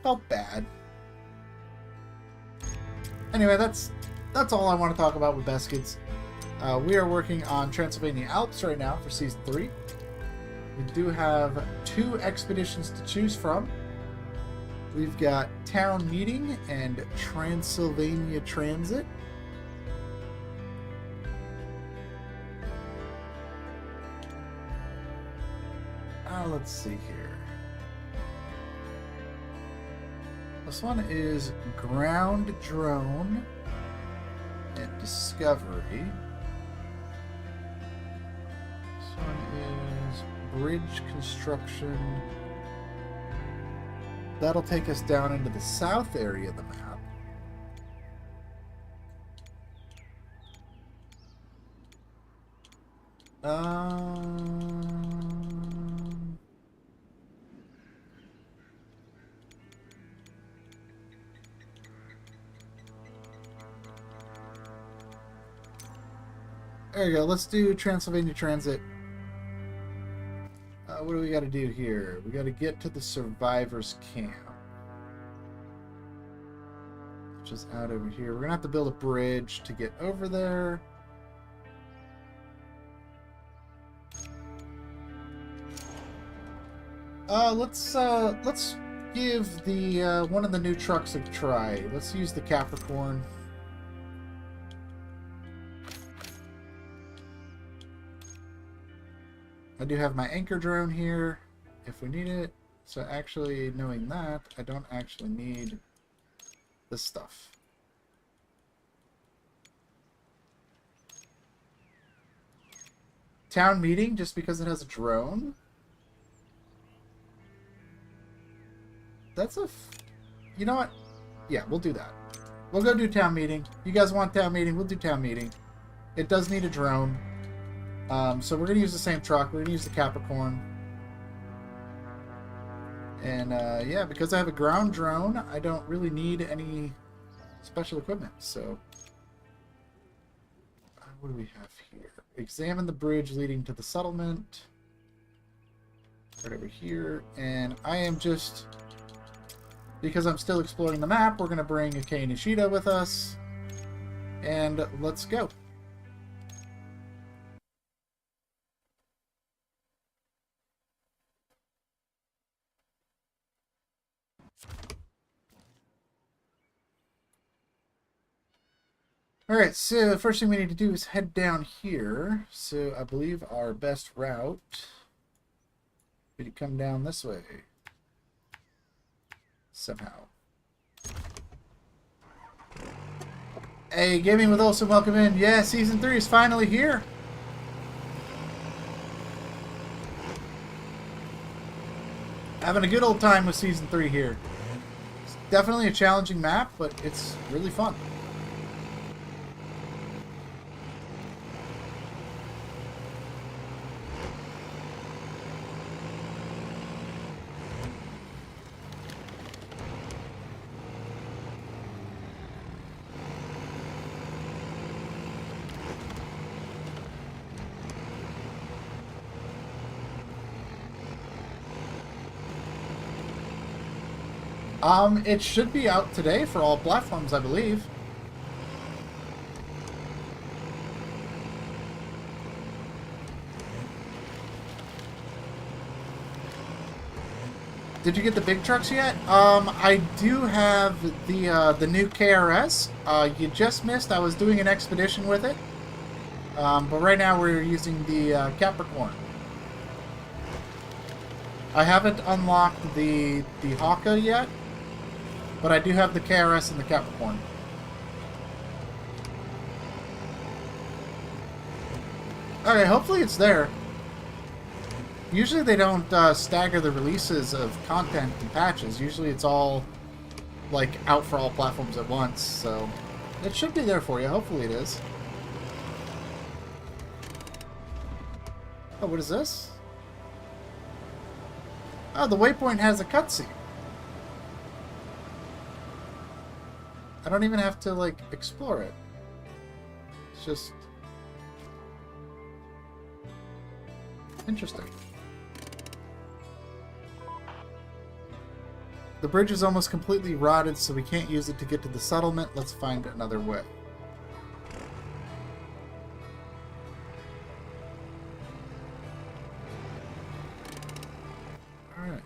Speaker 2: felt bad. Anyway, that's all I want to talk about with Beskids. We are working on Transylvania Alps right now for Season 3. We do have 2 expeditions to choose from. We've got Town Meeting and Transylvania Transit. Let's see here. This one is Ground Drone and Discovery. This one is Bridge Construction. That'll take us down into the south area of the map. There you go. Let's do Transylvania Transit. What do we got to do here? We got to get to the survivors camp, which is out over here. We're gonna have to build a bridge to get over there. Let's give the one of the new trucks a try. Let's use the Capricorn. I do have my anchor drone here if we need it. So actually, knowing that, I don't actually need this stuff. Town Meeting, just because it has a drone? That's a... You know what? Yeah, we'll do that. We'll go do Town Meeting. You guys want Town Meeting? We'll do Town Meeting. It does need a drone. So we're going to use the same truck. We're going to use the Capricorn. And yeah, because I have a ground drone, I don't really need any special equipment. So what do we have here? Examine the bridge leading to the settlement. Right over here. And I am just... Because I'm still exploring the map, we're going to bring Akei Nishida with us. And let's go. Alright, so the first thing we need to do is head down here. So I believe our best route would be to come down this way. Somehow. Hey, Gaming with Olsen, welcome in. Yeah, Season 3 is finally here. Having a good old time with Season 3 here. It's definitely a challenging map, but it's really fun. It should be out today for all platforms, I believe. Did you get the big trucks yet? I do have the new KRS. You just missed. I was doing an expedition with it. But right now we're using the Capricorn. I haven't unlocked the Haka yet. But I do have the KRS and the Capricorn. Okay, hopefully it's there. Usually they don't stagger the releases of content and patches. Usually it's all, like, out for all platforms at once. So it should be there for you. Hopefully it is. Oh, what is this? Oh, the waypoint has a cutscene. I don't even have to, like, explore it. It's just... interesting. The bridge is almost completely rotted, so we can't use it to get to the settlement. Let's find another way. Alright.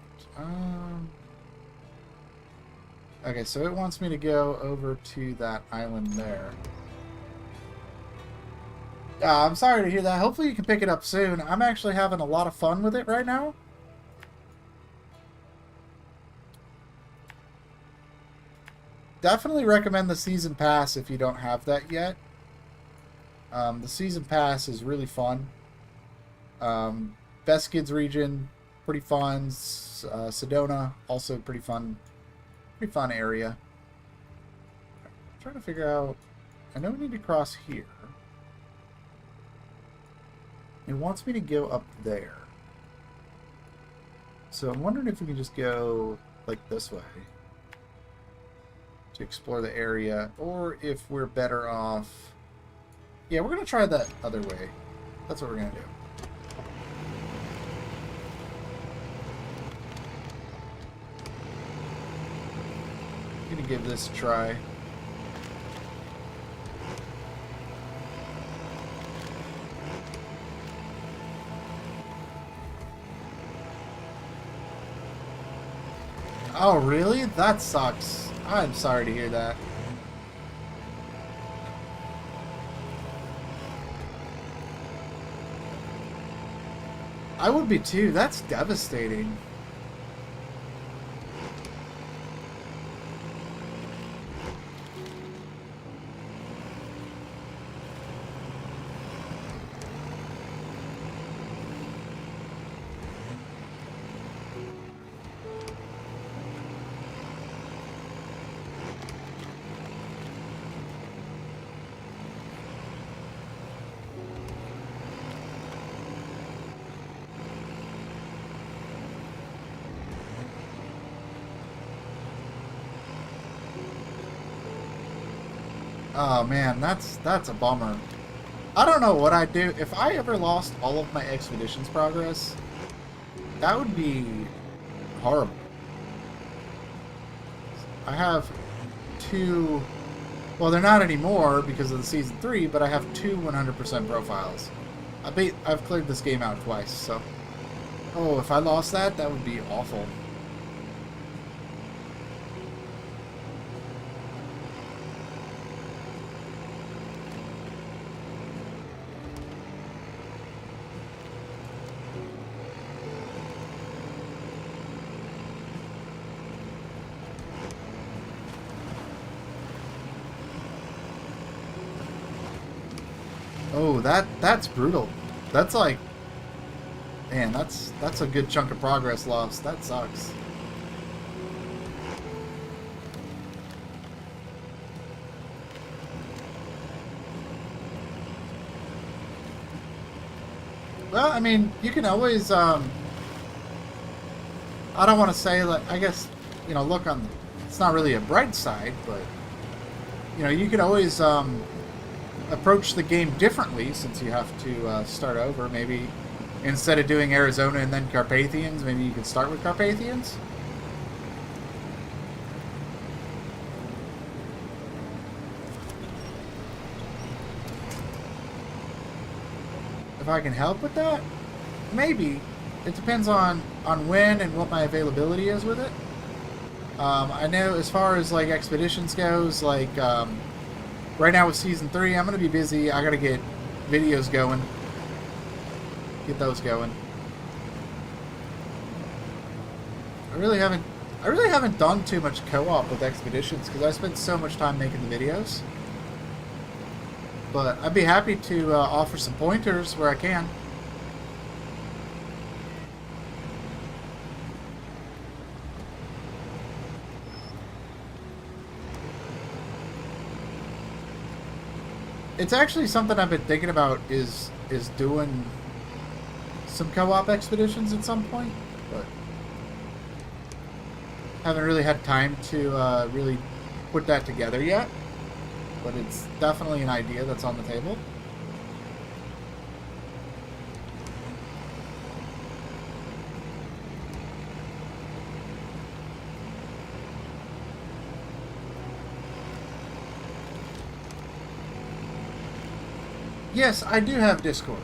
Speaker 2: Okay, so it wants me to go over to that island there. I'm sorry to hear that. Hopefully you can pick it up soon. I'm actually having a lot of fun with it right now. Definitely recommend the Season Pass if you don't have that yet. The Season Pass is really fun. Best Kids region, pretty fun. Sedona, also pretty fun area. I'm trying to figure out... I know we need to cross here. It wants me to go up there. So I'm wondering if we can just go, like, this way to explore the area, or if we're better off... Yeah, we're going to try that other way. That's what we're going to do. I'm going to give this a try. Oh, really? That sucks. I'm sorry to hear that. I would be too. That's devastating. Oh man, that's a bummer. I don't know what I'd do if I ever lost all of my expeditions progress. That would be horrible. I have two, well, they're not anymore because of the season 3, but I have two 100% profiles. I've cleared this game out twice, so oh, if I lost that, that would be awful. Oh, that's brutal. That's like, man, that's a good chunk of progress lost. That sucks. Well, I mean, you can always, I don't want to say, like, I guess, you know, look on, it's not really a bright side, but, you know, you could always, approach the game differently since you have to start over. Maybe instead of doing Arizona and then Carpathians, maybe you could start with Carpathians. If I can help with that, maybe. It depends on when and what my availability is with it. I know as far as like expeditions goes, like right now with season 3, I'm gonna be busy. I gotta get videos going, get those going. I really haven't done too much co-op with expeditions because I spent so much time making the videos. But I'd be happy to offer some pointers where I can. It's actually something I've been thinking about is doing some co-op expeditions at some point, but haven't really had time to really put that together yet. But it's definitely an idea that's on the table. Yes, I do have Discord.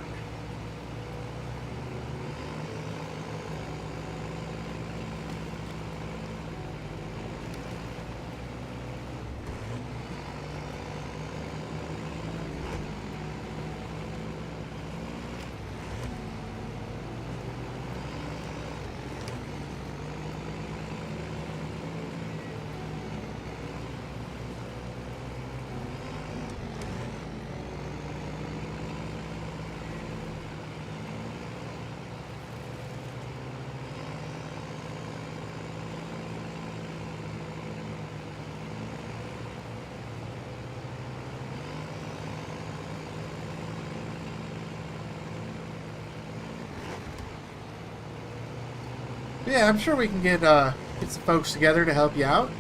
Speaker 2: Yeah, I'm sure we can get some folks together to help you out,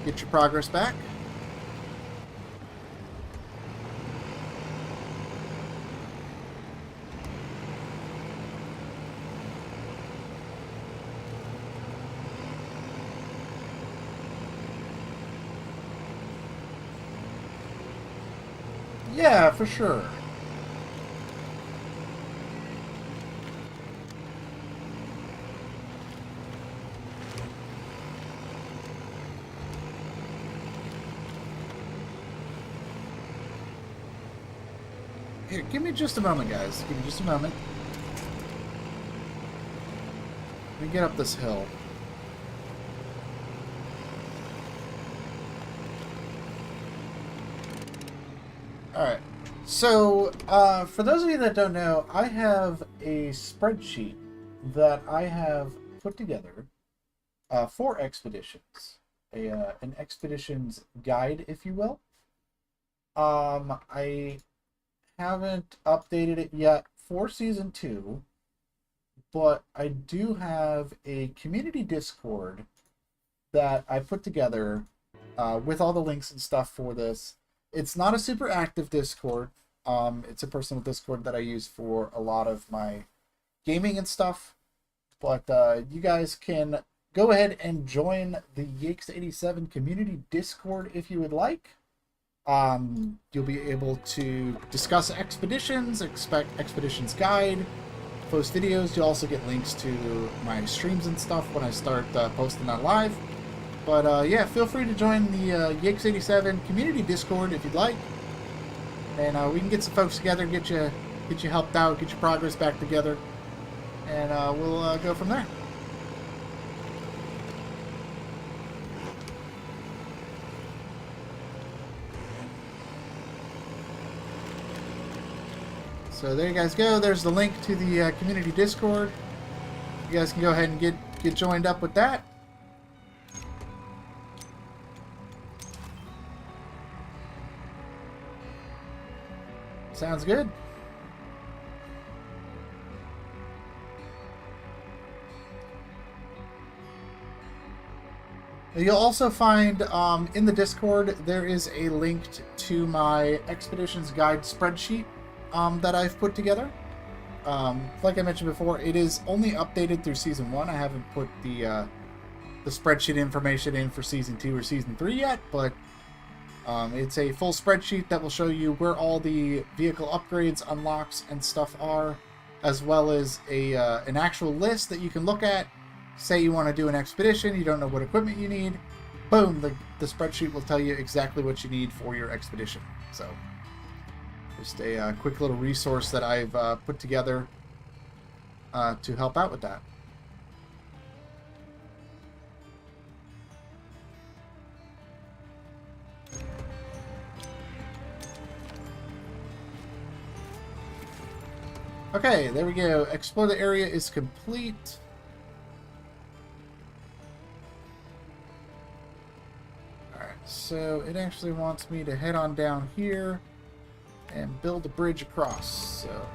Speaker 2: get your progress back. Yeah, for sure. Here, give me just a moment, guys. Give me just a moment. Let me get up this hill. Alright. So, for those of you that don't know, I have a spreadsheet that I have put together for expeditions. An expeditions guide, if you will. I haven't updated it yet for season 2, but I do have a community Discord that I put together with all the links and stuff for this. It's not a super active Discord. It's a personal Discord that I use for a lot of my gaming and stuff. But you guys can go ahead and join the Yakes87 community Discord if you would like. You'll be able to discuss expeditions, expect expeditions guide, post videos. You'll also get links to my streams and stuff when I start posting that live. But yeah, feel free to join the Yakes87 community Discord if you'd like, and we can get some folks together, get you helped out, get your progress back together, and we'll go from there. So there you guys go. There's the link to the community Discord. You guys can go ahead and get joined up with that. Sounds good. You'll also find in the Discord there is a link to my Expeditions Guide spreadsheet that I've put together. Like I mentioned before, it is only updated through Season 1. I haven't put the spreadsheet information in for Season 2 or Season 3 yet, but it's a full spreadsheet that will show you where all the vehicle upgrades, unlocks, and stuff are, as well as an actual list that you can look at. Say you want to do an expedition, you don't know what equipment you need, boom, the spreadsheet will tell you exactly what you need for your expedition. So, just a quick little resource that I've put together to help out with that. Okay, there we go. Explore the area is complete. Alright, so it actually wants me to head on down here and build a bridge across. So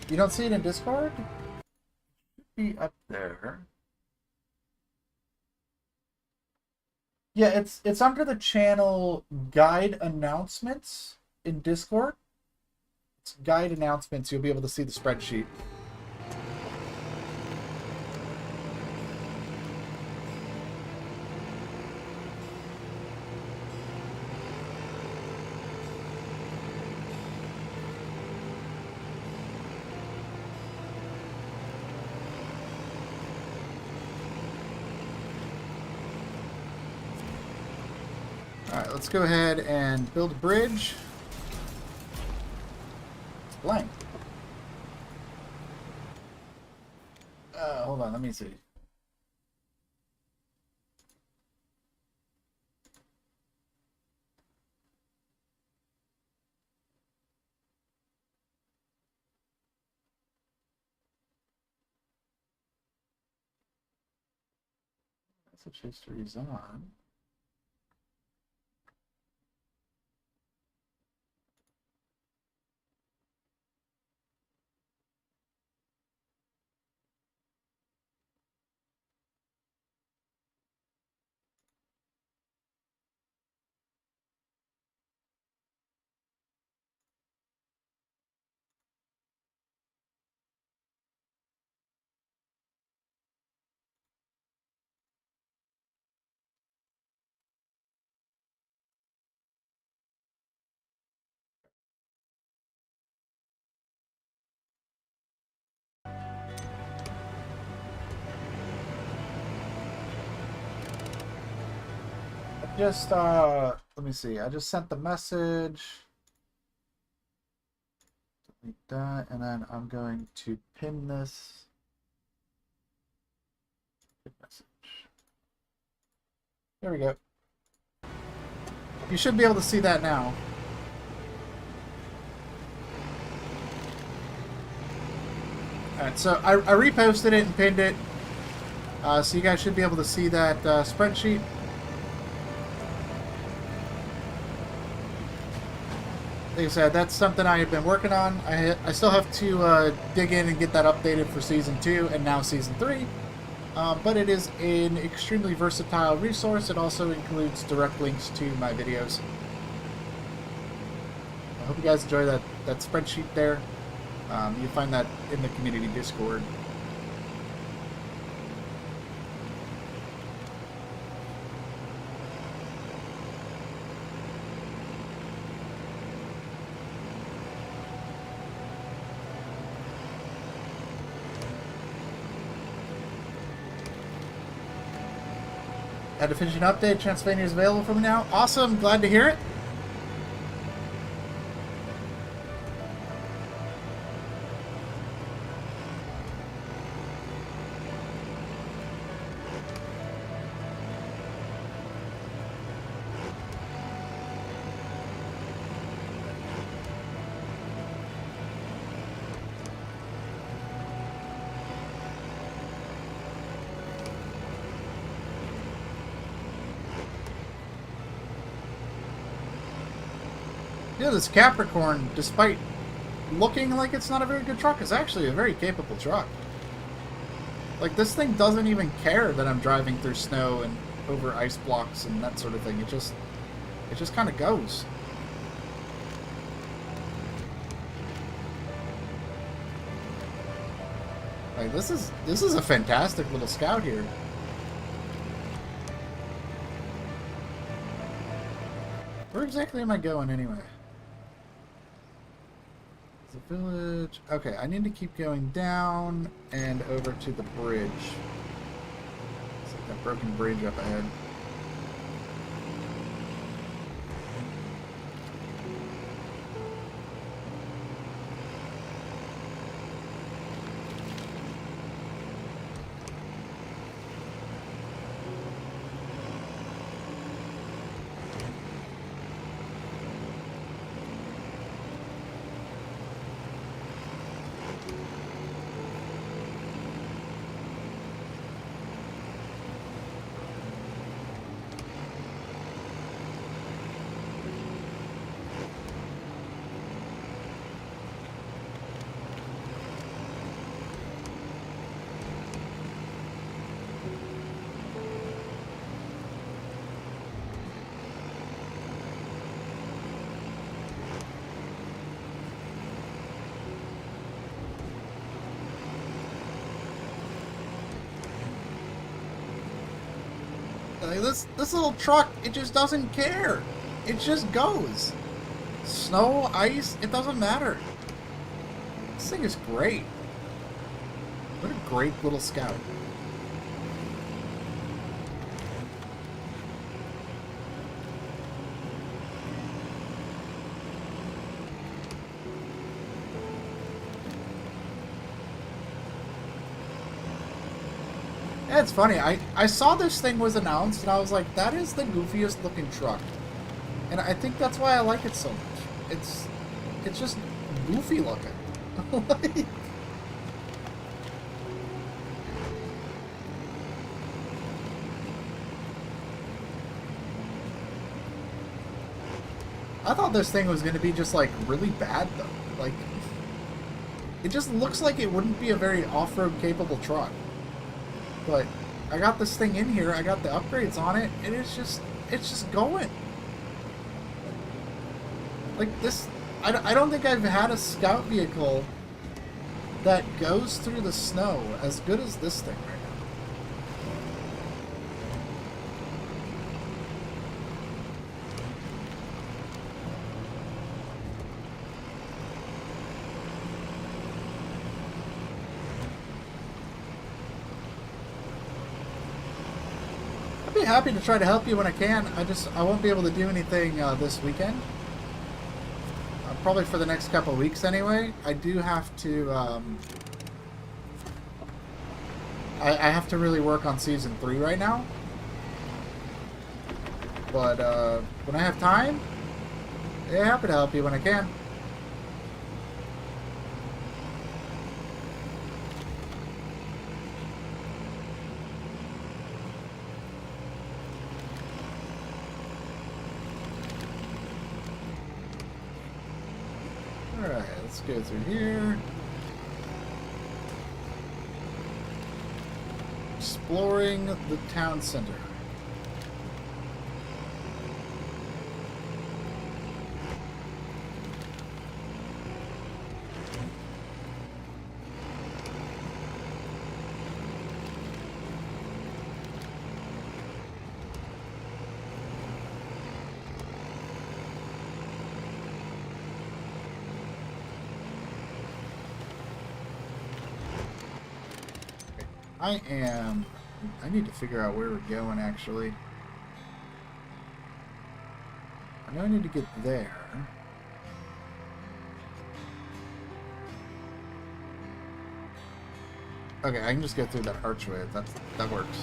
Speaker 2: You don't see it in Discord? Be up there. Yeah, it's under the channel guide announcements in Discord. It's guide announcements. You'll be able to see the spreadsheet. Alright, let's go ahead and build a bridge. It's blank. Hold on, let me see. Message history is on. Just let me see. I just sent the message. Delete that, and then I'm going to pin this. Pin message. There we go. You should be able to see that now. Alright, so I reposted it and pinned it. So you guys should be able to see that spreadsheet. Like I said, that's something I have been working on. I still have to dig in and get that updated for Season 2 and now Season 3. But it is an extremely versatile resource. It also includes direct links to my videos. I hope you guys enjoy that spreadsheet there. You'll find that in the community Discord. Had to finish an update. Transylvania is available for me now. Awesome. Glad to hear it. Yeah, this Capricorn, despite looking like it's not a very good truck, is actually a very capable truck. Like, this thing doesn't even care that I'm driving through snow and over ice blocks and that sort of thing. It just kind of goes. Like, this is a fantastic little Scout here. Where exactly am I going anyway? The village. Okay, I need to keep going down and over to the bridge. It's like that broken bridge up ahead. Like, this little truck, it just doesn't care. It just goes. Snow, ice, it doesn't matter. This thing is great. What a great little scout. Yeah, it's funny. I saw this thing was announced, and I was like, that is the goofiest looking truck. And I think that's why I like it so much. It's just goofy looking. Like, I thought this thing was going to be just, like, really bad, though. Like, it just looks like it wouldn't be a very off-road capable truck. But I got this thing in here, I got the upgrades on it, and it's just going. Like, this, I don't think I've had a scout vehicle that goes through the snow as good as this thing right now. I'd be happy to try to help you when I can. I won't be able to do anything this weekend. Probably for the next couple of weeks anyway. I do have to I have to really work on season 3 right now. But when I have time, yeah, happy to help you when I can. Alright, let's go through here. Exploring the town center. I need to figure out where we're going, actually. I know I need to get there. Okay, I can just go through that archway. That works.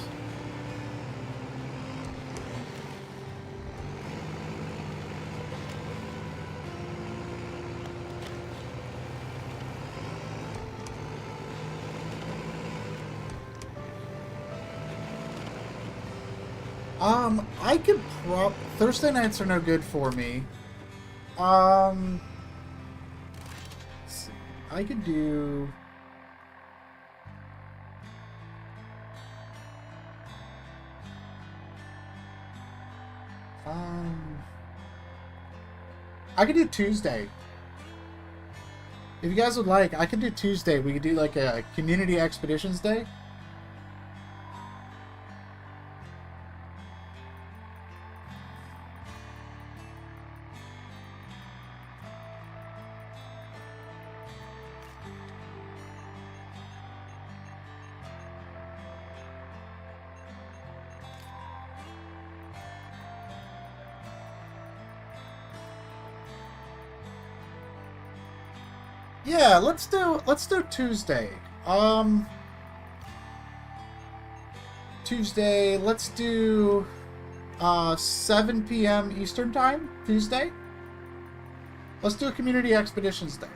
Speaker 2: I could Thursday nights are no good for me. Let's see. I could do... I could do Tuesday. If you guys would like, I could do Tuesday. We could do like a community expeditions day. Yeah, let's do Tuesday. Tuesday, let's do 7 p.m. Eastern Time, Tuesday. Let's do a Community Expeditions Day.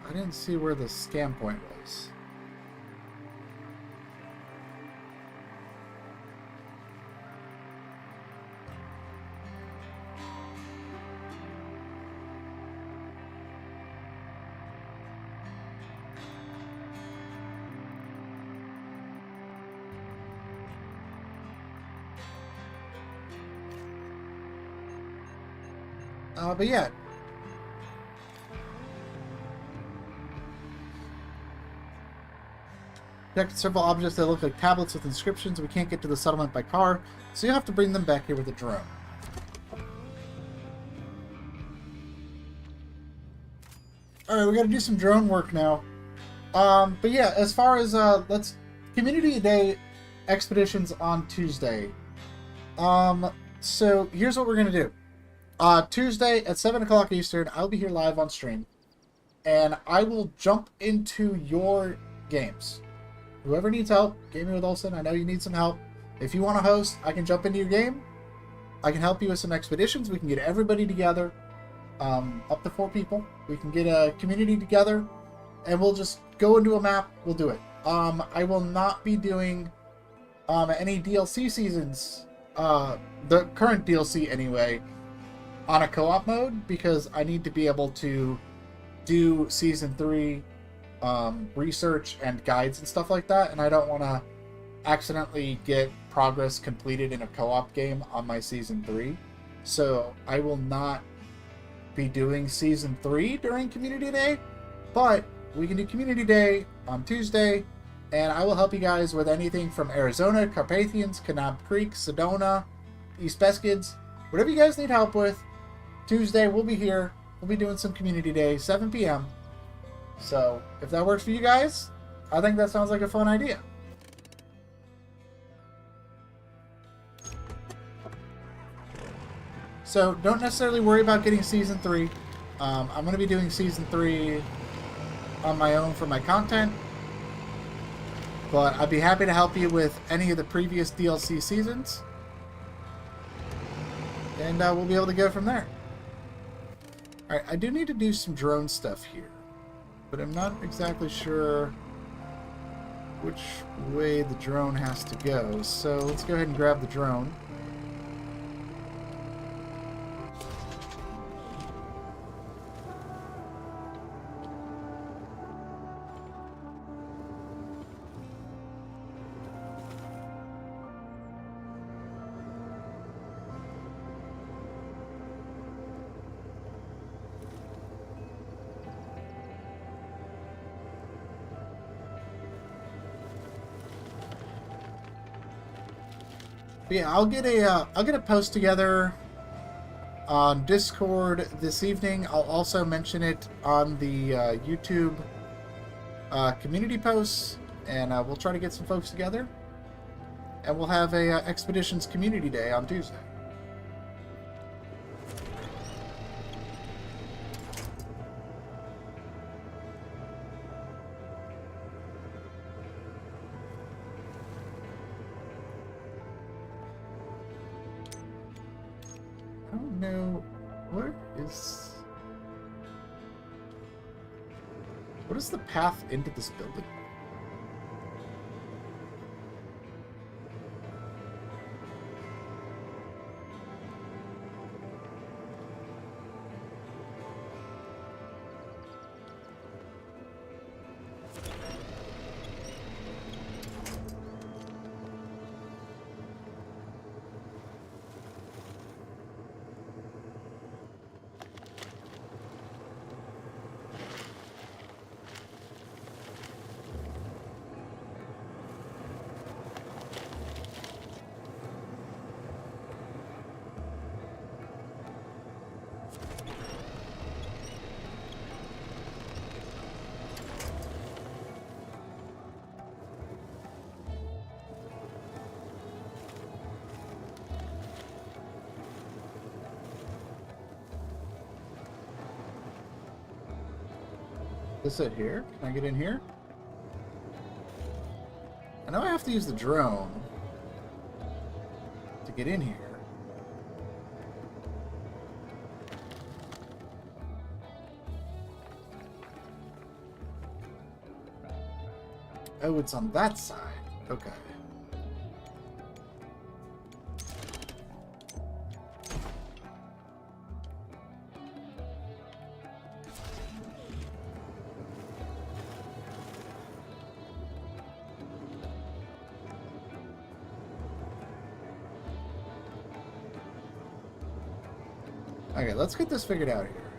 Speaker 2: I didn't see where the scam point was. But yeah. Detected several objects that look like tablets with inscriptions. We can't get to the settlement by car, so you have to bring them back here with a drone. Alright, we gotta do some drone work now. But yeah, as far as, let's... Community Day expeditions on Tuesday. So here's what we're gonna do. Tuesday at 7 o'clock Eastern, I'll be here live on stream. And I will jump into your games. Whoever needs help, Gaming with Olsen, I know you need some help. If you want to host, I can jump into your game. I can help you with some expeditions. We can get everybody together. Up to 4 people. We can get a community together. And we'll just go into a map. We'll do it. I will not be doing any DLC seasons. The current DLC anyway. On a co-op mode. Because I need to be able to do Season 3 research and guides and stuff like that, and I don't want to accidentally get progress completed in a co-op game on my Season 3. So I will not be doing Season 3 during Community Day, but we can do Community Day on Tuesday, and I will help you guys with anything from Arizona, Carpathians, Kanab Creek, Sedona, East Beskids, whatever you guys need help with. Tuesday, we'll be here. We'll be doing some Community Day, 7 p.m. So, if that works for you guys, I think that sounds like a fun idea. So, don't necessarily worry about getting Season 3. I'm going to be doing Season 3 on my own for my content. But I'd be happy to help you with any of the previous DLC seasons. And we'll be able to go from there. Alright, I do need to do some drone stuff here. But I'm not exactly sure which way the drone has to go. So let's go ahead and grab the drone. But yeah, I'll get a post together on Discord this evening. I'll also mention it on the YouTube community posts, and we'll try to get some folks together, and we'll have a Expeditions Community Day on Tuesday. I don't know, what is the path into this building? Is it here? Can I get in here? I know I have to use the drone to get in here. Oh, it's on that side. Okay. Okay, let's get this figured out here.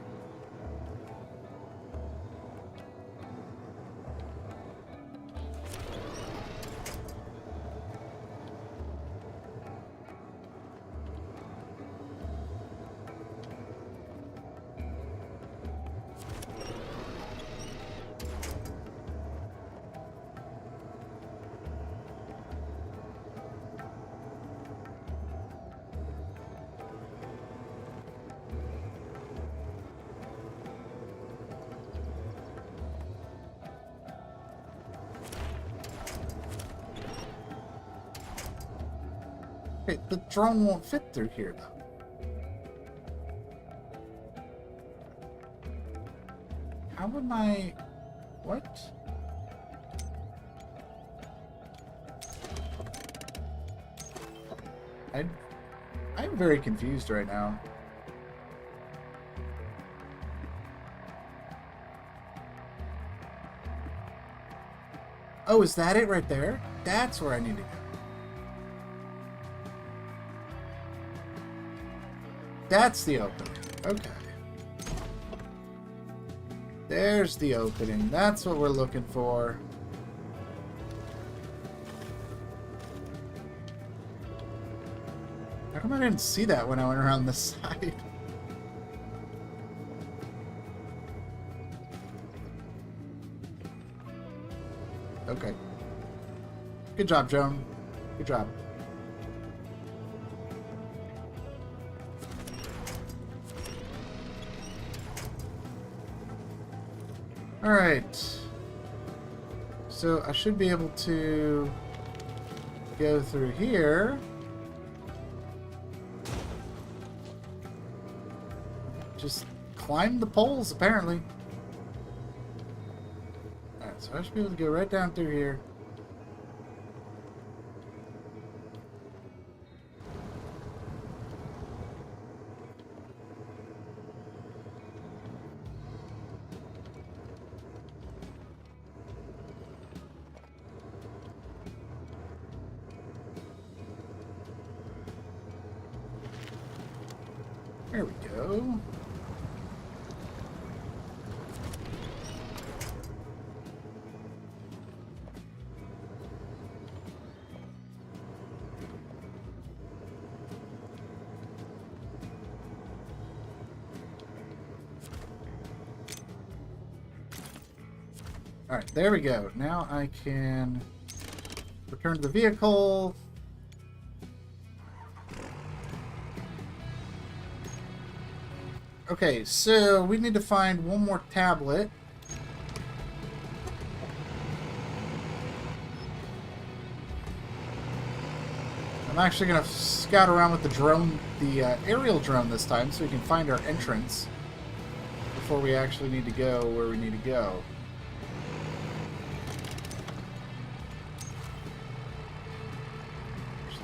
Speaker 2: Okay, the drone won't fit through here, though. How am I... What? I'm very confused right now. Oh, is that it right there? That's where I need to go. That's the opening. Okay. There's the opening. That's what we're looking for. How come I didn't see that when I went around this side? Okay. Good job, Joan. Good job. Alright. So I should be able to go through here. Just climb the poles, apparently. Alright, so I should be able to go right down through here. There we go. Alright, there we go. Now I can return to the vehicle. Okay, so we need to find one more tablet. I'm actually going to scout around with the drone, the aerial drone this time, so we can find our entrance before we actually need to go where we need to go.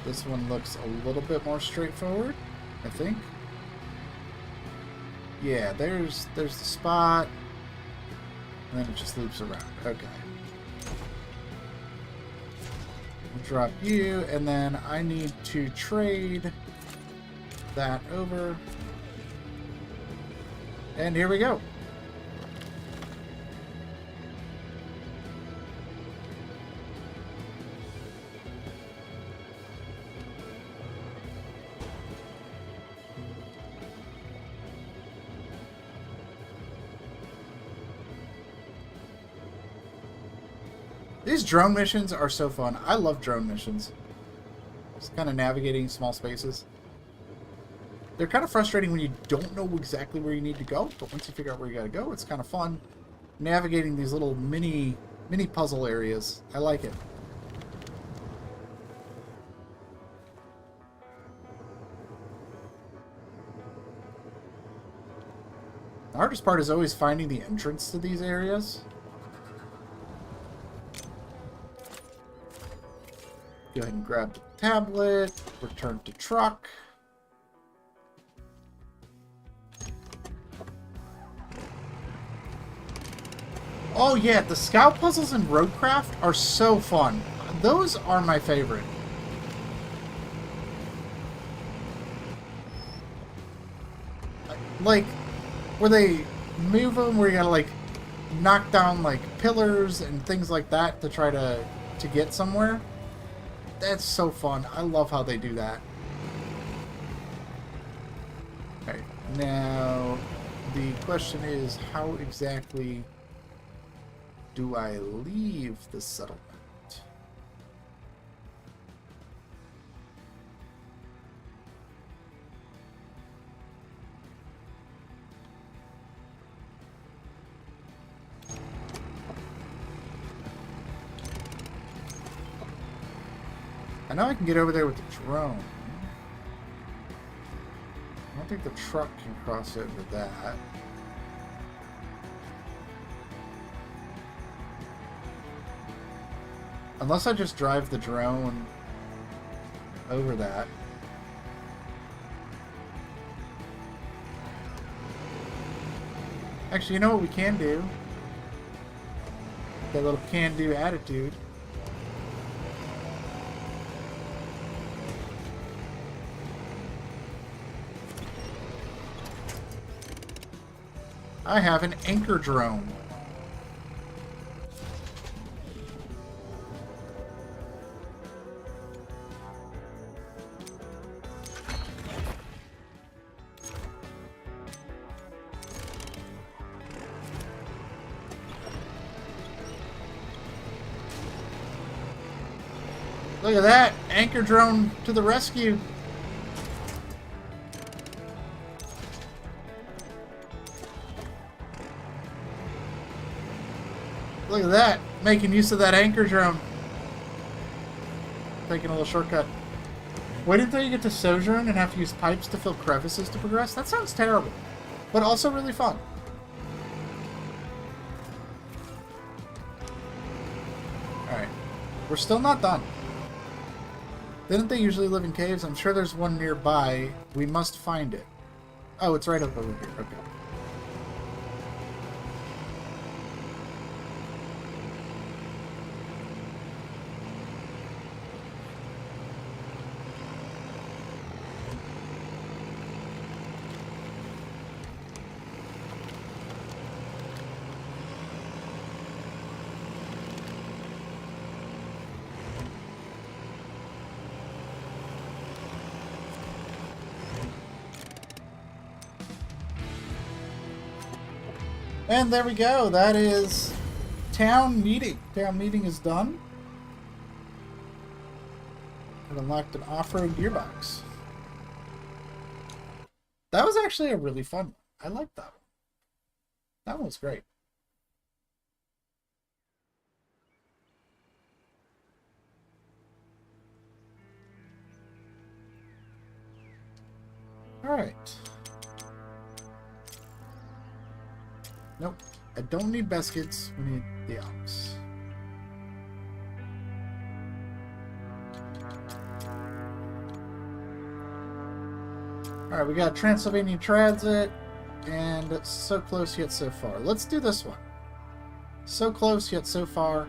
Speaker 2: This one looks a little bit more straightforward, I think. Yeah, there's the spot, and then it just loops around. Okay. We'll drop you, and then I need to trade that over. And here we go. These drone missions are so fun. I love drone missions. Just kind of navigating small spaces. They're kind of frustrating when you don't know exactly where you need to go, but once you figure out where you gotta go, it's kind of fun. Navigating these little mini puzzle areas. I like it. The hardest part is always finding the entrance to these areas. Go ahead and grab the tablet, return to truck. Oh yeah, the scout puzzles in Roadcraft are so fun. Those are my favorite. Like, where they move them, where you gotta like knock down like pillars and things like that to try to get somewhere. That's so fun. I love how they do that. Okay, now the question is, how exactly do I leave the settlement? I know I can get over there with the drone. don't think the truck can cross over that. Unless I just drive the drone over that. Actually, you know what we can do? That little can-do attitude. I have an anchor drone. Look at that! Anchor drone to the rescue! Look at that! Making use of that anchor drone. Taking a little shortcut. Wait until you get to Sojourn and have to use pipes to fill crevices to progress? That sounds terrible. But also really fun. Alright. We're still not done. Didn't they usually live in caves? I'm sure there's one nearby. We must find it. Oh, it's right up over here. Okay. And there we go. That is town meeting. Town meeting is done. It unlocked an off-road gearbox. That was actually a really fun one. I liked that one. That one was great. All right. Nope. I don't need baskets. We need the Alps. Alright, we got Transylvania Transit, and it's so close yet so far. Let's do this one. So close yet so far.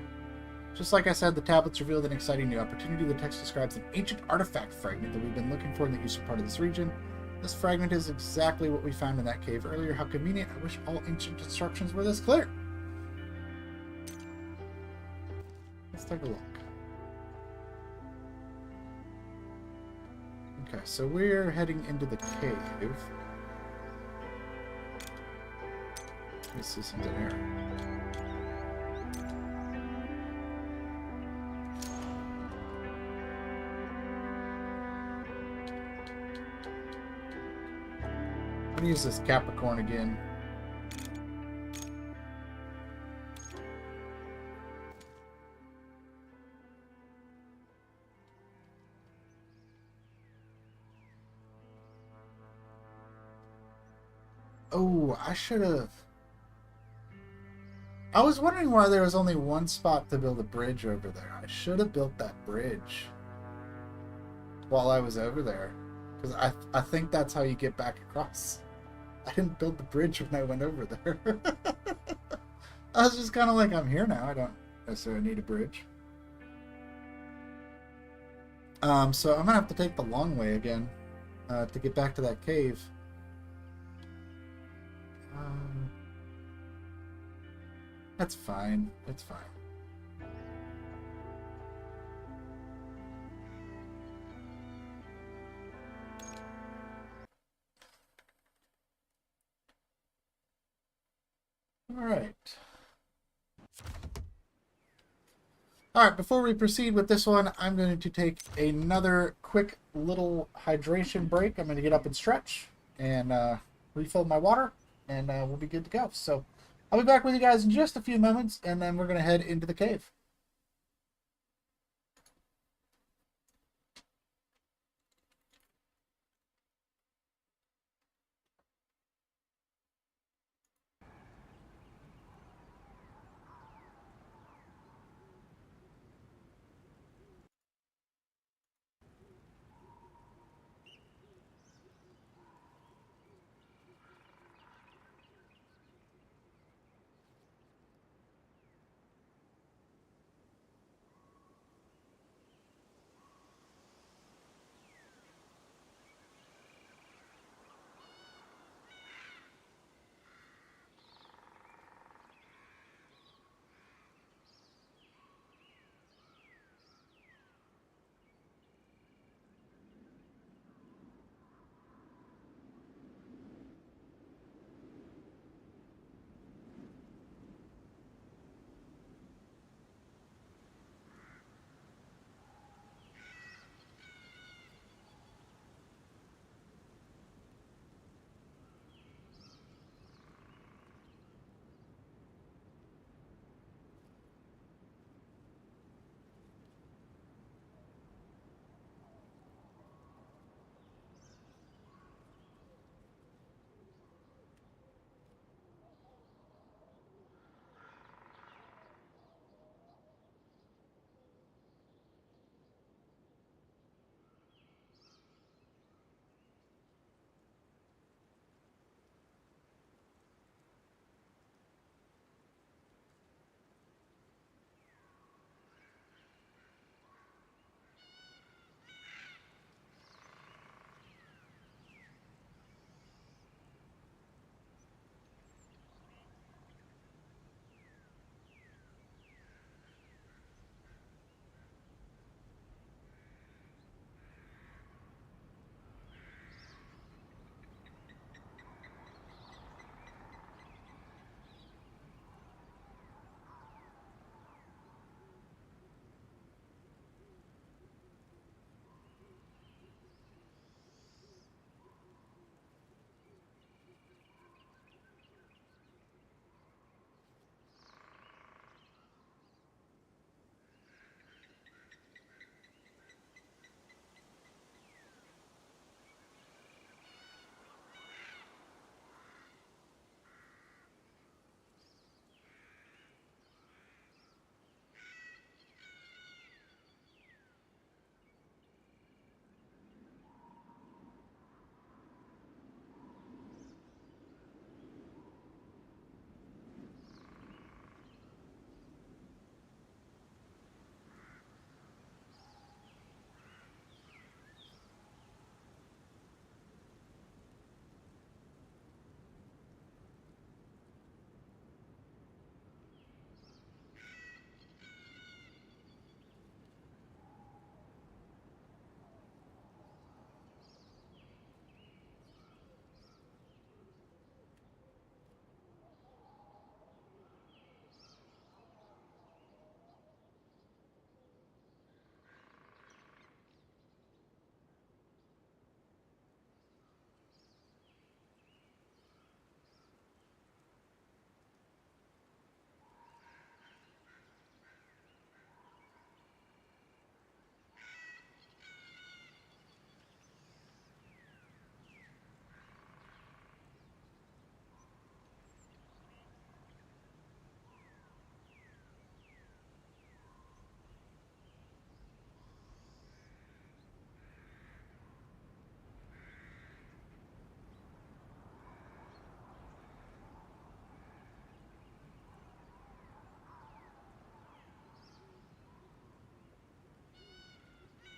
Speaker 2: Just like I said, the tablets revealed an exciting new opportunity. The text describes an ancient artifact fragment that we've been looking for in the eastern part of this region. This fragment is exactly what we found in that cave earlier. How convenient. I wish all ancient instructions were this clear. Let's take a look. Okay, so we're heading into the cave. Let me see something here. I'm gonna use this Capricorn again. Oh, I should have. I was wondering why there was only one spot to build a bridge over there. I should have built that bridge while I was over there. Because I think that's how you get back across. I didn't build the bridge when I went over there. I was just kind of like, I'm here now. I don't necessarily need a bridge. So I'm going to have to take the long way again to get back to that cave. That's fine. It's fine. Alright, before we proceed with this one, I'm going to take another quick little hydration break. I'm going to get up and stretch and refill my water, and we'll be good to go. So I'll be back with you guys in just a few moments, and then we're going to head into the cave.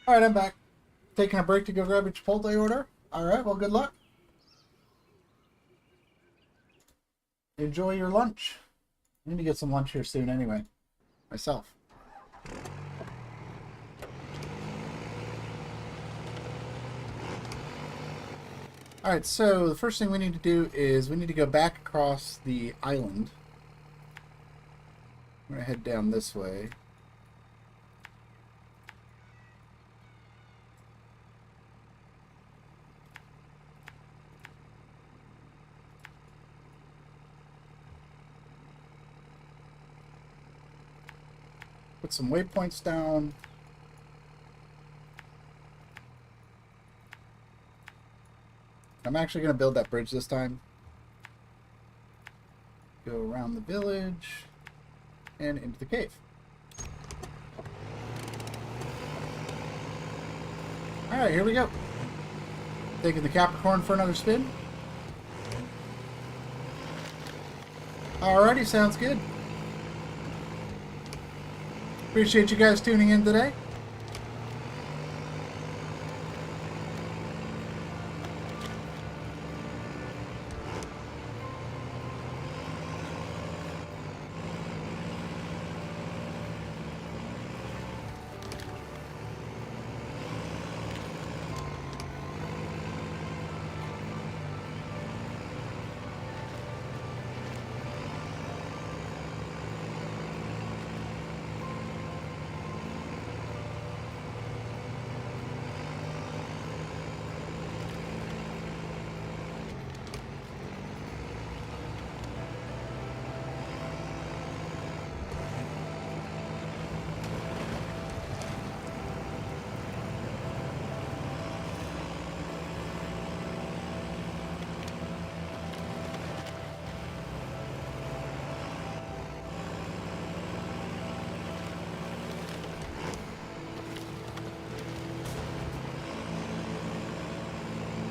Speaker 2: All right, I'm back. Taking a break to go grab a Chipotle order. All right, well, good luck. Enjoy your lunch. I need to get some lunch here soon anyway. Myself. Alright, so the first thing we need to do is we need to go back across the island. I'm going to head down this way. Put some waypoints down. I'm actually going to build that bridge this time. Go around the village and into the cave. Alright, here we go. Taking the Capricorn for another spin. Alrighty, sounds good. Appreciate you guys tuning in today.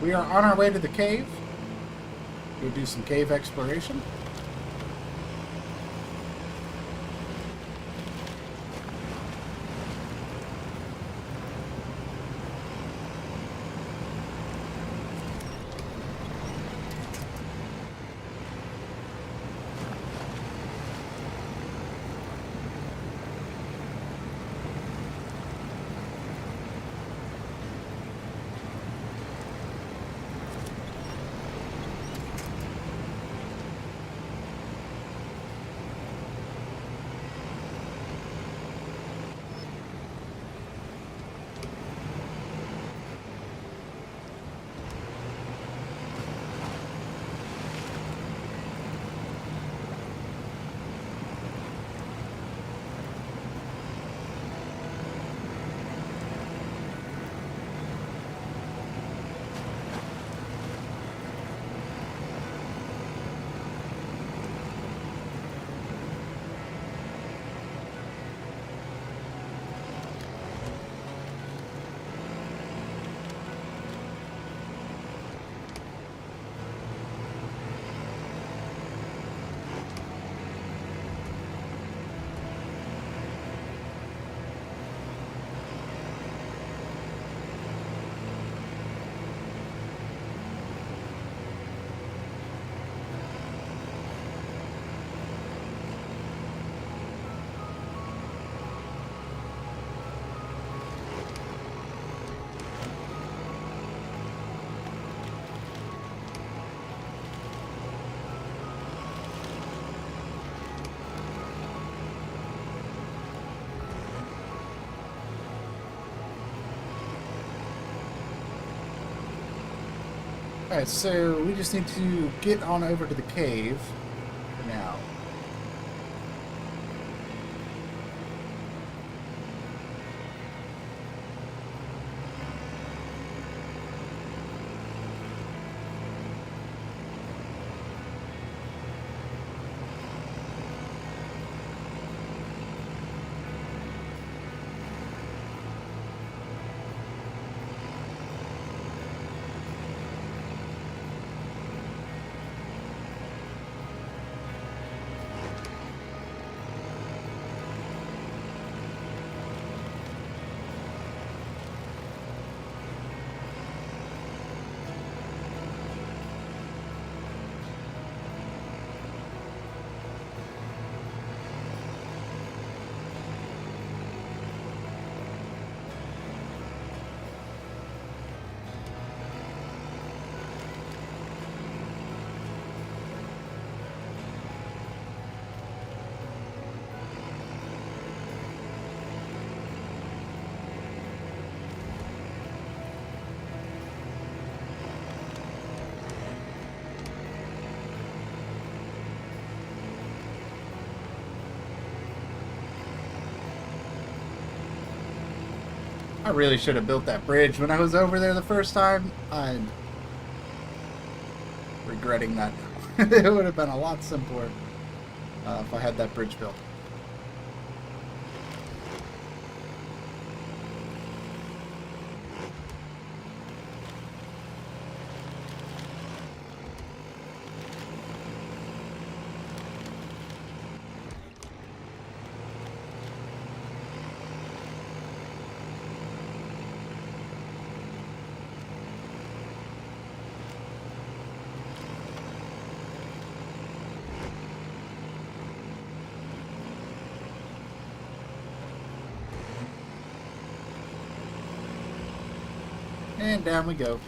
Speaker 2: We are on our way to the cave. We'll do some cave exploration. Alright, so we just need to get on over to the cave now. I really should have built that bridge when I was over there the first time. I'm regretting that now. It would have been a lot simpler if I had that bridge built. And down we go.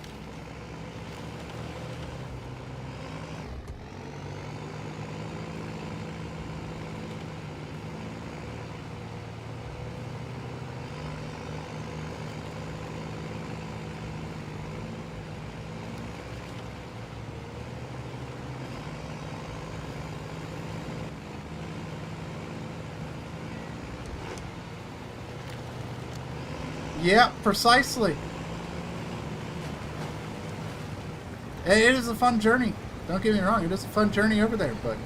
Speaker 2: Yeah, precisely. It is a fun journey. Don't get me wrong, it is a fun journey over there, but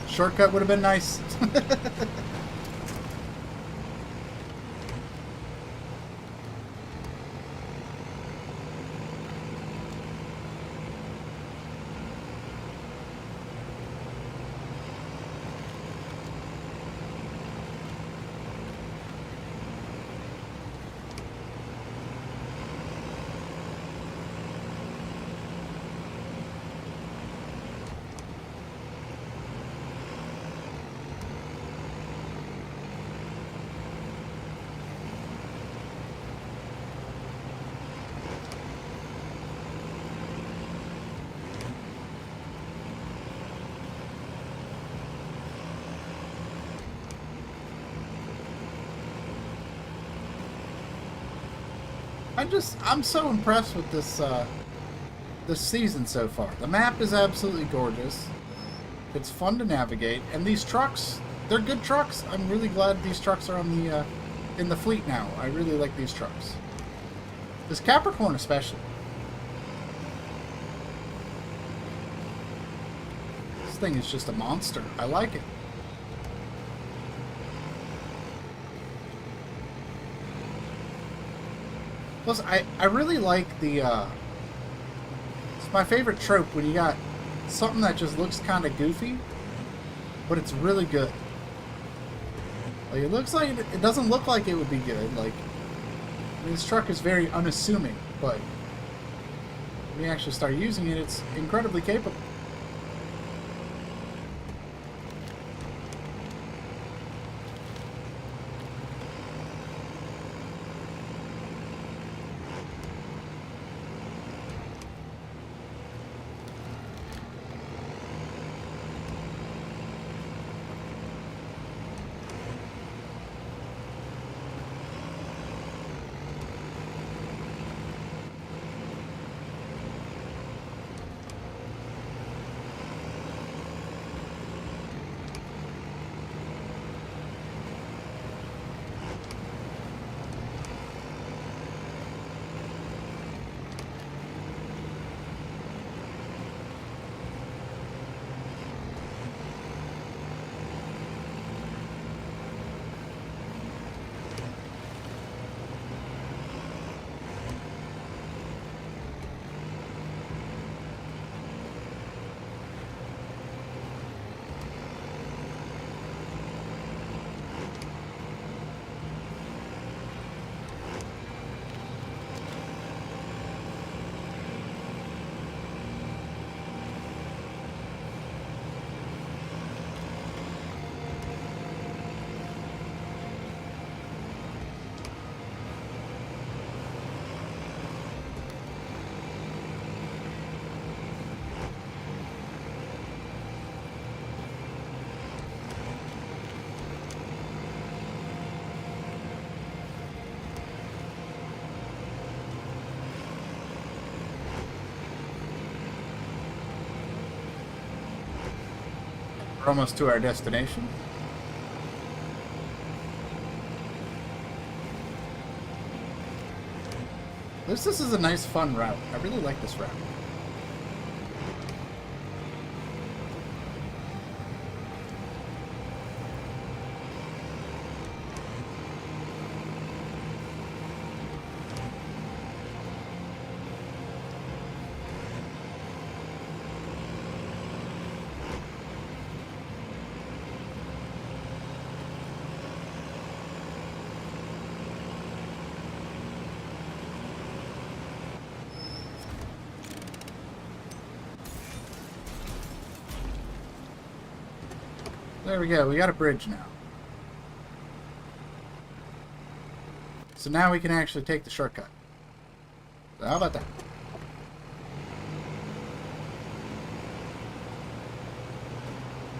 Speaker 2: shortcut would have been nice. I'm so impressed with this season so far. The map is absolutely gorgeous. It's fun to navigate, and these trucks, they're good trucks. I'm really glad these trucks are on the in the fleet now. I really like these trucks. This Capricorn especially. This thing is just a monster. I like it. Plus, I really like the, it's my favorite trope when you got something that just looks kind of goofy, but it's really good. Like, it looks like, it doesn't look like it would be good. Like, I mean, this truck is very unassuming, but when you actually start using it, it's incredibly capable. We're almost to our destination. This is a nice, fun route. I really like this route. There we go. We got a bridge now. So now we can actually take the shortcut. So how about that?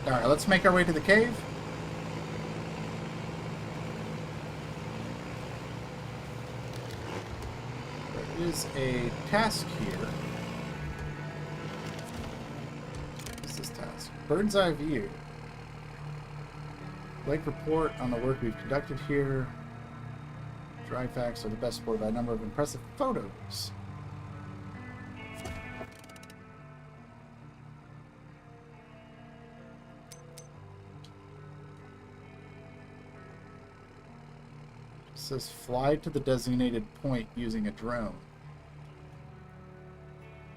Speaker 2: Alright, let's make our way to the cave. There is a task here. What's this task? Bird's eye view. Lake report on the work we've conducted here. Dry facts are the best supported by a number of impressive photos. It says fly to the designated point using a drone.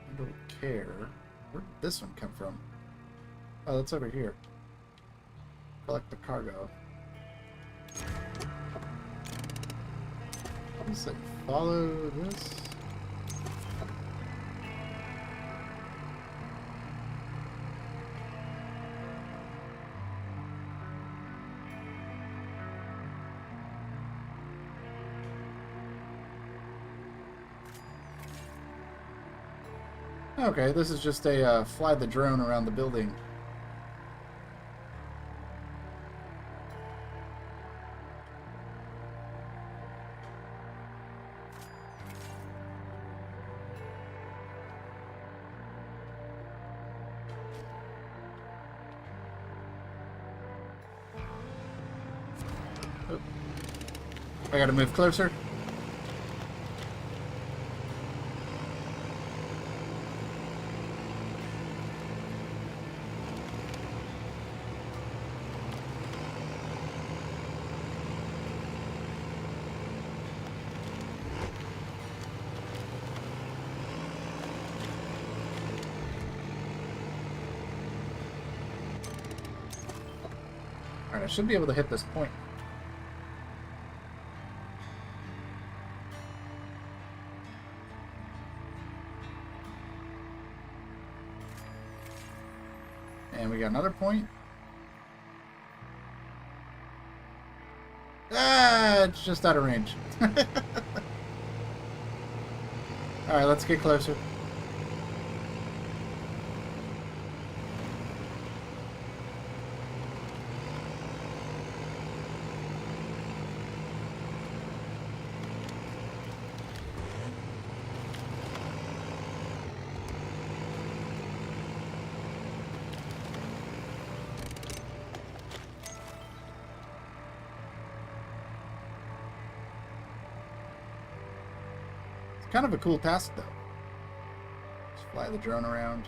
Speaker 2: I don't care. Where did this one come from? Oh, that's over here. Collect the cargo. Let's like follow this. Okay, this is just a fly the drone around the building. Oh. I gotta move closer. Alright, I should be able to hit this point. And we got another point. Ah, it's just out of range. Alright, let's get closer. Kind of a cool task, though. Just fly the drone around.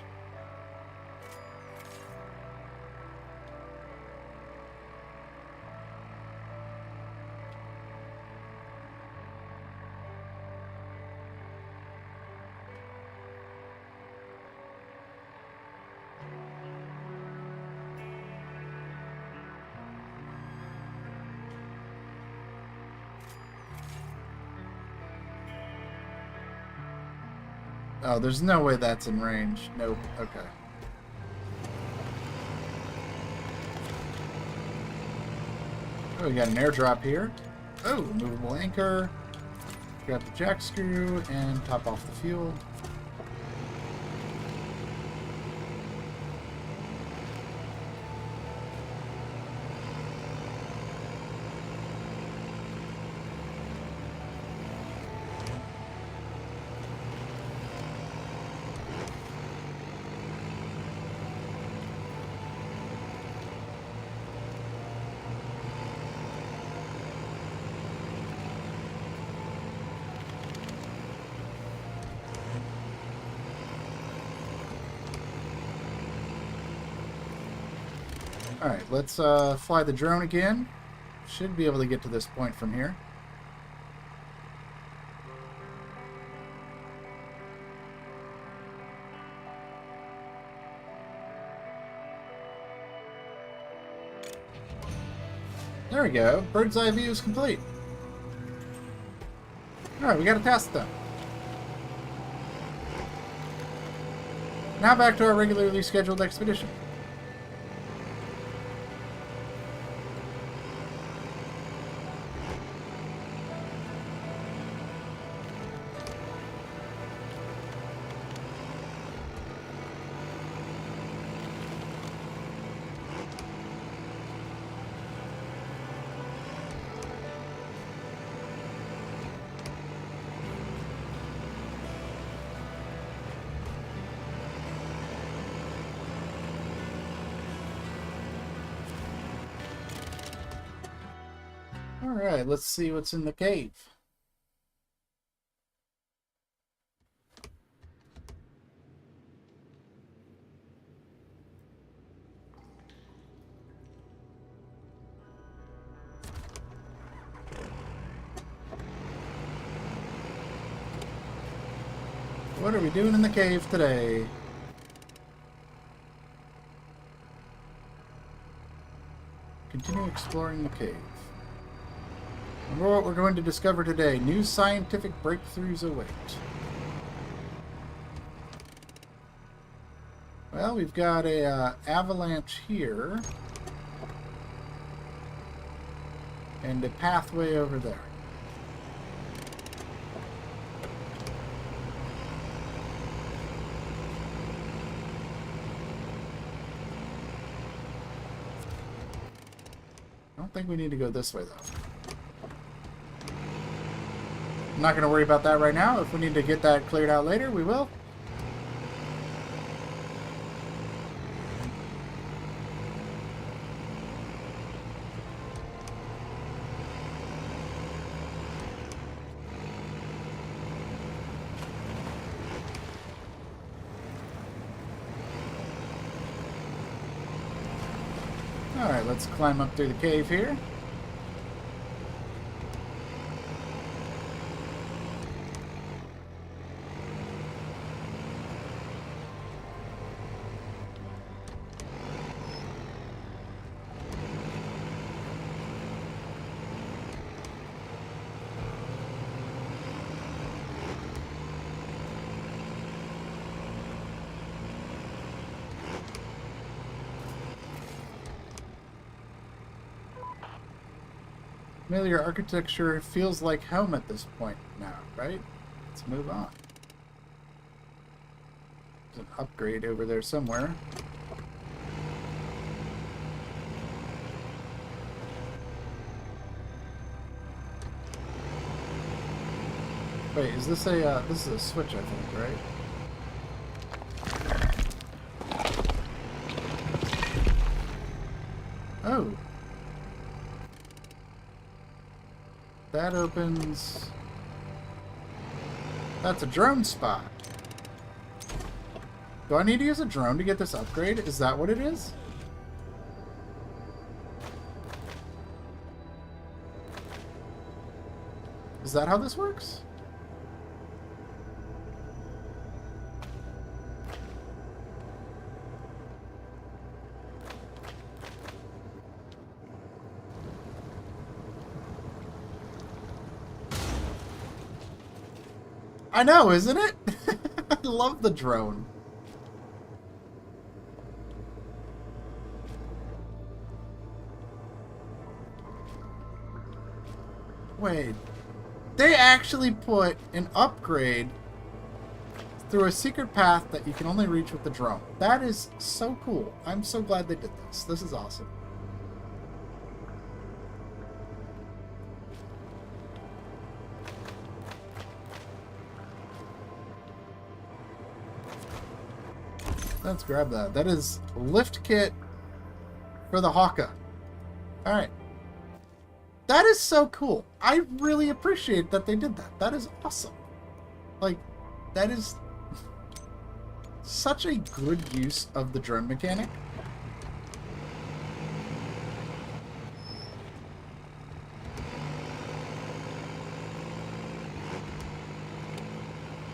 Speaker 2: Oh, there's no way that's in range. Nope. Okay. Oh, we got an airdrop here. Oh, movable anchor. Grab the jack screw and top off the fuel. Alright, let's fly the drone again. Should be able to get to this point from here. There we go. Bird's eye view is complete. Alright, we got a task done. Now back to our regularly scheduled expedition. Alright, let's see what's in the cave. What are we doing in the cave today? Continue exploring the cave. Remember what we're going to discover today. New scientific breakthroughs await. Well, we've got a avalanche here. And a pathway over there. I don't think we need to go this way, though. I'm not going to worry about that right now. If we need to get that cleared out later, we will. Alright, let's climb up through the cave here. Familiar architecture feels like home at this point now, right? Let's move on. There's an upgrade over there somewhere. Wait, is this a, this is a switch, I think, right? Oh. That opens... That's a drone spot. Do I need to use a drone to get this upgrade? Is that what it is? Is that how this works? I know, isn't it? I love the drone. Wait. They actually put an upgrade through a secret path that you can only reach with the drone. That is so cool. I'm so glad they did this. This is awesome. Let's grab that. That is lift kit for the Hawka. Alright. That is so cool. I really appreciate that they did that. That is awesome. Like, that is such a good use of the drone mechanic.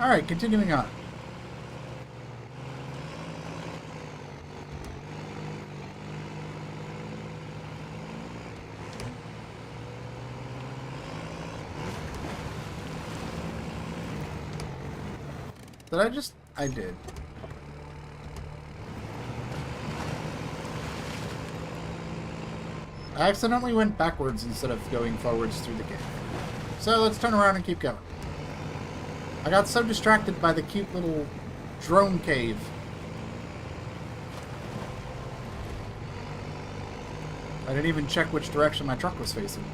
Speaker 2: Alright, continuing on. Did I just... I did. I accidentally went backwards instead of going forwards through the cave. So let's turn around and keep going. I got so distracted by the cute little drone cave. I didn't even check which direction my truck was facing.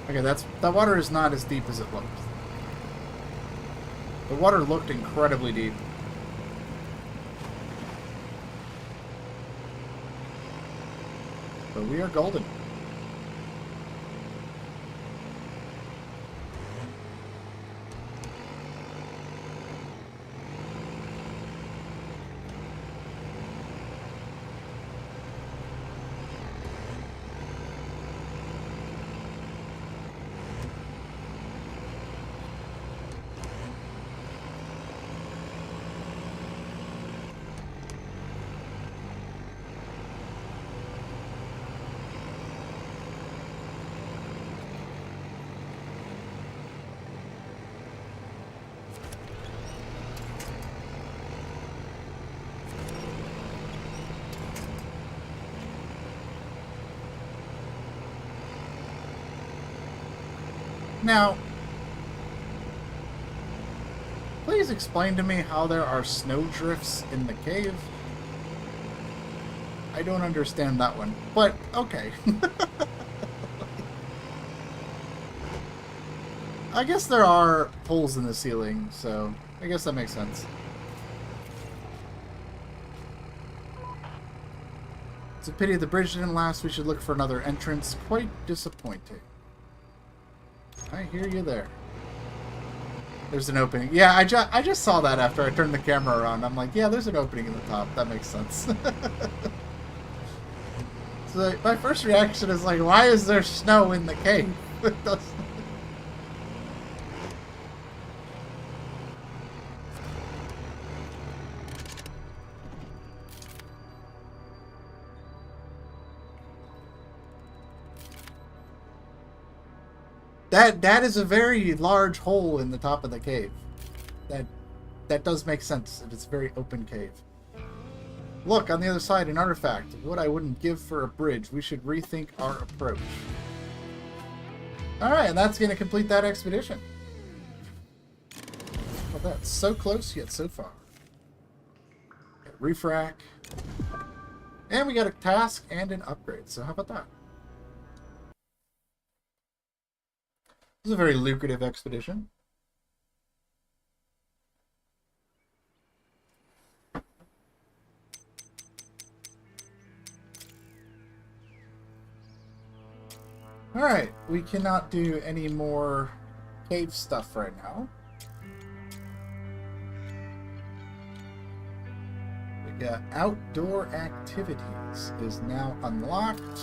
Speaker 2: Okay, that water is not as deep as it looked. The water looked incredibly deep. But we are golden. Now, please explain to me how there are snow drifts in the cave. I don't understand that one, but okay. I guess there are holes in the ceiling, so I guess that makes sense. It's a pity the bridge didn't last. We should look for another entrance. Quite disappointing. I hear you there. There's an opening. Yeah, I just saw that after I turned the camera around. I'm like, yeah, there's an opening in the top. That makes sense. So my first reaction is like, why is there snow in the cave? It doesn't... That is a very large hole in the top of the cave. That does make sense if it's a very open cave. Look, on the other side, an artifact. What I wouldn't give for a bridge. We should rethink our approach. Alright, and that's going to complete that expedition. Well, that's so close, yet so far. Refrac. And we got a task and an upgrade, so how about that? This is a very lucrative expedition. Alright, we cannot do any more cave stuff right now. We got outdoor activities is now unlocked.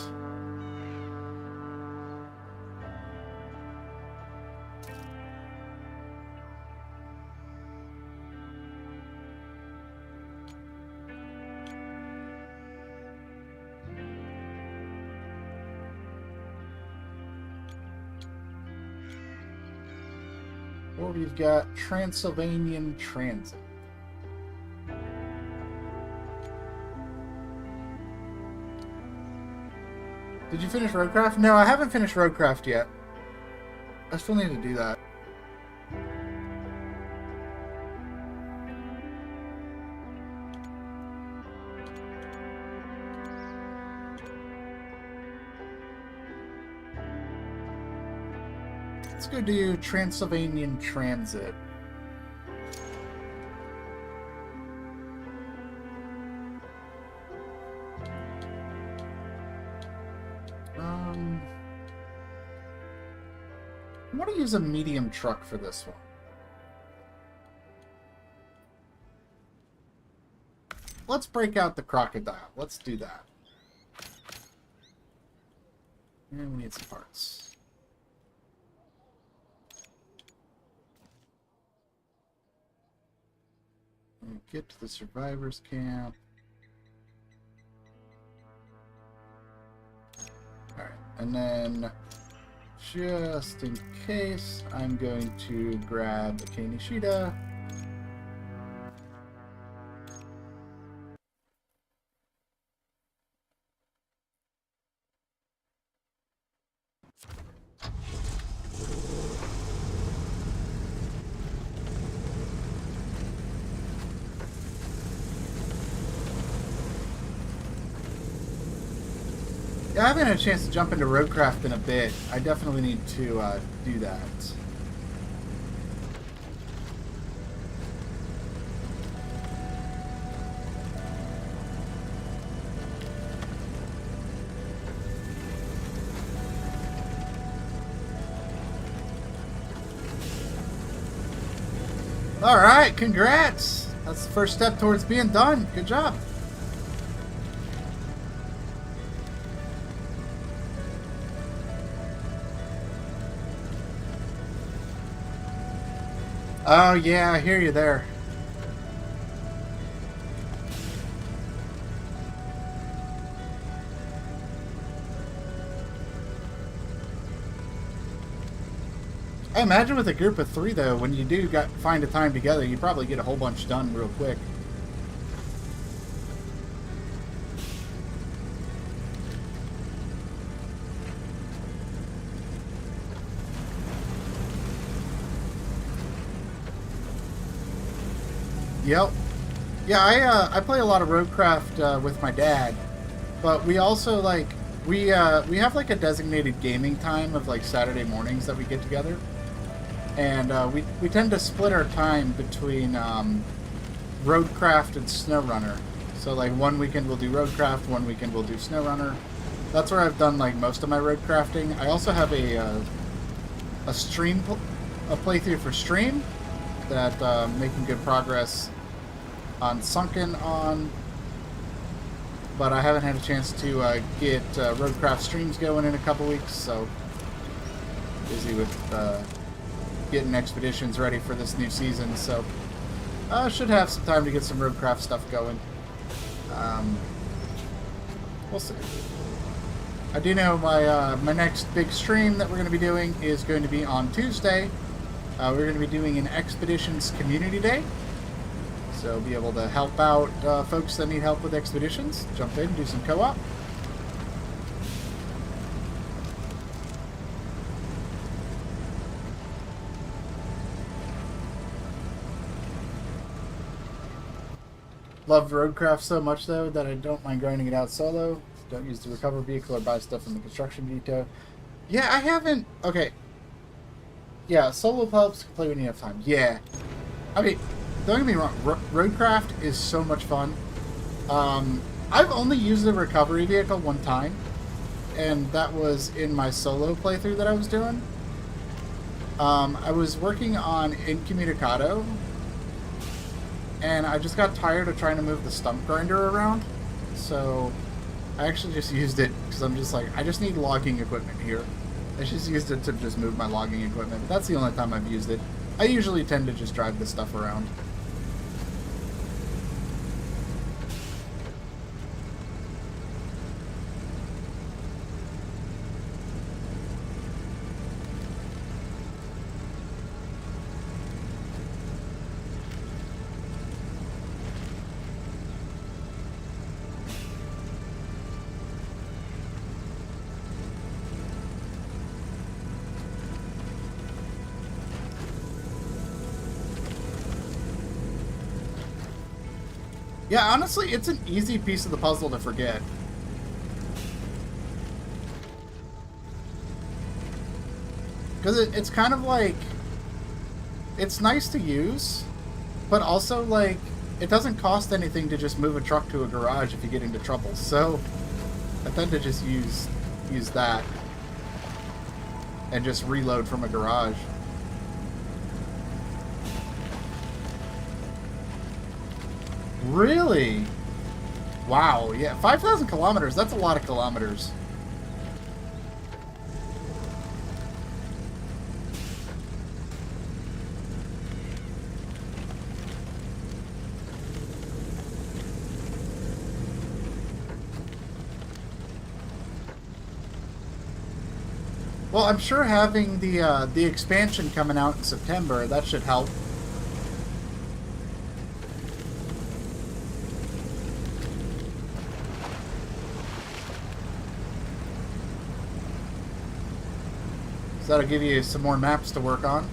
Speaker 2: Or we've got Transylvanian Transit. Did you finish Roadcraft? No, I haven't finished Roadcraft yet. I still need to do that. Let's go do Transylvanian Transit. I want to use a medium truck for this one. Let's break out the crocodile. Let's do that. And we need some parts. And get to the survivors camp. Alright, and then just in case, I'm going to grab the Kanishita. Yeah, I haven't had a chance to jump into Roadcraft in a bit. I definitely need to do that. Alright, congrats! That's the first step towards being done. Good job. Oh, yeah, I hear you there. I imagine with a group of 3, though, when you do find a time together, you probably get a whole bunch done real quick. Yep. Yeah, I play a lot of Roadcraft with my dad, but we also we have like a designated gaming time of like Saturday mornings that we get together, and we tend to split our time between Roadcraft and SnowRunner. So like one weekend we'll do Roadcraft, one weekend we'll do SnowRunner. That's where I've done like most of my Roadcrafting. I also have a playthrough for stream that making good progress on Sunken on, but I haven't had a chance to get Roadcraft streams going in a couple weeks, so busy with getting expeditions ready for this new season, so I should have some time to get some Roadcraft stuff going. We'll see. I do know my next big stream that we're going to be doing is going to be on Tuesday. We're going to be doing an Expeditions Community Day. So be able to help out folks that need help with expeditions. Jump in, do some co-op. Love Roadcraft so much, though, that I don't mind grinding it out solo. Don't use the recover vehicle or buy stuff from the construction depot. Yeah, I haven't... Okay. Yeah, solo helps play when you have time. Yeah. I mean, don't get me wrong. Roadcraft is so much fun. I've only used the recovery vehicle one time, and that was in my solo playthrough that I was doing. I was working on Incommunicado, and I just got tired of trying to move the stump grinder around, so I actually just used it because I'm just like, I just need logging equipment here. I just used it to just move my logging equipment, but that's the only time I've used it. I usually tend to just drive this stuff around. Yeah, honestly, it's an easy piece of the puzzle to forget. Because it's kind of like... It's nice to use, but also, like, it doesn't cost anything to just move a truck to a garage if you get into trouble. So, I tend to just use that and just reload from a garage. Really? Wow, yeah, 5,000 kilometers, that's a lot of kilometers. Well, I'm sure having the expansion coming out in September, that should help. So that'll give you some more maps to work on.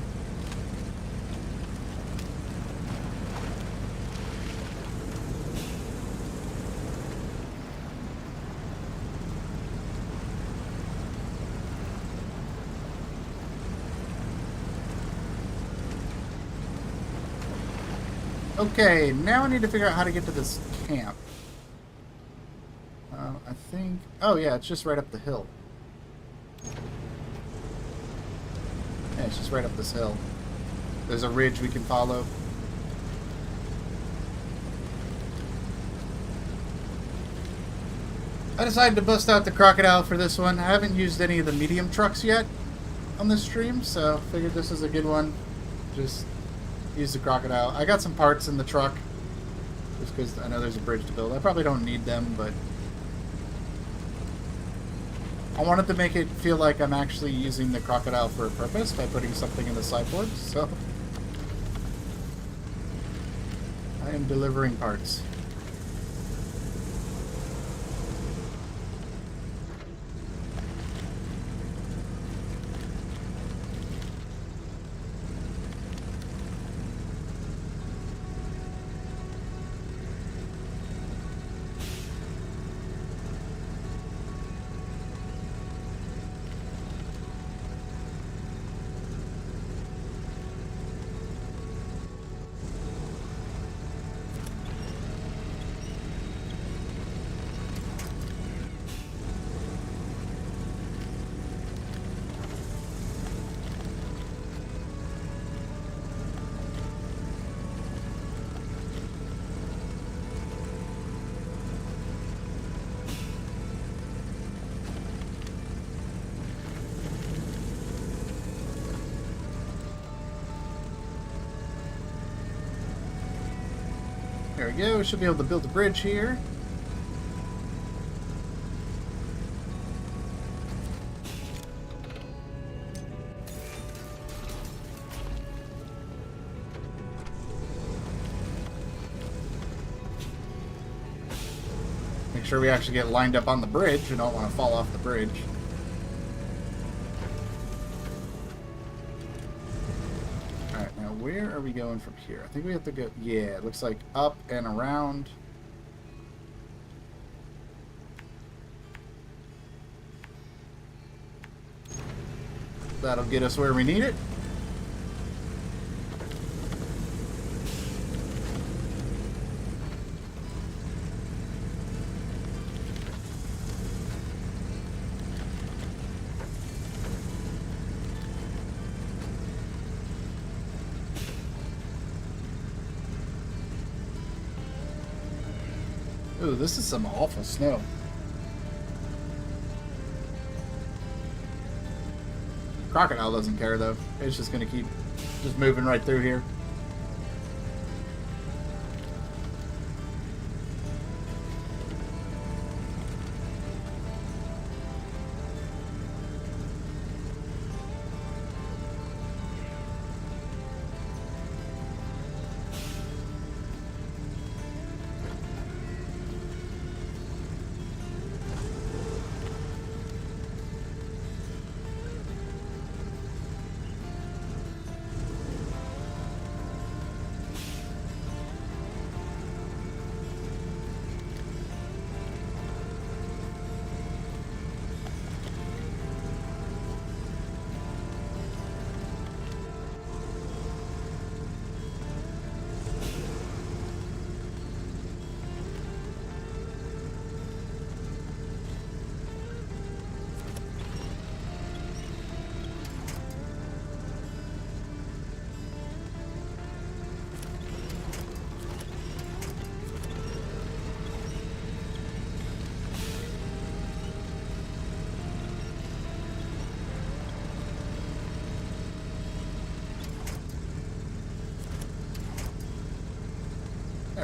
Speaker 2: Okay, now I need to figure out how to get to this camp. I think... Oh, yeah, it's just right up the hill. Yeah, it's just right up this hill. There's a ridge we can follow. I decided to bust out the crocodile for this one. I haven't used any of the medium trucks yet on this stream, so figured this is a good one. Just use the crocodile. I got some parts in the truck, just because I know there's a bridge to build. I probably don't need them, but I wanted to make it feel like I'm actually using the crocodile for a purpose by putting something in the sideboard, so I am delivering parts. There we go. We should be able to build a bridge here. Make sure we actually get lined up on the bridge. We don't want to fall off the bridge. Alright, now where are we going from here? I think we have to go... Yeah, it looks like up and around. That'll get us where we need it. Ooh, this is some awful snow. Crocodile doesn't care though. It's just gonna keep just moving right through here.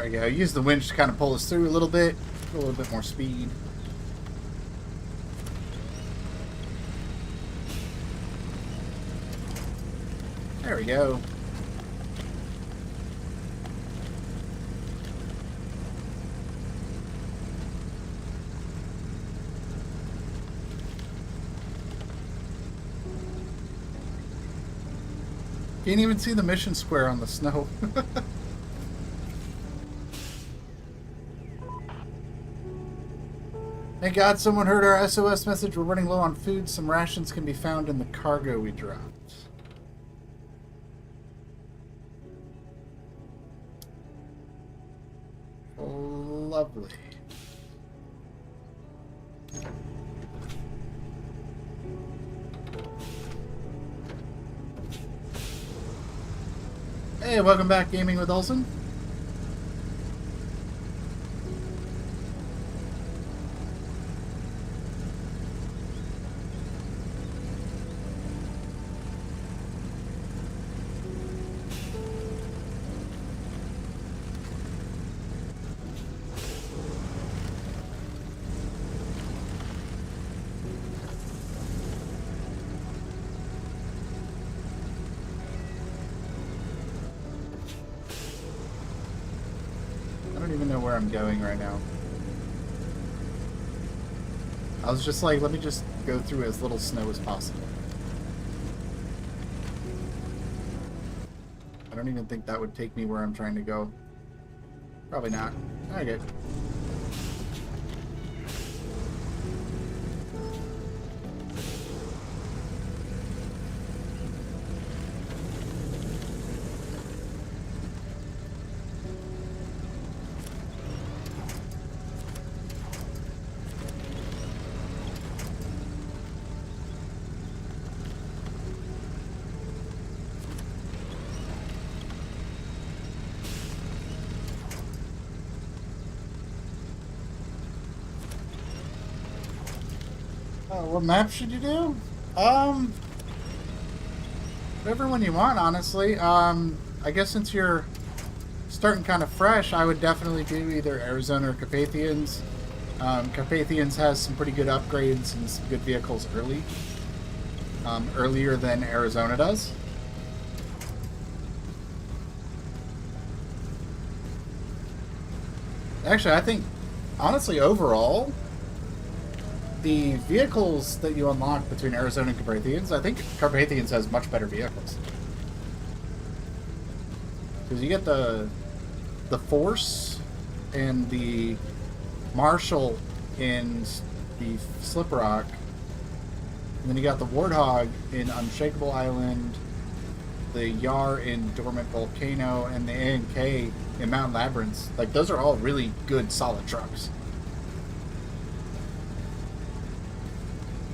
Speaker 2: we go. Use the winch to kind of pull us through a little bit more speed. There we go. Can't even see the mission square on the snow. Thank God someone heard our SOS message. We're running low on food. Some rations can be found in the cargo we dropped. Lovely. Hey, welcome back, Gaming with Olsen. I don't even know where I'm going right now. I was just like, let me just go through as little snow as possible. I don't even think that would take me where I'm trying to go. Probably not. Okay. What map should you do? Whatever one you want, honestly. I guess since you're starting kind of fresh, I would definitely do either Arizona or Carpathians. Carpathians has some pretty good upgrades and some good vehicles early. Earlier than Arizona does. Actually, I think, honestly, overall, the vehicles that you unlock between Arizona and Carpathians, I think Carpathians has much better vehicles. Because you get the Force and the Marshall in the Slip Rock, and then you got the Warthog in Unshakable Island, the Yar in Dormant Volcano, and the A&K in Mountain Labyrinths. Like, those are all really good, solid trucks.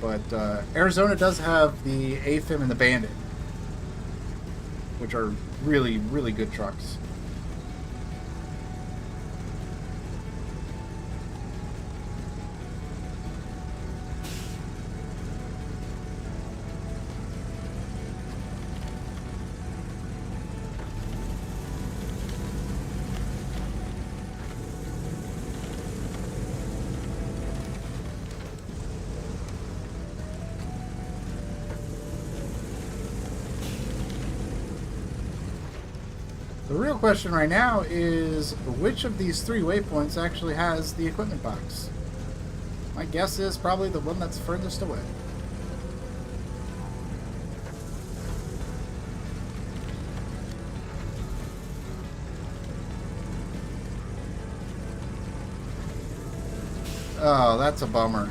Speaker 2: But Arizona does have the AFIM and the Bandit, which are really, really good trucks. The real question right now is which of these three waypoints actually has the equipment box? My guess is probably the one that's furthest away. Oh, that's a bummer.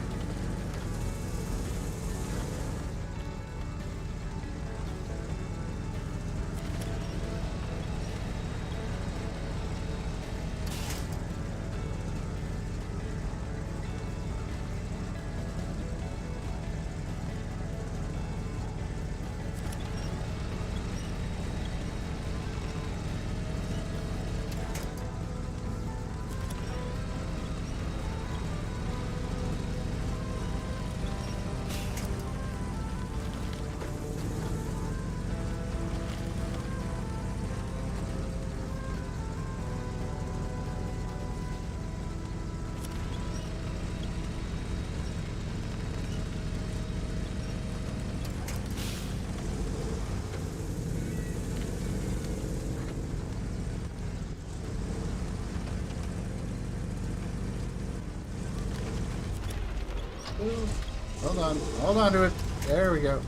Speaker 2: Hold on. Hold on to it. There we go.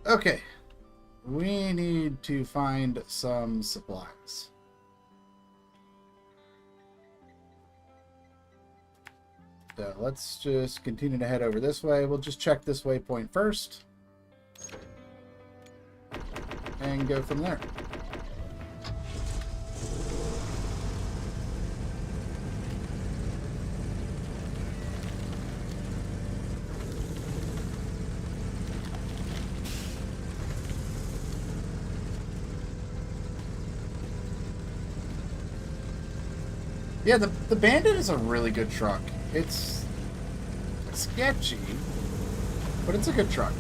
Speaker 2: Okay. We need to find some supplies. So let's just continue to head over this way. We'll just check this waypoint first. And go from there. Yeah, the Bandit is a really good truck. It's sketchy, but it's a good truck.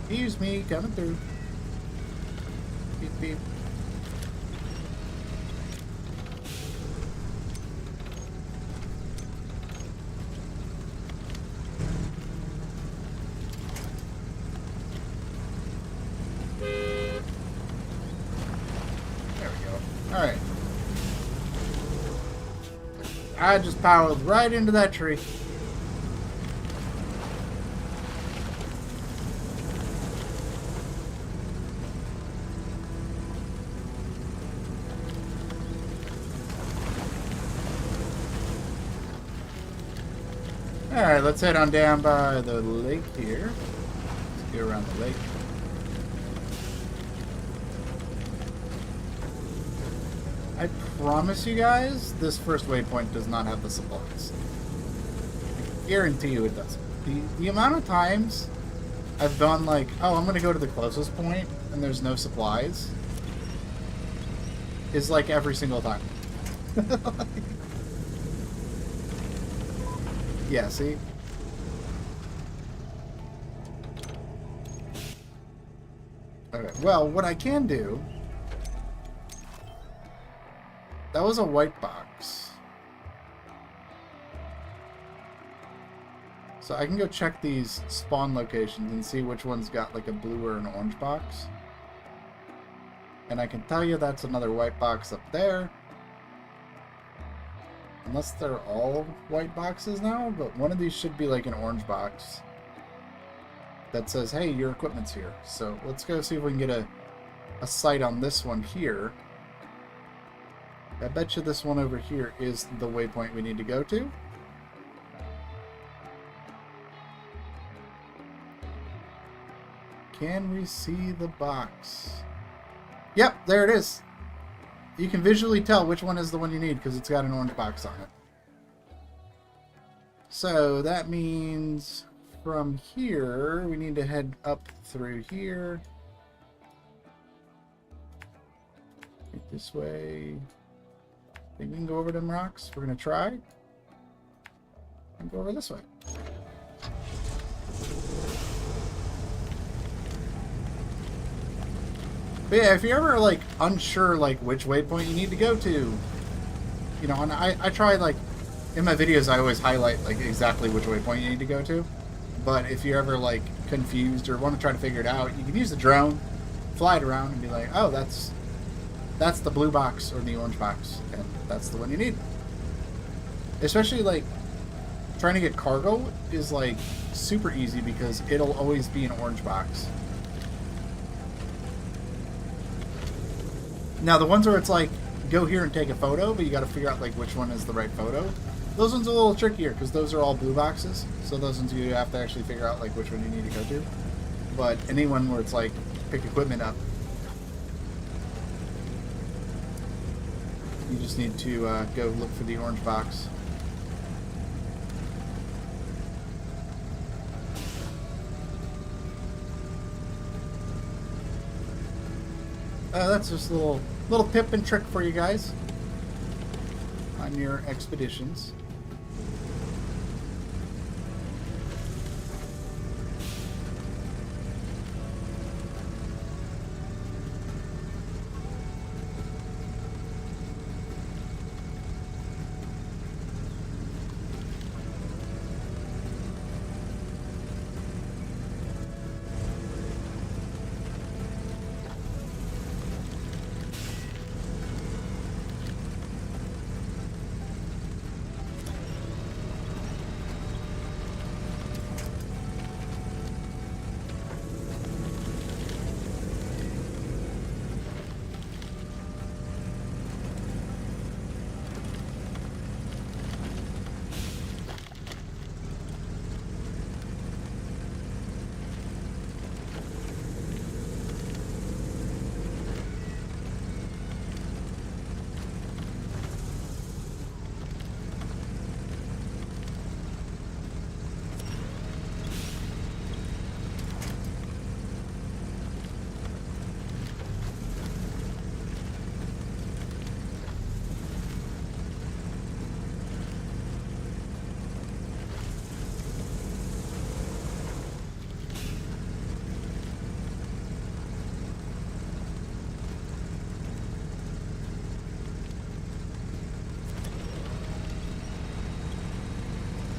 Speaker 2: Excuse me, coming through. Beep, beep. There we go. Alright. I just powered right into that tree. Alright, let's head on down by the lake here. Let's go around the lake. I promise you guys, this first waypoint does not have the supplies. I guarantee you it doesn't. The amount of times I've gone like, oh, I'm going to go to the closest point and there's no supplies is like every single time. Yeah, see? Okay, well, what I can do... That was a white box. So I can go check these spawn locations and see which one's got like a blue or an orange box. And I can tell you that's another white box up there. Unless they're all white boxes now, but one of these should be like an orange box that says, hey, your equipment's here. So let's go see if we can get a sight on this one here. I bet you this one over here is the waypoint we need to go to. Can we see the box? Yep, there it is. You can visually tell which one is the one you need because it's got an orange box on it. So that means from here, we need to head up through here. This way. Think we can go over them rocks? We're going to try. And go over this way. But yeah, if you're ever like unsure like which waypoint you need to go to, you know, and I try like in my videos I always highlight like exactly which waypoint you need to go to. But if you're ever like confused or want to try to figure it out, you can use the drone, fly it around, and be like, oh, that's the blue box or the orange box, and that's the one you need. Especially like trying to get cargo is like super easy because it'll always be an orange box. Now the ones where it's like go here and take a photo, but you got to figure out like which one is the right photo. Those ones are a little trickier because those are all blue boxes. So those ones you have to actually figure out like which one you need to go to. But anyone where it's like pick equipment up, you just need to go look for the orange box. That's just a little tip and trick for you guys on your expeditions.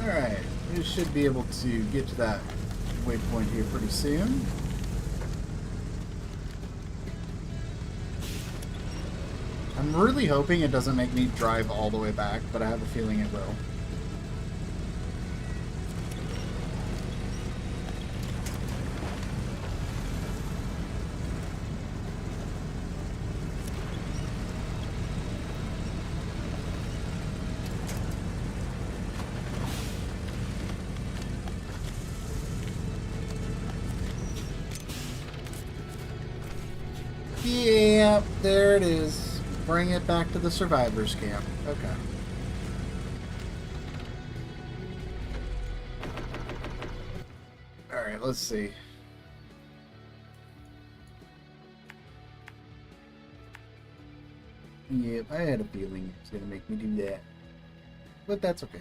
Speaker 2: Alright, we should be able to get to that waypoint here pretty soon. I'm really hoping it doesn't make me drive all the way back, but I have a feeling it will. Yep, there it is. Bring it back to the survivors camp. Okay. Alright, let's see. Yep, I had a feeling it was going to make me do that. But that's okay.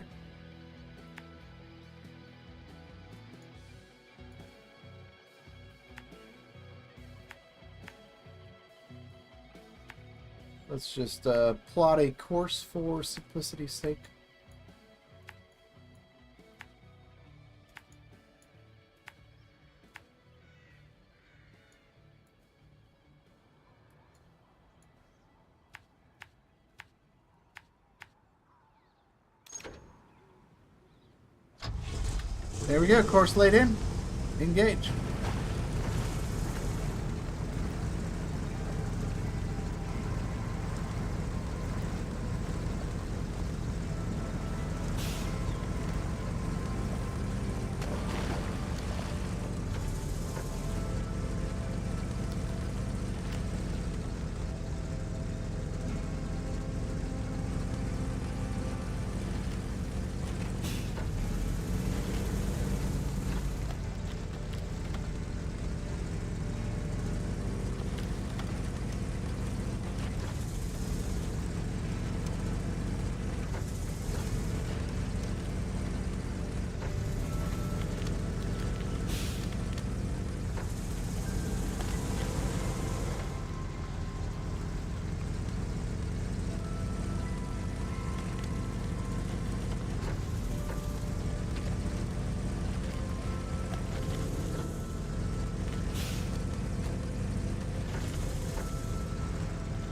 Speaker 2: Let's just plot a course for simplicity's sake. There we go, course laid in. Engage.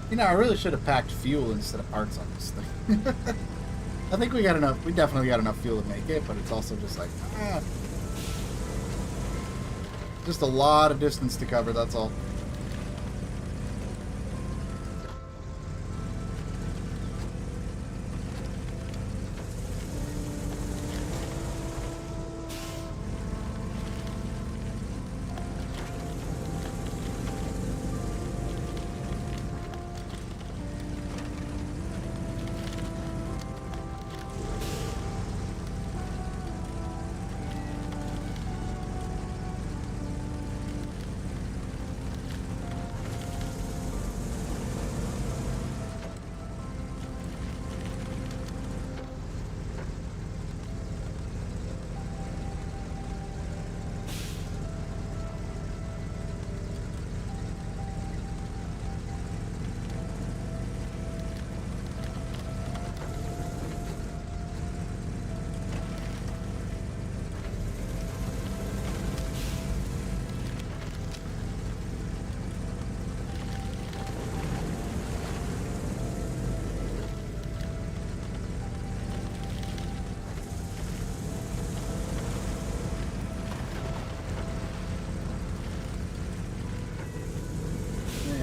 Speaker 2: You know, I really should have packed fuel instead of parts on this thing. I think we got enough. We definitely got enough fuel to make it, but it's also just like, just a lot of distance to cover, that's all.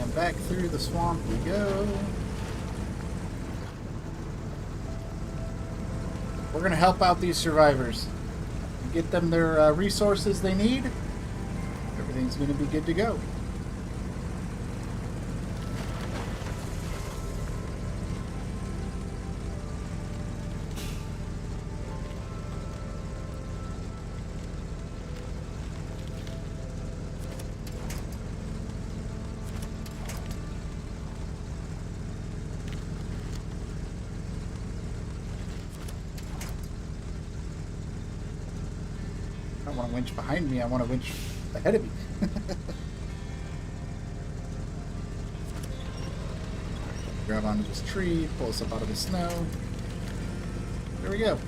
Speaker 2: And back through the swamp we go. We're going to help out these survivors. Get them their resources they need. Everything's going to be good to go. I don't want a winch behind me, I want a winch ahead of me. Grab onto this tree, pull us up out of the snow. There we go.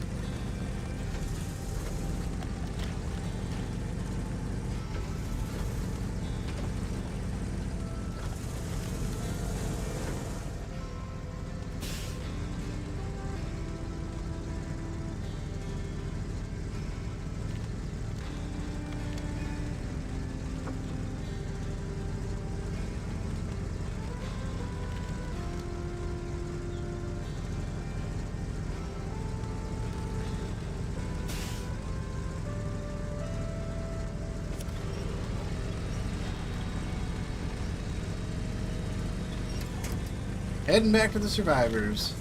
Speaker 2: Heading back to the survivors.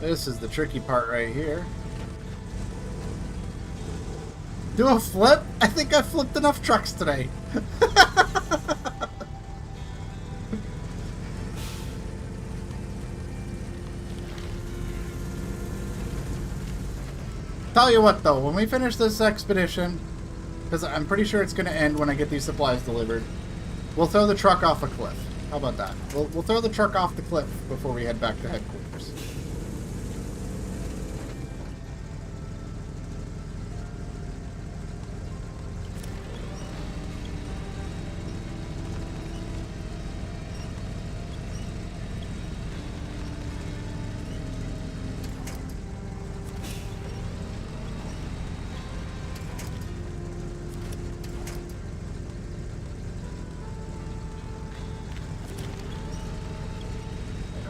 Speaker 2: This is the tricky part right here. Do a flip? I think I flipped enough trucks today. Tell you what though, when we finish this expedition, because I'm pretty sure it's going to end when I get these supplies delivered, we'll throw the truck off a cliff. How about that? We'll throw the truck off the cliff before we head back to headquarters.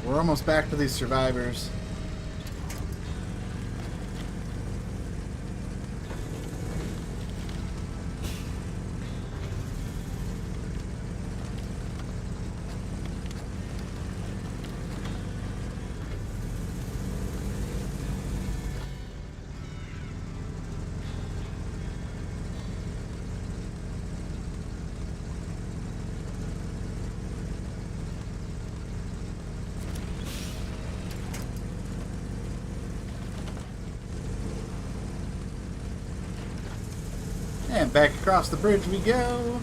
Speaker 2: We're almost back to these survivors. And back across the bridge we go.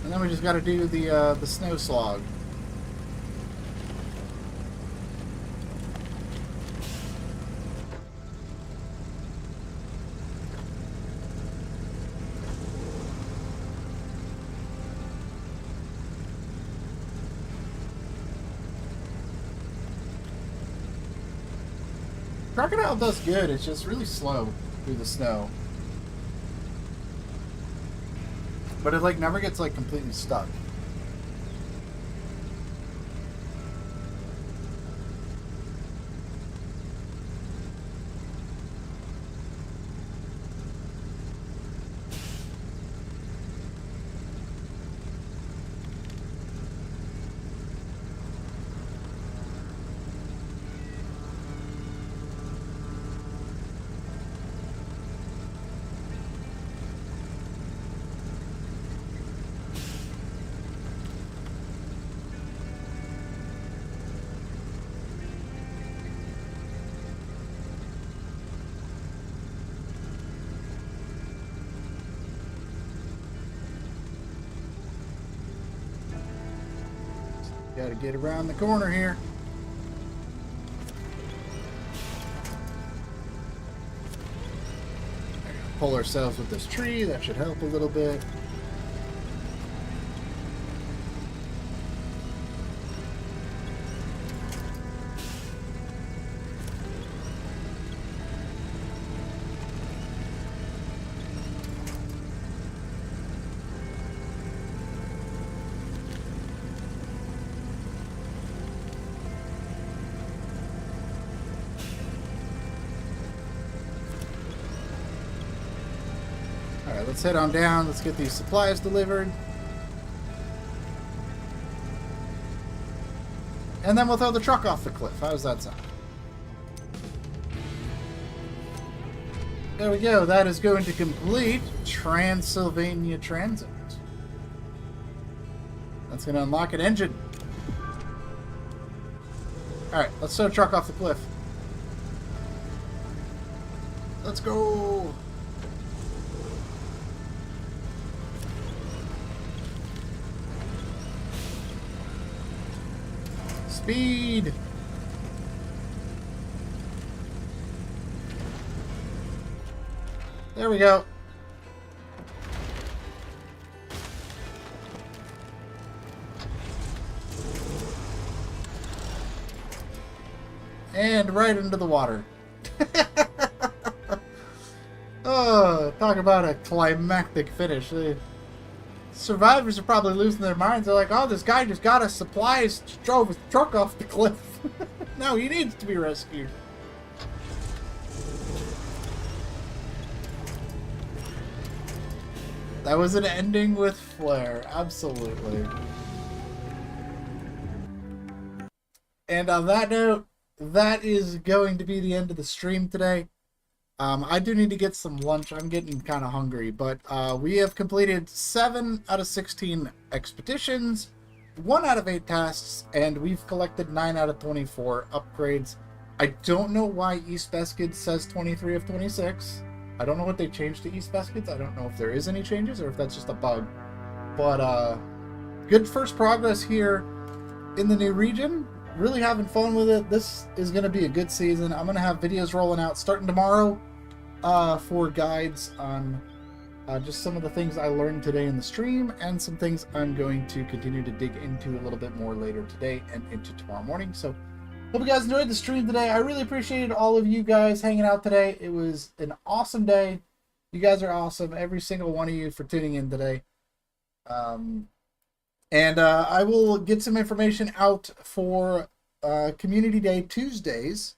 Speaker 2: And then we just got to do the snow slog. Crocodile does good, it's just really slow through the snow. But it like never gets like completely stuck. Got to get around the corner here. Pull ourselves with this tree. That should help a little bit. Alright, let's head on down. Let's get these supplies delivered. And then we'll throw the truck off the cliff. How does that sound? There we go. That is going to complete Transylvania Transit. That's going to unlock an engine. Alright, let's throw the truck off the cliff. Let's go! Speed! There we go. And right into the water. Oh, talk about a climactic finish. The survivors are probably losing their minds. They're like, oh, this guy just got us supplies, drove his truck off the cliff. No, he needs to be rescued. That was an ending with flair. Absolutely. And on that note, that is going to be the end of the stream today. I do need to get some lunch. I'm getting kind of hungry, but we have completed 7 out of 16 expeditions, 1 out of 8 tasks, and we've collected 9 out of 24 upgrades. I don't know why East Beskid says 23 of 26. I don't know what they changed to East Beskids. I don't know if there is any changes or if that's just a bug. But good first progress here in the new region. Really having fun with it. This is going to be a good season. I'm going to have videos rolling out starting tomorrow for guides on just some of the things I learned today in the stream and some things I'm going to continue to dig into a little bit more later today and into tomorrow morning. So hope you guys enjoyed the stream today. I really appreciated all of you guys hanging out today. It was an awesome day. You guys are awesome. Every single one of you for tuning in today. And I will get some information out for Community Day Tuesdays.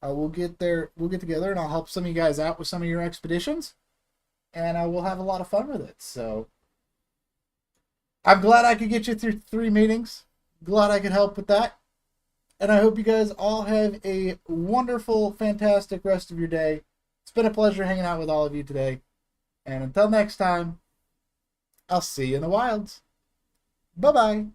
Speaker 2: We'll get together and I'll help some of you guys out with some of your expeditions. And I will have a lot of fun with it. So I'm glad I could get you through 3 meetings. Glad I could help with that. And I hope you guys all have a wonderful, fantastic rest of your day. It's been a pleasure hanging out with all of you today. And until next time, I'll see you in the wilds. Bye-bye.